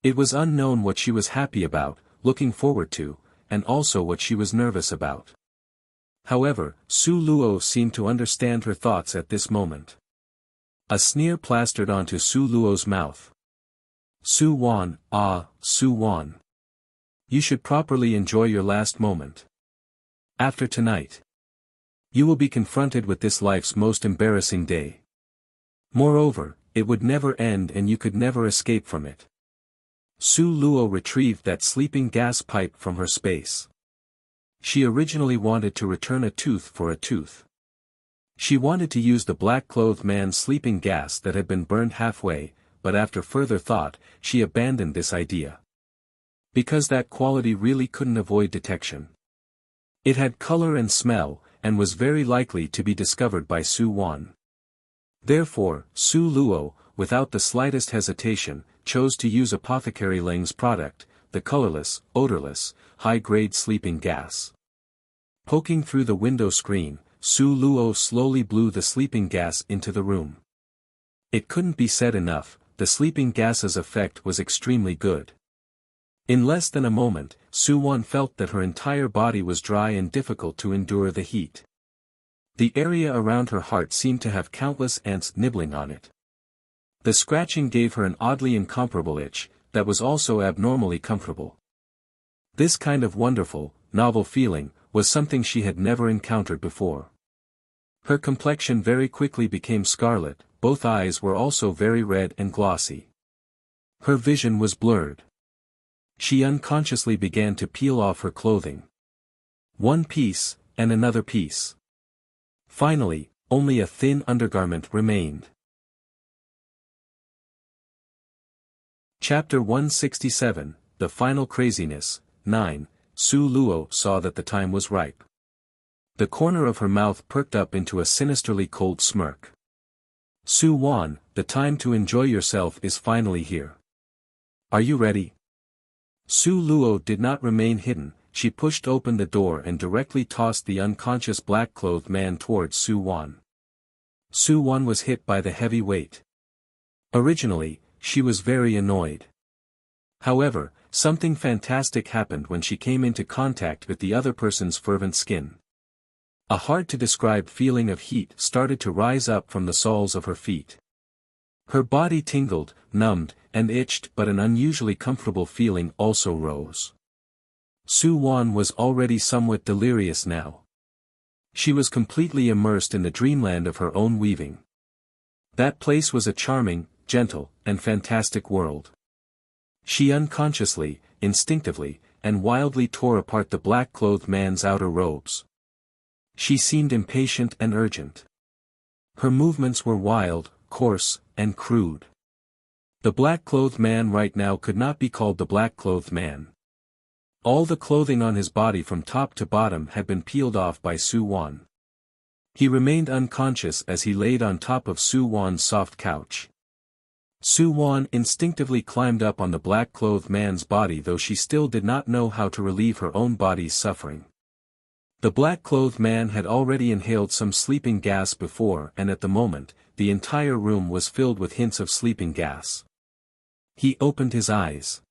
It was unknown what she was happy about, looking forward to, and also what she was nervous about. However, Su Luo seemed to understand her thoughts at this moment. A sneer plastered onto Su Luo's mouth. Su Wan, Su Wan. You should properly enjoy your last moment. After tonight, you will be confronted with this life's most embarrassing day. Moreover, it would never end and you could never escape from it. Su Luo retrieved that sleeping gas pipe from her space. She originally wanted to return a tooth for a tooth. She wanted to use the black-clothed man's sleeping gas that had been burned halfway, but after further thought, she abandoned this idea. Because that quality really couldn't avoid detection. It had color and smell, and was very likely to be discovered by Su Wan. Therefore, Su Luo, without the slightest hesitation, chose to use Apothecary Ling's product, the colorless, odorless, high-grade sleeping gas. Poking through the window screen, Su Luo slowly blew the sleeping gas into the room. It couldn't be said enough, the sleeping gas's effect was extremely good. In less than a moment, Su Wan felt that her entire body was dry and difficult to endure the heat. The area around her heart seemed to have countless ants nibbling on it. The scratching gave her an oddly incomparable itch, that was also abnormally comfortable. This kind of wonderful, novel feeling, was something she had never encountered before. Her complexion very quickly became scarlet, both eyes were also very red and glossy. Her vision was blurred. She unconsciously began to peel off her clothing. One piece, and another piece. Finally, only a thin undergarment remained. Chapter 167, The Final Craziness, 9, Su Luo saw that the time was ripe. The corner of her mouth perked up into a sinisterly cold smirk. Su Wan, the time to enjoy yourself is finally here. Are you ready? Su Luo did not remain hidden, she pushed open the door and directly tossed the unconscious black-clothed man towards Su Wan. Su Wan was hit by the heavy weight. Originally, she was very annoyed. However, something fantastic happened when she came into contact with the other person's fervent skin. A hard-to-describe feeling of heat started to rise up from the soles of her feet. Her body tingled, numbed, and itched, but an unusually comfortable feeling also rose. Su Wan was already somewhat delirious now. She was completely immersed in the dreamland of her own weaving. That place was a charming, gentle, and fantastic world. She unconsciously, instinctively, and wildly tore apart the black-clothed man's outer robes. She seemed impatient and urgent. Her movements were wild, coarse, and crude. The black-clothed man right now could not be called the black-clothed man. All the clothing on his body from top to bottom had been peeled off by Su Wan. He remained unconscious as he laid on top of Su Wan's soft couch. Su Wan instinctively climbed up on the black-clothed man's body, though she still did not know how to relieve her own body's suffering. The black-clothed man had already inhaled some sleeping gas before, and at the moment, the entire room was filled with hints of sleeping gas. He opened his eyes.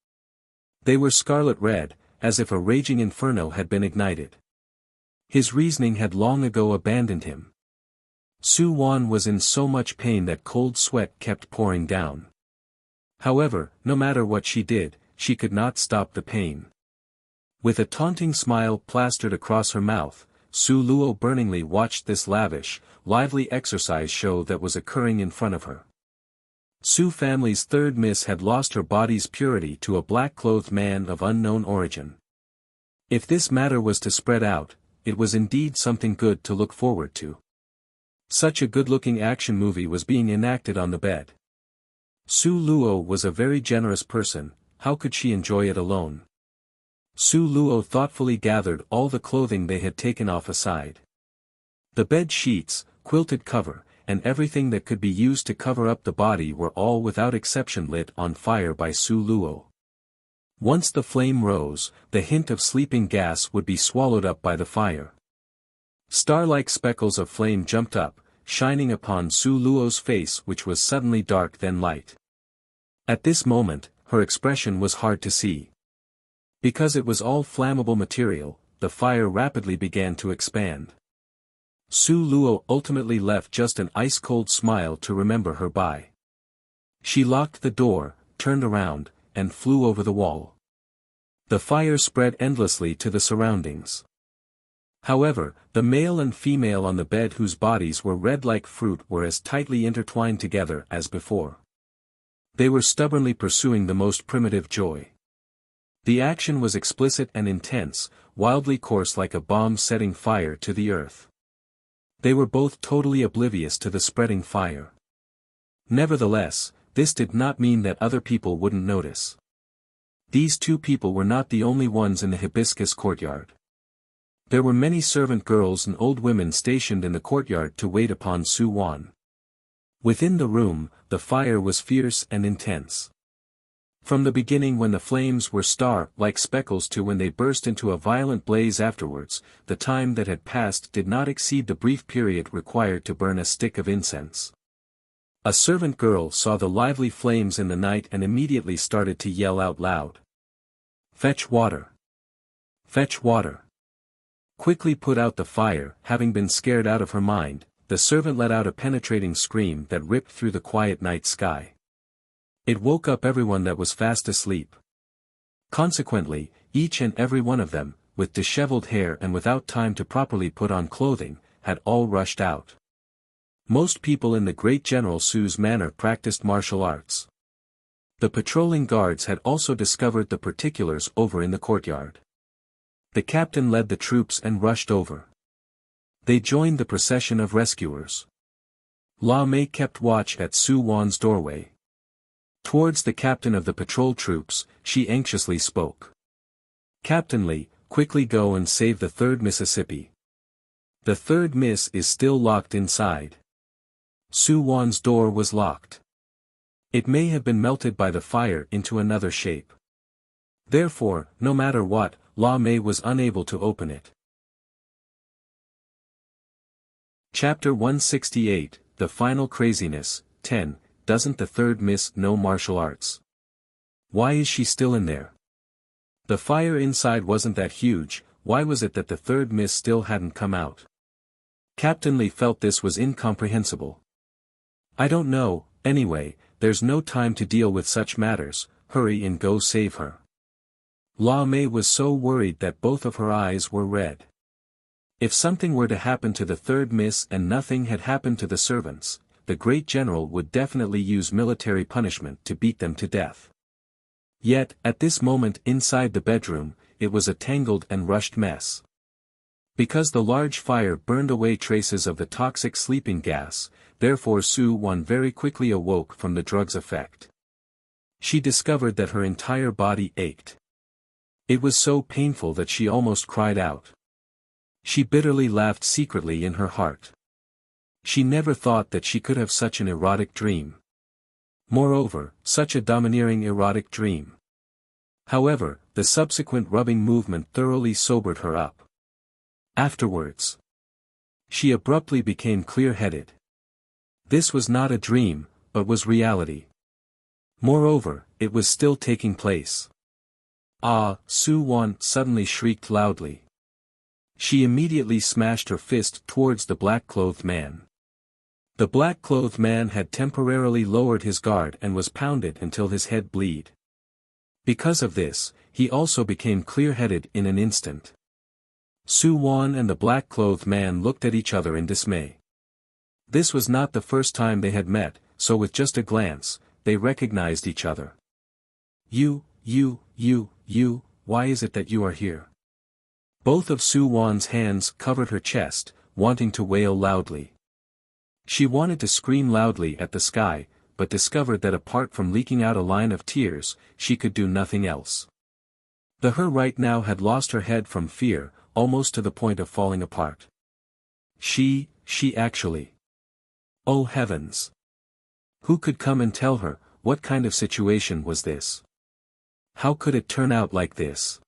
They were scarlet red, as if a raging inferno had been ignited. His reasoning had long ago abandoned him. Su Wan was in so much pain that cold sweat kept pouring down. However, no matter what she did, she could not stop the pain. With a taunting smile plastered across her mouth, Su Luo burningly watched this lavish, lively exercise show that was occurring in front of her. Su family's third miss had lost her body's purity to a black-clothed man of unknown origin. If this matter was to spread out, it was indeed something good to look forward to. Such a good-looking action movie was being enacted on the bed. Su Luo was a very generous person, how could she enjoy it alone? Su Luo thoughtfully gathered all the clothing they had taken off aside. The bed sheets, quilted cover, and everything that could be used to cover up the body were all without exception lit on fire by Su Luo. Once the flame rose, the hint of sleeping gas would be swallowed up by the fire. Star-like speckles of flame jumped up, shining upon Su Luo's face, which was suddenly dark then light. At this moment, her expression was hard to see. Because it was all flammable material, the fire rapidly began to expand. Su Luo ultimately left just an ice-cold smile to remember her by. She locked the door, turned around, and flew over the wall. The fire spread endlessly to the surroundings. However, the male and female on the bed whose bodies were red like fruit were as tightly intertwined together as before. They were stubbornly pursuing the most primitive joy. The action was explicit and intense, wildly coarse like a bomb setting fire to the earth. They were both totally oblivious to the spreading fire. Nevertheless, this did not mean that other people wouldn't notice. These two people were not the only ones in the hibiscus courtyard. There were many servant girls and old women stationed in the courtyard to wait upon Su Wan. Within the room, the fire was fierce and intense. From the beginning when the flames were star-like speckles to when they burst into a violent blaze afterwards, the time that had passed did not exceed the brief period required to burn a stick of incense. A servant girl saw the lively flames in the night and immediately started to yell out loud. "Fetch water! Fetch water!" Quickly put out the fire. Having been scared out of her mind, the servant let out a penetrating scream that ripped through the quiet night sky. It woke up everyone that was fast asleep. Consequently, each and every one of them, with disheveled hair and without time to properly put on clothing, had all rushed out. Most people in the great General Su's manor practiced martial arts. The patrolling guards had also discovered the particulars over in the courtyard. The captain led the troops and rushed over. They joined the procession of rescuers. La Mei kept watch at Su Wan's doorway. Towards the captain of the patrol troops, she anxiously spoke. "Captain Lee, quickly go and save the 3rd Mississippi. The 3rd Miss is still locked inside." Su Wan's door was locked. It may have been melted by the fire into another shape. Therefore, no matter what, La Mei was unable to open it. Chapter 168, The Final Craziness, 10, Doesn't the 3rd Miss know martial arts? Why is she still in there? The fire inside wasn't that huge, why was it that the 3rd Miss still hadn't come out? Captain Lee felt this was incomprehensible. "I don't know, anyway, there's no time to deal with such matters, hurry and go save her." La Mei was so worried that both of her eyes were red. If something were to happen to the 3rd Miss and nothing had happened to the servants, the great general would definitely use military punishment to beat them to death. Yet, at this moment inside the bedroom, it was a tangled and rushed mess. Because the large fire burned away traces of the toxic sleeping gas, therefore Su Wan very quickly awoke from the drug's effect. She discovered that her entire body ached. It was so painful that she almost cried out. She bitterly laughed secretly in her heart. She never thought that she could have such an erotic dream. Moreover, such a domineering erotic dream. However, the subsequent rubbing movement thoroughly sobered her up. Afterwards, she abruptly became clear-headed. This was not a dream, but was reality. Moreover, it was still taking place. "Ah!" Su Wan suddenly shrieked loudly. She immediately smashed her fist towards the black-clothed man. The black-clothed man had temporarily lowered his guard and was pounded until his head bled. Because of this, he also became clear-headed in an instant. Su Wan and the black-clothed man looked at each other in dismay. This was not the first time they had met, so with just a glance, they recognized each other. You, why is it that you are here?" Both of Su Wan's hands covered her chest, wanting to wail loudly. She wanted to scream loudly at the sky, but discovered that apart from leaking out a line of tears, she could do nothing else. Her right now had lost her head from fear, almost to the point of falling apart. She actually. Oh heavens! Who could come and tell her, what kind of situation was this? How could it turn out like this?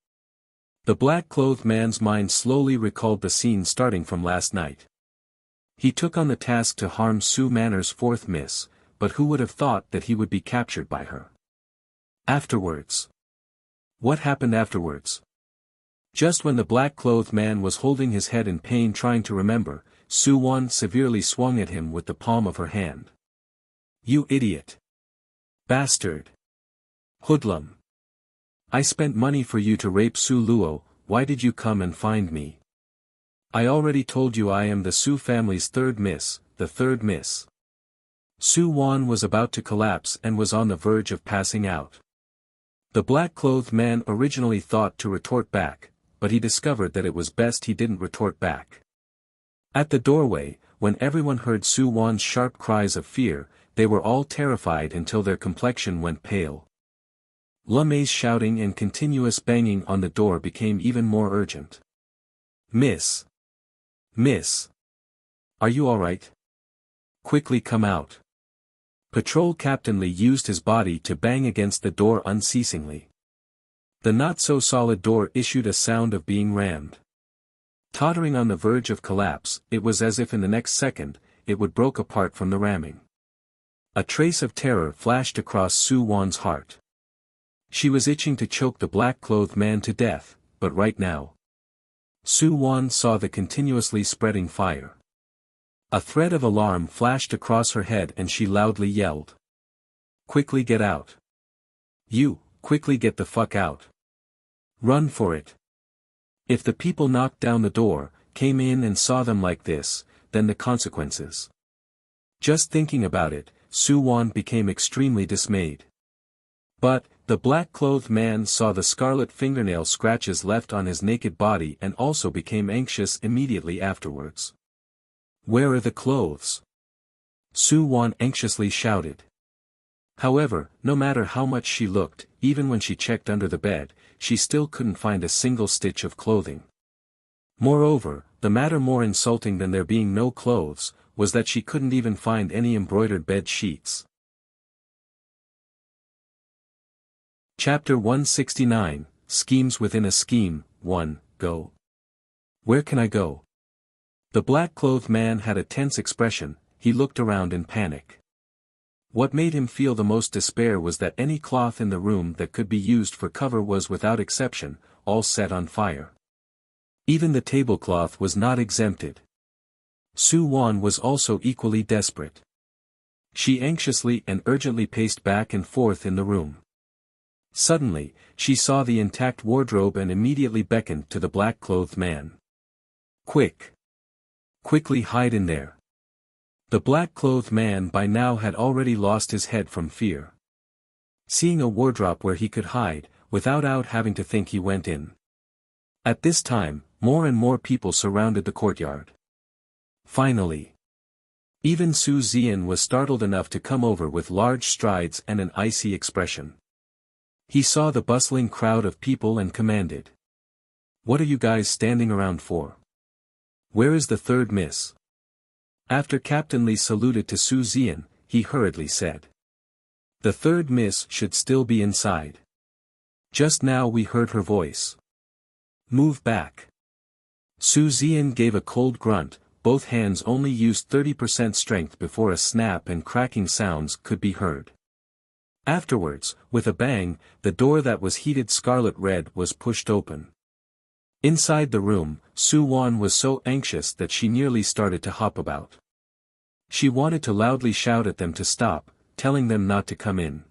The black-clothed man's mind slowly recalled the scene starting from last night. He took on the task to harm Su Manor's 4th Miss, but who would have thought that he would be captured by her? Afterwards. What happened afterwards? Just when the black-clothed man was holding his head in pain trying to remember, Su Wan severely swung at him with the palm of her hand. "You idiot! Bastard! Hoodlum! I spent money for you to rape Su Luo, why did you come and find me? I already told you I am the Su family's third miss, the third miss. Su Wan was about to collapse and was on the verge of passing out. The black-clothed man originally thought to retort back, but he discovered that it was best he didn't retort back. At the doorway, when everyone heard Su Wan's sharp cries of fear, they were all terrified until their complexion went pale. Lemai's shouting and continuous banging on the door became even more urgent. Miss! Miss! Are you alright? Quickly come out. Patrol Captain Lee used his body to bang against the door unceasingly. The not-so-solid door issued a sound of being rammed. Tottering on the verge of collapse, it was as if in the next second, it would break apart from the ramming. A trace of terror flashed across Su Wan's heart. She was itching to choke the black-clothed man to death, but right now. Su Wan saw the continuously spreading fire. A thread of alarm flashed across her head and she loudly yelled. Quickly get out. You, quickly get the fuck out. Run for it. If the people knocked down the door, came in and saw them like this, then the consequences. Just thinking about it, Su Wan became extremely dismayed. But, the black-clothed man saw the scarlet fingernail scratches left on his naked body and also became anxious immediately afterwards. Where are the clothes? Su Wan anxiously shouted. However, no matter how much she looked, even when she checked under the bed, she still couldn't find a single stitch of clothing. Moreover, the matter more insulting than there being no clothes, was that she couldn't even find any embroidered bed sheets. Chapter 169, Schemes Within a Scheme, 1, Go. Where can I go? The black-clothed man had a tense expression, he looked around in panic. What made him feel the most despair was that any cloth in the room that could be used for cover was without exception, all set on fire. Even the tablecloth was not exempted. Su Wan was also equally desperate. She anxiously and urgently paced back and forth in the room. Suddenly, she saw the intact wardrobe and immediately beckoned to the black-clothed man. Quick! Quickly hide in there. The black-clothed man by now had already lost his head from fear. Seeing a wardrobe where he could hide, without having to think, he went in. At this time, more and more people surrounded the courtyard. Finally. Even Su Zian was startled enough to come over with large strides and an icy expression. He saw the bustling crowd of people and commanded. What are you guys standing around for? Where is the third miss? After Captain Lee saluted to Su Zian, he hurriedly said. The third miss should still be inside. Just now we heard her voice. Move back. Su Zian gave a cold grunt, both hands only used 30% strength before a snap and cracking sounds could be heard. Afterwards, with a bang, the door that was heated scarlet red was pushed open. Inside the room, Su Wan was so anxious that she nearly started to hop about. She wanted to loudly shout at them to stop, telling them not to come in.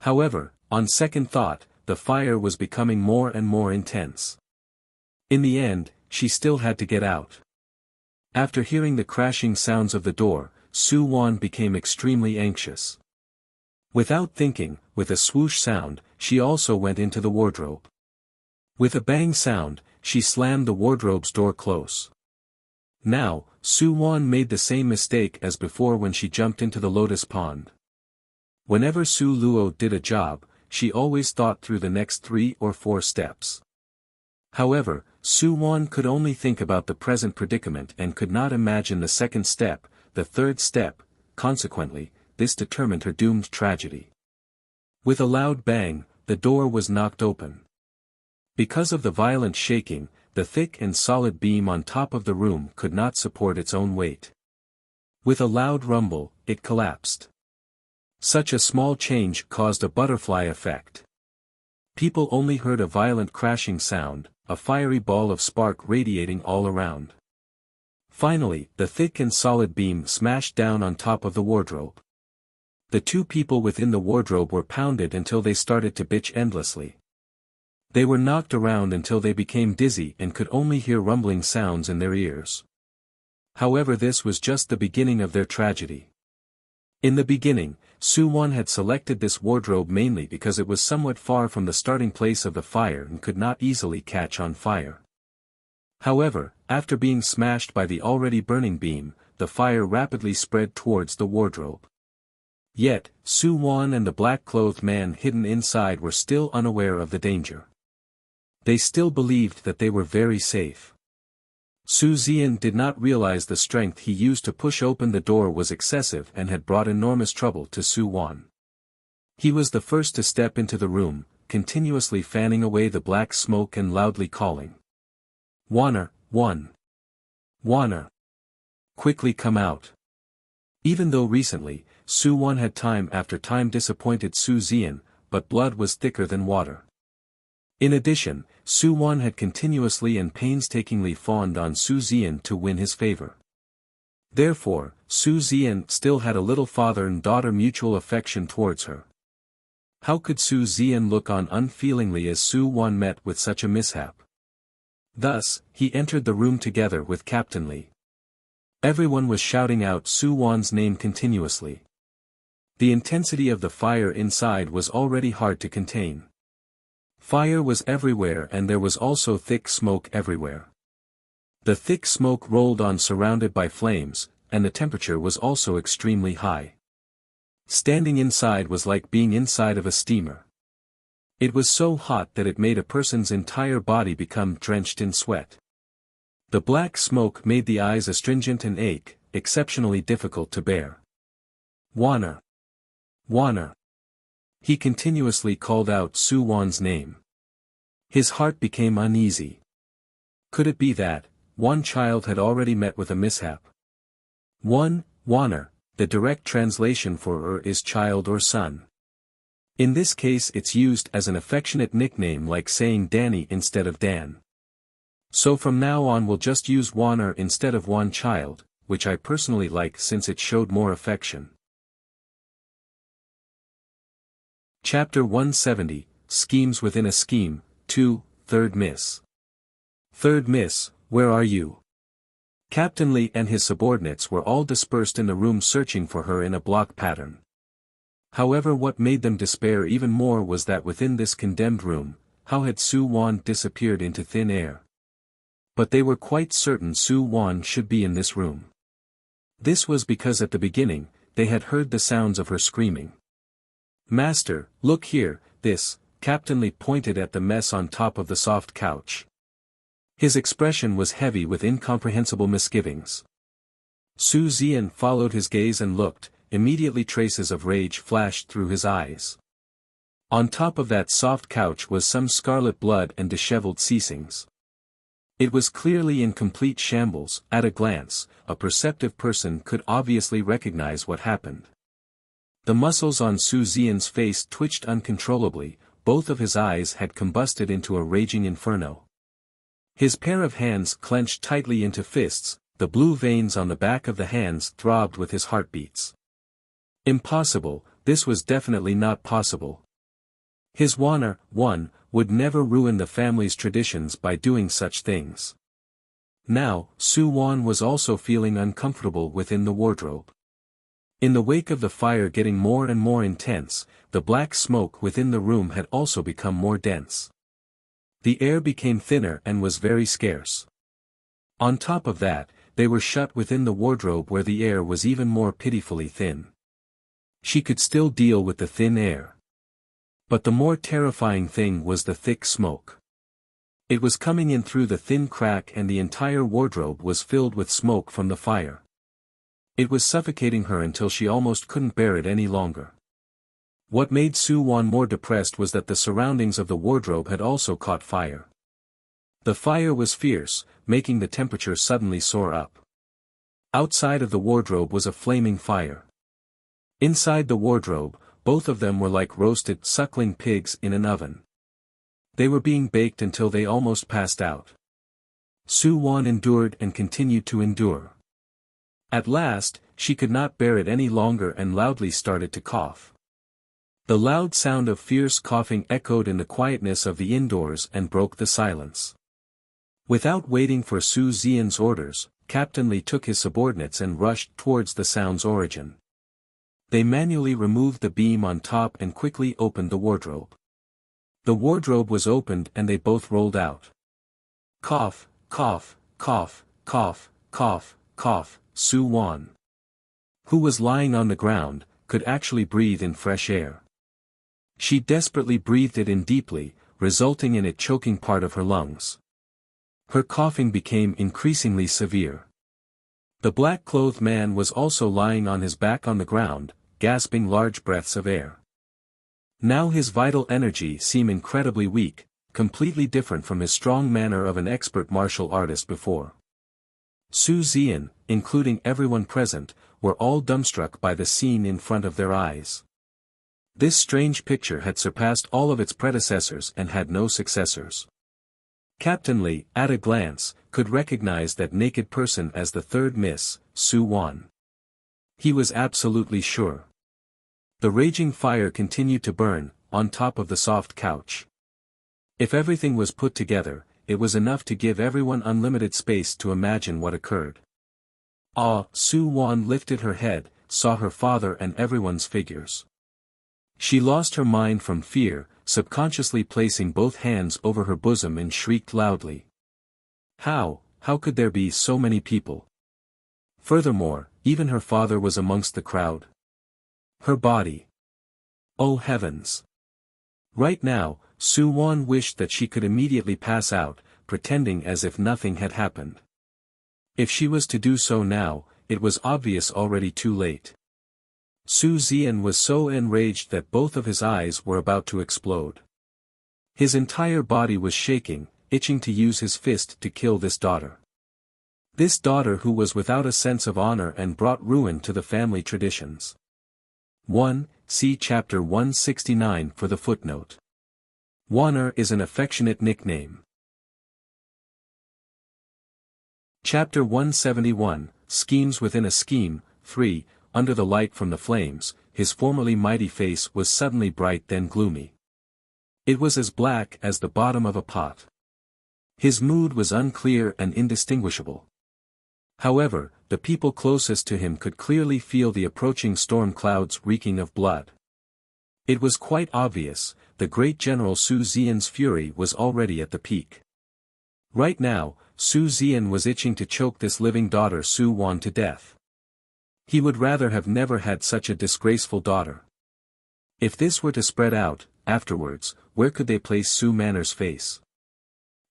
However, on second thought, the fire was becoming more and more intense. In the end, she still had to get out. After hearing the crashing sounds of the door, Su Wan became extremely anxious. Without thinking, with a swoosh sound, she also went into the wardrobe. With a bang sound, she slammed the wardrobe's door close. Now, Su Wan made the same mistake as before when she jumped into the lotus pond. Whenever Su Luo did a job, she always thought through the next 3 or 4 steps. However, Su Wan could only think about the present predicament and could not imagine the second step, the third step. Consequently, this determined her doomed tragedy. With a loud bang, the door was knocked open. Because of the violent shaking, the thick and solid beam on top of the room could not support its own weight. With a loud rumble, it collapsed. Such a small change caused a butterfly effect. People only heard a violent crashing sound, a fiery ball of spark radiating all around. Finally, the thick and solid beam smashed down on top of the wardrobe. The 2 people within the wardrobe were pounded until they started to bitch endlessly. They were knocked around until they became dizzy and could only hear rumbling sounds in their ears. However, this was just the beginning of their tragedy. In the beginning, Su-won had selected this wardrobe mainly because it was somewhat far from the starting place of the fire and could not easily catch on fire. However, after being smashed by the already burning beam, the fire rapidly spread towards the wardrobe. Yet, Su-won and the black-clothed man hidden inside were still unaware of the danger. They still believed that they were very safe. Su Zian did not realize the strength he used to push open the door was excessive and had brought enormous trouble to Su-won. He was the first to step into the room, continuously fanning away the black smoke and loudly calling. "Wanner, Wanner! Quickly come out!" Even though recently, Su-won had time after time disappointed Su Zian, but blood was thicker than water. In addition, Su-won had continuously and painstakingly fawned on Su Zian to win his favor. Therefore, Su Zian still had a little father and daughter mutual affection towards her. How could Su Zian look on unfeelingly as Su-won met with such a mishap? Thus, he entered the room together with Captain Lee. Everyone was shouting out Su-won's name continuously. The intensity of the fire inside was already hard to contain. Fire was everywhere and there was also thick smoke everywhere. The thick smoke rolled on surrounded by flames, and the temperature was also extremely high. Standing inside was like being inside of a steamer. It was so hot that it made a person's entire body become drenched in sweat. The black smoke made the eyes astringent and ache, exceptionally difficult to bear. "Wanner! Wanner!" He continuously called out Su-won's name. His heart became uneasy. Could it be that one child had already met with a mishap? Wanner, the direct translation for is child or son. In this case it's used as an affectionate nickname like saying Danny instead of Dan. So from now on we'll just use Wanner instead of one child, which I personally like since it showed more affection. Chapter 170, Schemes Within a Scheme, 2, Third Miss. "Third Miss, where are you?" Captain Lee and his subordinates were all dispersed in the room searching for her in a block pattern. However, what made them despair even more was that within this condemned room, how had Su-won disappeared into thin air? But they were quite certain Su-won should be in this room. This was because at the beginning, they had heard the sounds of her screaming. "Master, look here, this," Captain Lee pointed at the mess on top of the soft couch. His expression was heavy with incomprehensible misgivings. Su Zian followed his gaze and looked, immediately traces of rage flashed through his eyes. On top of that soft couch was some scarlet blood and disheveled ceasings. It was clearly in complete shambles. At a glance, a perceptive person could obviously recognize what happened. The muscles on Su Zian's face twitched uncontrollably, both of his eyes had combusted into a raging inferno. His pair of hands clenched tightly into fists, the blue veins on the back of the hands throbbed with his heartbeats. Impossible, this was definitely not possible. His Wanner, would never ruin the family's traditions by doing such things. Now, Su-won was also feeling uncomfortable within the wardrobe. In the wake of the fire getting more and more intense, the black smoke within the room had also become more dense. The air became thinner and was very scarce. On top of that, they were shut within the wardrobe where the air was even more pitifully thin. She could still deal with the thin air. But the more terrifying thing was the thick smoke. It was coming in through the thin crack and the entire wardrobe was filled with smoke from the fire. It was suffocating her until she almost couldn't bear it any longer. What made Su-won more depressed was that the surroundings of the wardrobe had also caught fire. The fire was fierce, making the temperature suddenly soar up. Outside of the wardrobe was a flaming fire. Inside the wardrobe, both of them were like roasted suckling pigs in an oven. They were being baked until they almost passed out. Su-won endured and continued to endure. At last, she could not bear it any longer and loudly started to cough. The loud sound of fierce coughing echoed in the quietness of the indoors and broke the silence. Without waiting for Su Xian's orders, Captain Li took his subordinates and rushed towards the sound's origin. They manually removed the beam on top and quickly opened the wardrobe. The wardrobe was opened and they both rolled out. Cough, cough, cough, cough, cough, cough. Su Wan, who was lying on the ground, could actually breathe in fresh air. She desperately breathed it in deeply, resulting in it choking part of her lungs. Her coughing became increasingly severe. The black-clothed man was also lying on his back on the ground, gasping large breaths of air. Now his vital energy seemed incredibly weak, completely different from his strong manner of an expert martial artist before. Su Xian, including everyone present, were all dumbstruck by the scene in front of their eyes. This strange picture had surpassed all of its predecessors and had no successors. Captain Li, at a glance, could recognize that naked person as the third Miss, Su Wan. He was absolutely sure. The raging fire continued to burn, on top of the soft couch. If everything was put together, it was enough to give everyone unlimited space to imagine what occurred. Su Wan lifted her head, saw her father and everyone's figures. She lost her mind from fear, subconsciously placing both hands over her bosom and shrieked loudly. How could there be so many people? Furthermore, even her father was amongst the crowd. Her body. Oh heavens! Right now, Su Wan wished that she could immediately pass out, pretending as if nothing had happened. If she was to do so now, it was obvious already too late. Su Xian was so enraged that both of his eyes were about to explode. His entire body was shaking, itching to use his fist to kill this daughter. This daughter who was without a sense of honor and brought ruin to the family traditions. 1. See chapter 169 for the footnote. Wanner is an affectionate nickname. Chapter 171, Schemes within a Scheme. 3. Under the light from the flames, his formerly mighty face was suddenly bright then gloomy. It was as black as the bottom of a pot. His mood was unclear and indistinguishable. However, the people closest to him could clearly feel the approaching storm clouds reeking of blood. It was quite obvious, the great General Su Xian's fury was already at the peak. Right now, Su Xian was itching to choke this living daughter Su Wan to death. He would rather have never had such a disgraceful daughter. If this were to spread out, afterwards, where could they place Su Manner's face?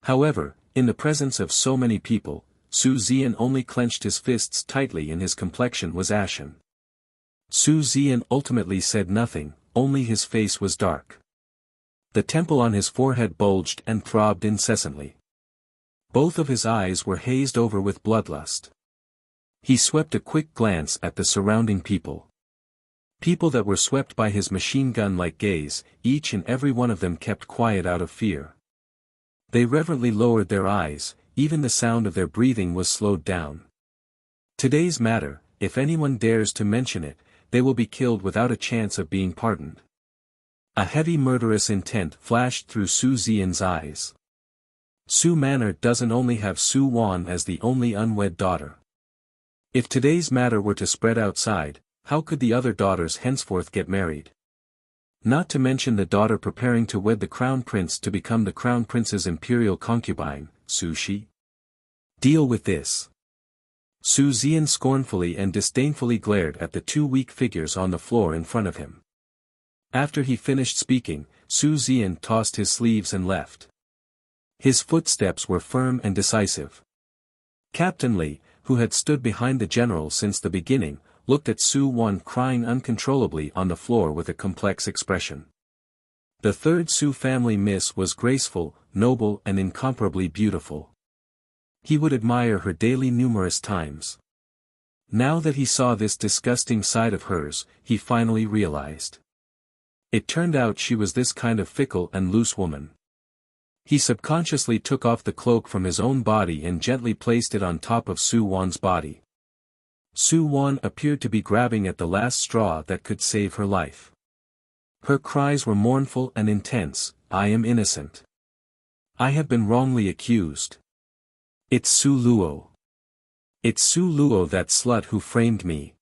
However, in the presence of so many people, Su Xian only clenched his fists tightly and his complexion was ashen. Su Xian ultimately said nothing, only his face was dark. The temple on his forehead bulged and throbbed incessantly. Both of his eyes were hazed over with bloodlust. He swept a quick glance at the surrounding people. People that were swept by his machine-gun-like gaze, each and every one of them kept quiet out of fear. They reverently lowered their eyes, even the sound of their breathing was slowed down. Today's matter, if anyone dares to mention it, they will be killed without a chance of being pardoned. A heavy murderous intent flashed through Su Xian's eyes. Su Manner doesn't only have Su Wan as the only unwed daughter. If today's matter were to spread outside, how could the other daughters henceforth get married? Not to mention the daughter preparing to wed the crown prince to become the crown prince's imperial concubine, Su Shi. Deal with this. Su Xian scornfully and disdainfully glared at the two weak figures on the floor in front of him. After he finished speaking, Su Xian tossed his sleeves and left. His footsteps were firm and decisive. Captain Li, who had stood behind the general since the beginning, looked at Su Wan crying uncontrollably on the floor with a complex expression. The third Su family miss was graceful, noble and incomparably beautiful. He would admire her daily numerous times. Now that he saw this disgusting side of hers, he finally realized. It turned out she was this kind of fickle and loose woman. He subconsciously took off the cloak from his own body and gently placed it on top of Su Wan's body. Su Wan appeared to be grabbing at the last straw that could save her life. Her cries were mournful and intense. I am innocent. I have been wrongly accused. It's Su Luo. It's Su Luo, that slut who framed me.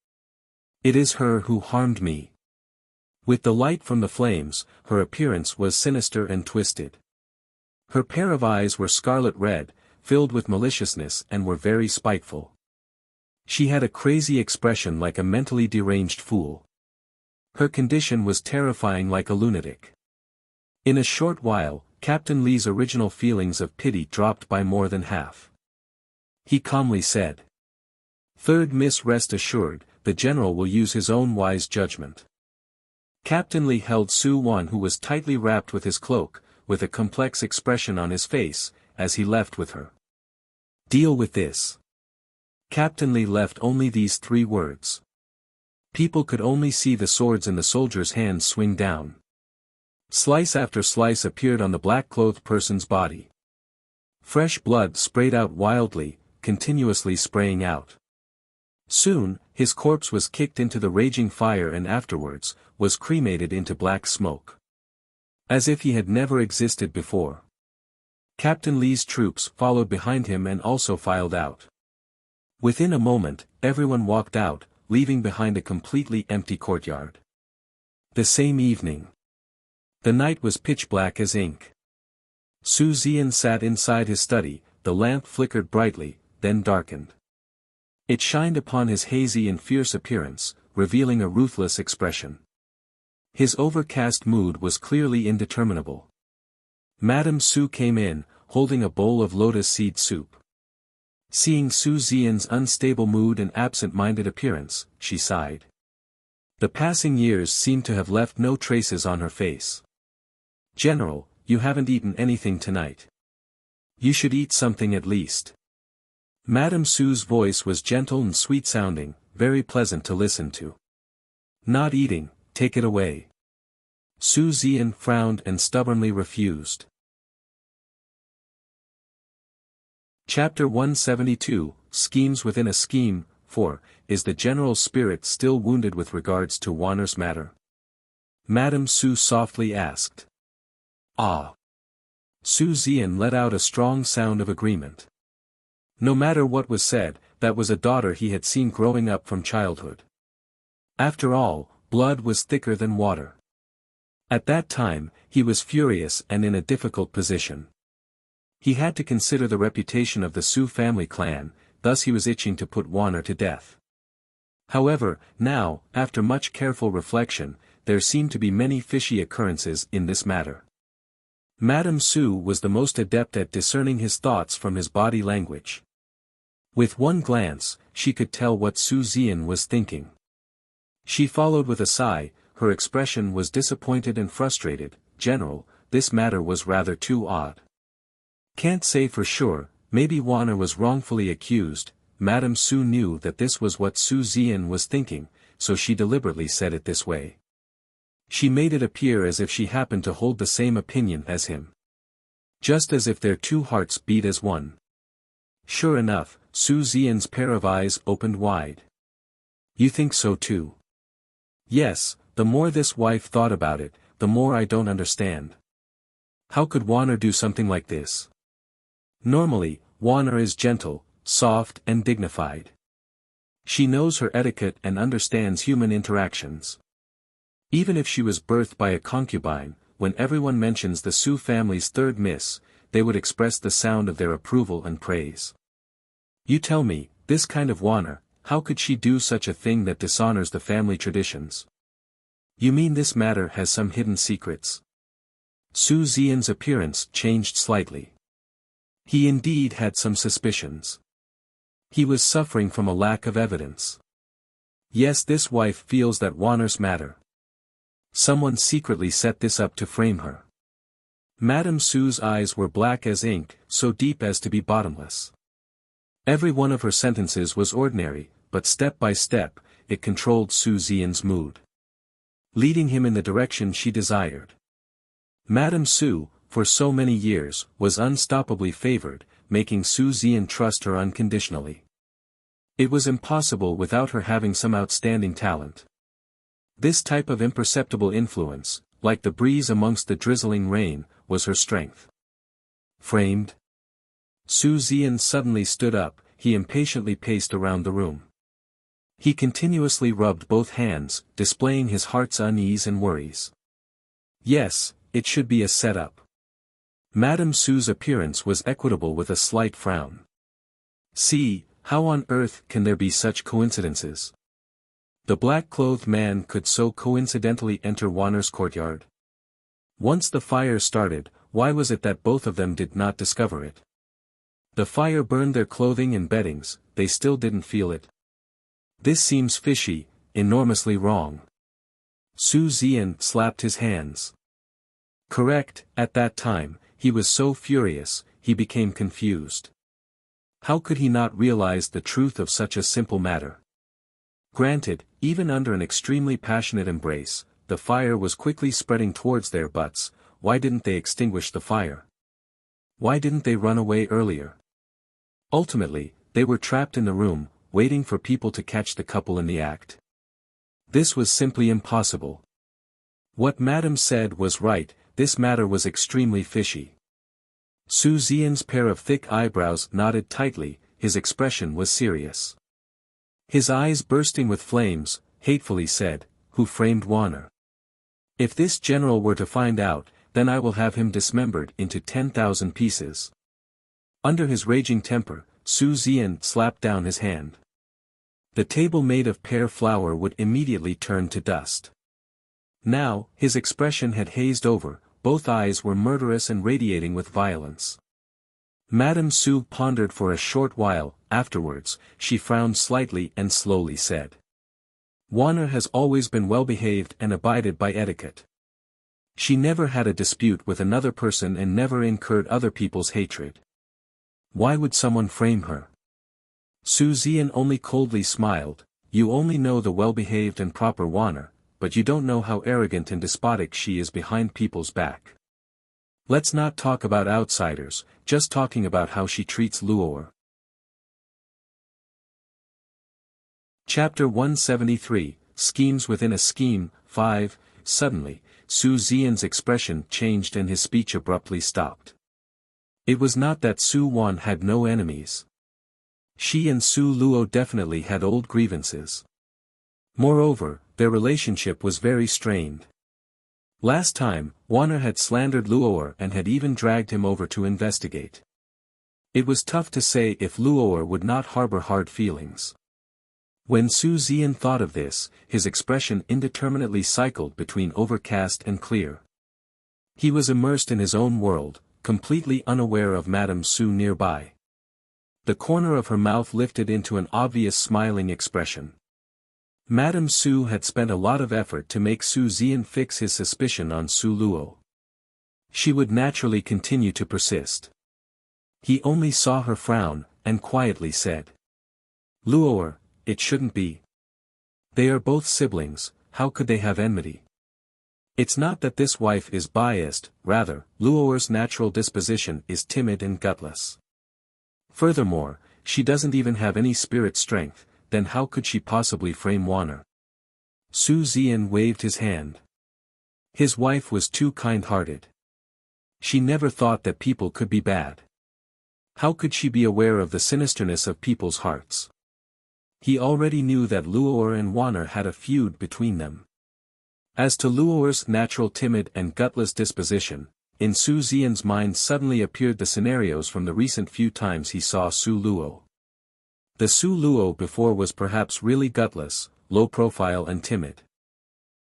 It is her who harmed me. With the light from the flames, her appearance was sinister and twisted. Her pair of eyes were scarlet red, filled with maliciousness, and were very spiteful. She had a crazy expression like a mentally deranged fool. Her condition was terrifying, like a lunatic. In a short while, Captain Li's original feelings of pity dropped by more than half. He calmly said, "Third Miss, rest assured, the general will use his own wise judgment." Captain Li held Su Wan, who was tightly wrapped with his cloak, with a complex expression on his face, as he left with her. Deal with this. Captain Li left only these 3 words. People could only see the swords in the soldiers' hands swing down. Slice after slice appeared on the black-clothed person's body. Fresh blood sprayed out wildly, continuously spraying out. Soon, his corpse was kicked into the raging fire and afterwards, was cremated into black smoke. As if he had never existed before. Captain Li's troops followed behind him and also filed out. Within a moment, everyone walked out, leaving behind a completely empty courtyard. The same evening. The night was pitch black as ink. Su Zian sat inside his study, the lamp flickered brightly, then darkened. It shined upon his hazy and fierce appearance, revealing a ruthless expression. His overcast mood was clearly indeterminable. Madame Su came in, holding a bowl of lotus seed soup. Seeing Su Zian's unstable mood and absent-minded appearance, she sighed. The passing years seemed to have left no traces on her face. "General, you haven't eaten anything tonight. You should eat something at least." Madame Su's voice was gentle and sweet-sounding, very pleasant to listen to. "Not eating, take it away." Su Zian frowned and stubbornly refused. Chapter 172, Schemes Within a Scheme. 4. Is the general's spirit still wounded with regards to Wanner's matter? Madame Su softly asked. Ah. Su Zian let out a strong sound of agreement. No matter what was said, that was a daughter he had seen growing up from childhood. After all, blood was thicker than water. At that time, he was furious and in a difficult position. He had to consider the reputation of the Su family clan, thus he was itching to put Wanner to death. However, now, after much careful reflection, there seemed to be many fishy occurrences in this matter. Madame Su was the most adept at discerning his thoughts from his body language. With one glance, she could tell what Su Zian was thinking. She followed with a sigh, her expression was disappointed and frustrated. "General, this matter was rather too odd. Can't say for sure, maybe Wanner was wrongfully accused." Madame Su knew that this was what Su Zian was thinking, so she deliberately said it this way. She made it appear as if she happened to hold the same opinion as him. Just as if their 2 hearts beat as one. Sure enough, Su Zian's pair of eyes opened wide. "You think so too?" "Yes, the more this wife thought about it, the more I don't understand. How could Wanner do something like this? Normally, Wanner is gentle, soft and dignified. She knows her etiquette and understands human interactions. Even if she was birthed by a concubine, when everyone mentions the Su family's 3rd miss, they would express the sound of their approval and praise. You tell me, this kind of Wanner, how could she do such a thing that dishonors the family traditions? You mean this matter has some hidden secrets?" Su Zian's appearance changed slightly. He indeed had some suspicions. He was suffering from a lack of evidence. Yes, this wife feels that Wanner's matter. Someone secretly set this up to frame her. Madame Su's eyes were black as ink, so deep as to be bottomless. Every one of her sentences was ordinary, but step by step, it controlled Su Zian's mood, leading him in the direction she desired. Madame Su, for so many years, was unstoppably favored, making Su Zian trust her unconditionally. It was impossible without her having some outstanding talent. This type of imperceptible influence, like the breeze amongst the drizzling rain, was her strength. Framed? Su Zian suddenly stood up, he impatiently paced around the room. He continuously rubbed both hands, displaying his heart's unease and worries. Yes, it should be a setup. Madame Su's appearance was equitable with a slight frown. See, how on earth can there be such coincidences? The black-clothed man could so coincidentally enter Warner's courtyard. Once the fire started, why was it that both of them did not discover it? The fire burned their clothing and beddings, they still didn't feel it. This seems fishy, enormously wrong. Su Zian slapped his hands. Correct, at that time, he was so furious, he became confused. How could he not realize the truth of such a simple matter? Granted, even under an extremely passionate embrace, the fire was quickly spreading towards their butts. Why didn't they extinguish the fire? Why didn't they run away earlier? Ultimately, they were trapped in the room, waiting for people to catch the couple in the act. This was simply impossible. What Madame said was right, this matter was extremely fishy. Su Zian's pair of thick eyebrows knotted tightly, his expression was serious. His eyes bursting with flames, hatefully said, "Who framed Warner? If this general were to find out, then I will have him dismembered into 10,000 pieces." Under his raging temper, Su Zian slapped down his hand. The table made of pear flour would immediately turn to dust. Now, his expression had hazed over, both eyes were murderous and radiating with violence. Madame Su pondered for a short while, afterwards, she frowned slightly and slowly said. Warner has always been well-behaved and abided by etiquette. She never had a dispute with another person and never incurred other people's hatred. Why would someone frame her? Su Zian only coldly smiled. You only know the well-behaved and proper Warner, but you don't know how arrogant and despotic she is behind people's back. Let's not talk about outsiders, just talking about how she treats Luor. Chapter 173, Schemes Within a Scheme, 5. Suddenly, Su Zian's expression changed and his speech abruptly stopped. It was not that Su Wan had no enemies. She and Su Luo definitely had old grievances. Moreover, their relationship was very strained. Last time, Warner had slandered Luor and had even dragged him over to investigate. It was tough to say if Luor would not harbor hard feelings. When Su Zian thought of this, his expression indeterminately cycled between overcast and clear. He was immersed in his own world, completely unaware of Madame Su nearby. The corner of her mouth lifted into an obvious smiling expression. Madame Su had spent a lot of effort to make Su Zian fix his suspicion on Su Luo. She would naturally continue to persist. He only saw her frown, and quietly said. Luor, it shouldn't be. They are both siblings, how could they have enmity? It's not that this wife is biased, rather, Luor's natural disposition is timid and gutless. Furthermore, she doesn't even have any spirit strength, then how could she possibly frame Warner? Su Zian waved his hand. His wife was too kind-hearted. She never thought that people could be bad. How could she be aware of the sinisterness of people's hearts? He already knew that Luor and Warner had a feud between them. As to Luor's natural timid and gutless disposition, in Su Zian's mind suddenly appeared the scenarios from the recent few times he saw Su Luo. The Su Luo before was perhaps really gutless, low-profile and timid.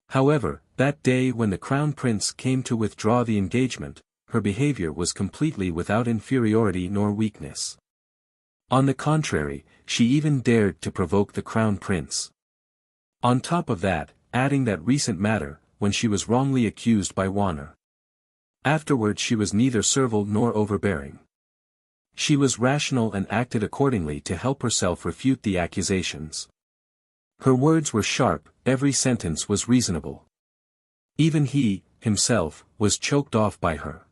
However, that day when the Crown Prince came to withdraw the engagement, her behavior was completely without inferiority nor weakness. On the contrary, she even dared to provoke the Crown Prince. On top of that, adding that recent matter, when she was wrongly accused by Warner. Afterward she was neither servile nor overbearing. She was rational and acted accordingly to help herself refute the accusations. Her words were sharp, every sentence was reasonable. Even he, himself, was choked off by her.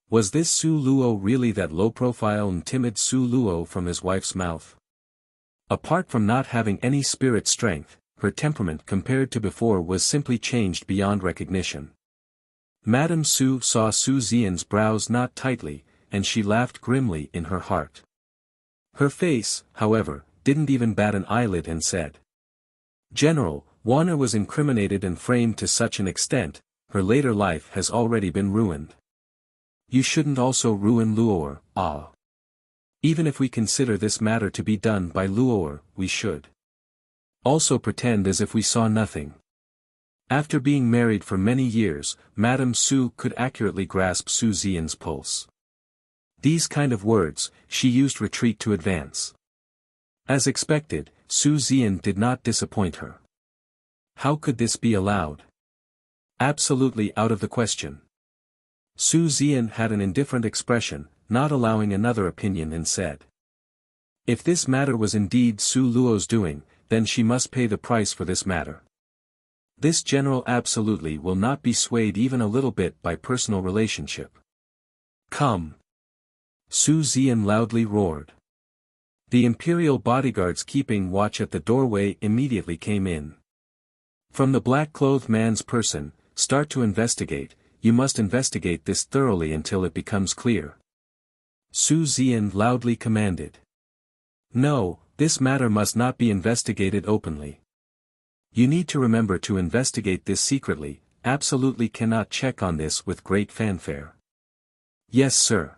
Was this Su Luo really that low-profile and timid Su Luo from his wife's mouth? Apart from not having any spirit strength, her temperament compared to before was simply changed beyond recognition. Madame Su saw Su Xian's brows knot tightly, and she laughed grimly in her heart. Her face, however, didn't even bat an eyelid and said, "General, Wanner was incriminated and framed to such an extent, her later life has already been ruined. You shouldn't also ruin Luo'er, ah. Even if we consider this matter to be done by Luo'er, we should also pretend as if we saw nothing." After being married for many years, Madame Su could accurately grasp Su Xian's pulse. These kind of words, she used retreat to advance. As expected, Su Xian did not disappoint her. How could this be allowed? Absolutely out of the question. Su Xian had an indifferent expression, not allowing another opinion, and said, "If this matter was indeed Su Luo's doing, then she must pay the price for this matter. This general absolutely will not be swayed even a little bit by personal relationship. Come!" Su Xian loudly roared. The imperial bodyguards keeping watch at the doorway immediately came in. "From the black-clothed man's person, start to investigate, you must investigate this thoroughly until it becomes clear," Su Xian loudly commanded. "No, this matter must not be investigated openly. You need to remember to investigate this secretly, absolutely cannot check on this with great fanfare." "Yes, sir."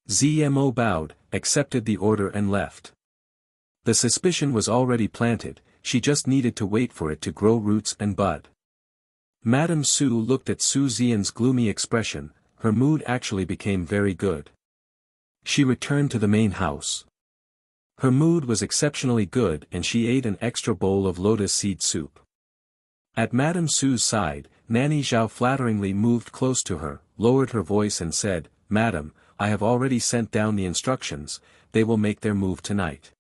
ZMO bowed, accepted the order and left. The suspicion was already planted, she just needed to wait for it to grow roots and bud. Madame Su looked at Su Xian's gloomy expression, her mood actually became very good. She returned to the main house. Her mood was exceptionally good and she ate an extra bowl of lotus seed soup. At Madame Su's side, Nanny Zhao flatteringly moved close to her, lowered her voice and said, "Madam, I have already sent down the instructions, they will make their move tonight."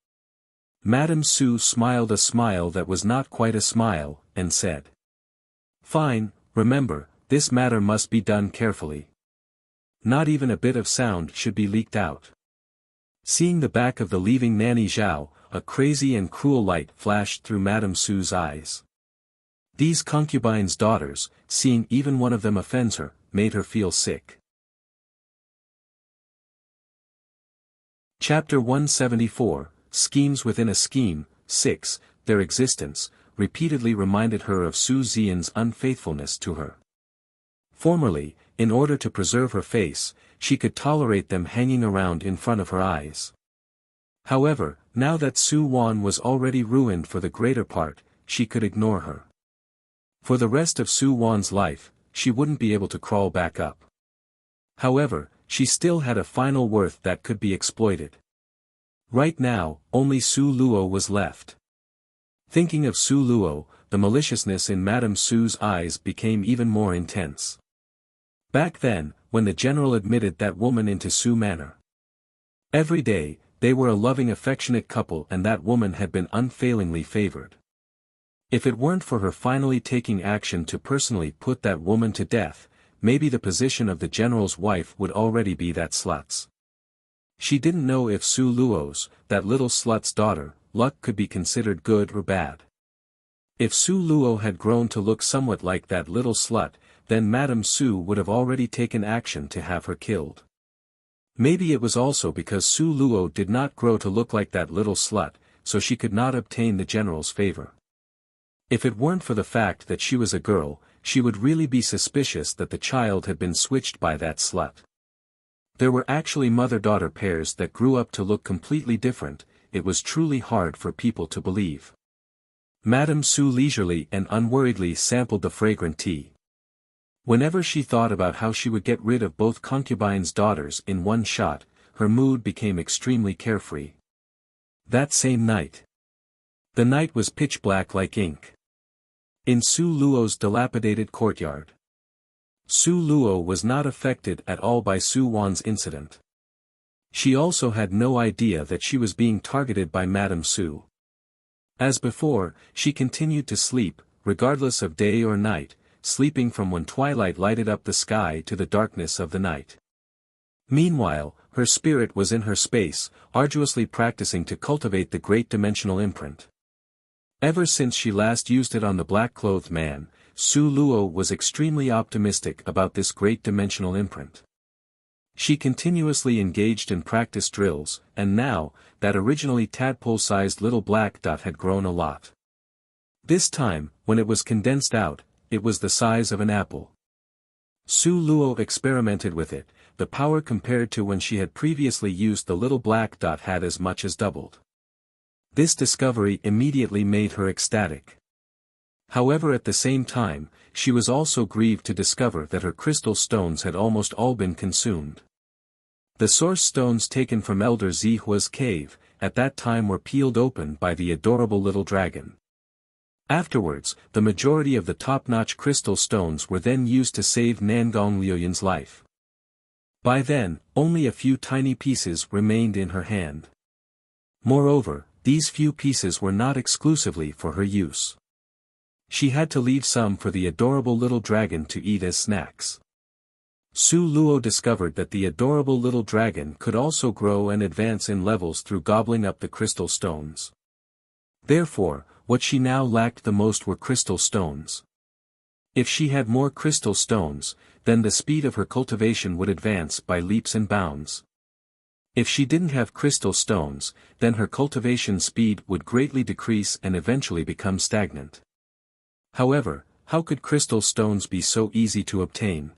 Madame Su smiled a smile that was not quite a smile, and said, "Fine, remember, this matter must be done carefully. Not even a bit of sound should be leaked out." Seeing the back of the leaving Nanny Zhao, a crazy and cruel light flashed through Madame Su's eyes. These concubines' daughters, seeing even one of them offends her, made her feel sick. Chapter 174, Schemes Within a Scheme, 6, Their existence, repeatedly reminded her of Su Xian's unfaithfulness to her. Formerly, in order to preserve her face, she could tolerate them hanging around in front of her eyes. However, now that Su Wan was already ruined for the greater part, she could ignore her. For the rest of Su Wan's life, she wouldn't be able to crawl back up. However, she still had a final worth that could be exploited. Right now, only Su Luo was left. Thinking of Su Luo, the maliciousness in Madame Su's eyes became even more intense. Back then, when the general admitted that woman into Su Manor. Every day, they were a loving affectionate couple and that woman had been unfailingly favored. If it weren't for her finally taking action to personally put that woman to death, maybe the position of the general's wife would already be that slut's. She didn't know if Su Luo's, that little slut's daughter, luck could be considered good or bad. If Su Luo had grown to look somewhat like that little slut, then Madame Su would have already taken action to have her killed. Maybe it was also because Su Luo did not grow to look like that little slut, so she could not obtain the general's favor. If it weren't for the fact that she was a girl, she would really be suspicious that the child had been switched by that slut. There were actually mother-daughter pairs that grew up to look completely different, it was truly hard for people to believe. Madame Su leisurely and unworriedly sampled the fragrant tea. Whenever she thought about how she would get rid of both concubines' daughters in one shot, her mood became extremely carefree. That same night. The night was pitch black like ink. In Su Luo's dilapidated courtyard. Su Luo was not affected at all by Su Wan's incident. She also had no idea that she was being targeted by Madame Su. As before, she continued to sleep, regardless of day or night, sleeping from when twilight lighted up the sky to the darkness of the night. Meanwhile, her spirit was in her space, arduously practicing to cultivate the great dimensional imprint. Ever since she last used it on the black-clothed man, Su Luo was extremely optimistic about this great dimensional imprint. She continuously engaged in practice drills, and now, that originally tadpole-sized little black dot had grown a lot. This time, when it was condensed out, it was the size of an apple. Su Luo experimented with it. The power compared to when she had previously used the little black dot had as much as doubled. This discovery immediately made her ecstatic. However, at the same time, she was also grieved to discover that her crystal stones had almost all been consumed. The source stones taken from Elder Zihua's cave, at that time were peeled open by the adorable little dragon. Afterwards, the majority of the top-notch crystal stones were then used to save Nangong Liuyan's life. By then, only a few tiny pieces remained in her hand. Moreover, these few pieces were not exclusively for her use. She had to leave some for the adorable little dragon to eat as snacks. Su Luo discovered that the adorable little dragon could also grow and advance in levels through gobbling up the crystal stones. Therefore, what she now lacked the most were crystal stones. If she had more crystal stones, then the speed of her cultivation would advance by leaps and bounds. If she didn't have crystal stones, then her cultivation speed would greatly decrease and eventually become stagnant. However, how could crystal stones be so easy to obtain?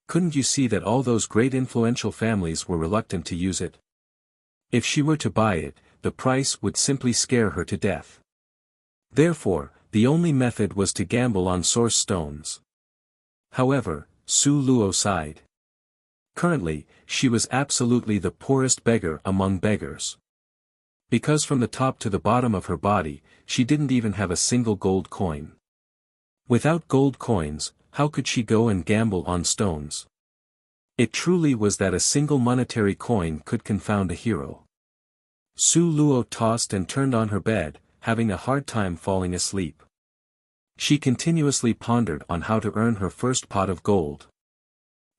Couldn't you see that all those great influential families were reluctant to use it? If she were to buy it, the price would simply scare her to death. Therefore, the only method was to gamble on source stones. However, Su Luo sighed. Currently, she was absolutely the poorest beggar among beggars. Because from the top to the bottom of her body, she didn't even have a single gold coin. Without gold coins, how could she go and gamble on stones? It truly was that a single monetary coin could confound a hero. Su Luo tossed and turned on her bed, having a hard time falling asleep. She continuously pondered on how to earn her first pot of gold.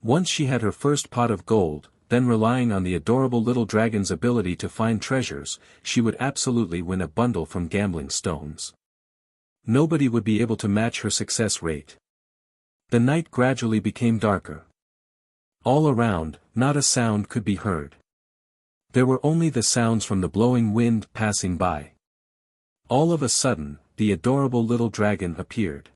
Once she had her first pot of gold, then relying on the adorable little dragon's ability to find treasures, she would absolutely win a bundle from gambling stones. Nobody would be able to match her success rate. The night gradually became darker. All around, not a sound could be heard. There were only the sounds from the blowing wind passing by. All of a sudden, the adorable little dragon appeared.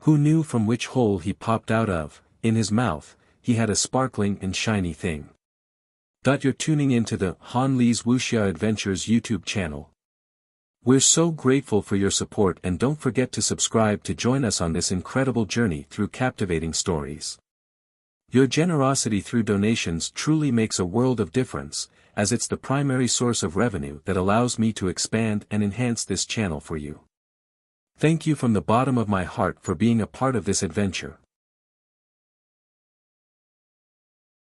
Who knew from which hole he popped out of? In his mouth, he had a sparkling and shiny thing. You're tuning into the Han Li's Wuxia Adventures YouTube channel. We're so grateful for your support, and don't forget to subscribe to join us on this incredible journey through captivating stories. Your generosity through donations truly makes a world of difference, as it's the primary source of revenue that allows me to expand and enhance this channel for you. Thank you from the bottom of my heart for being a part of this adventure.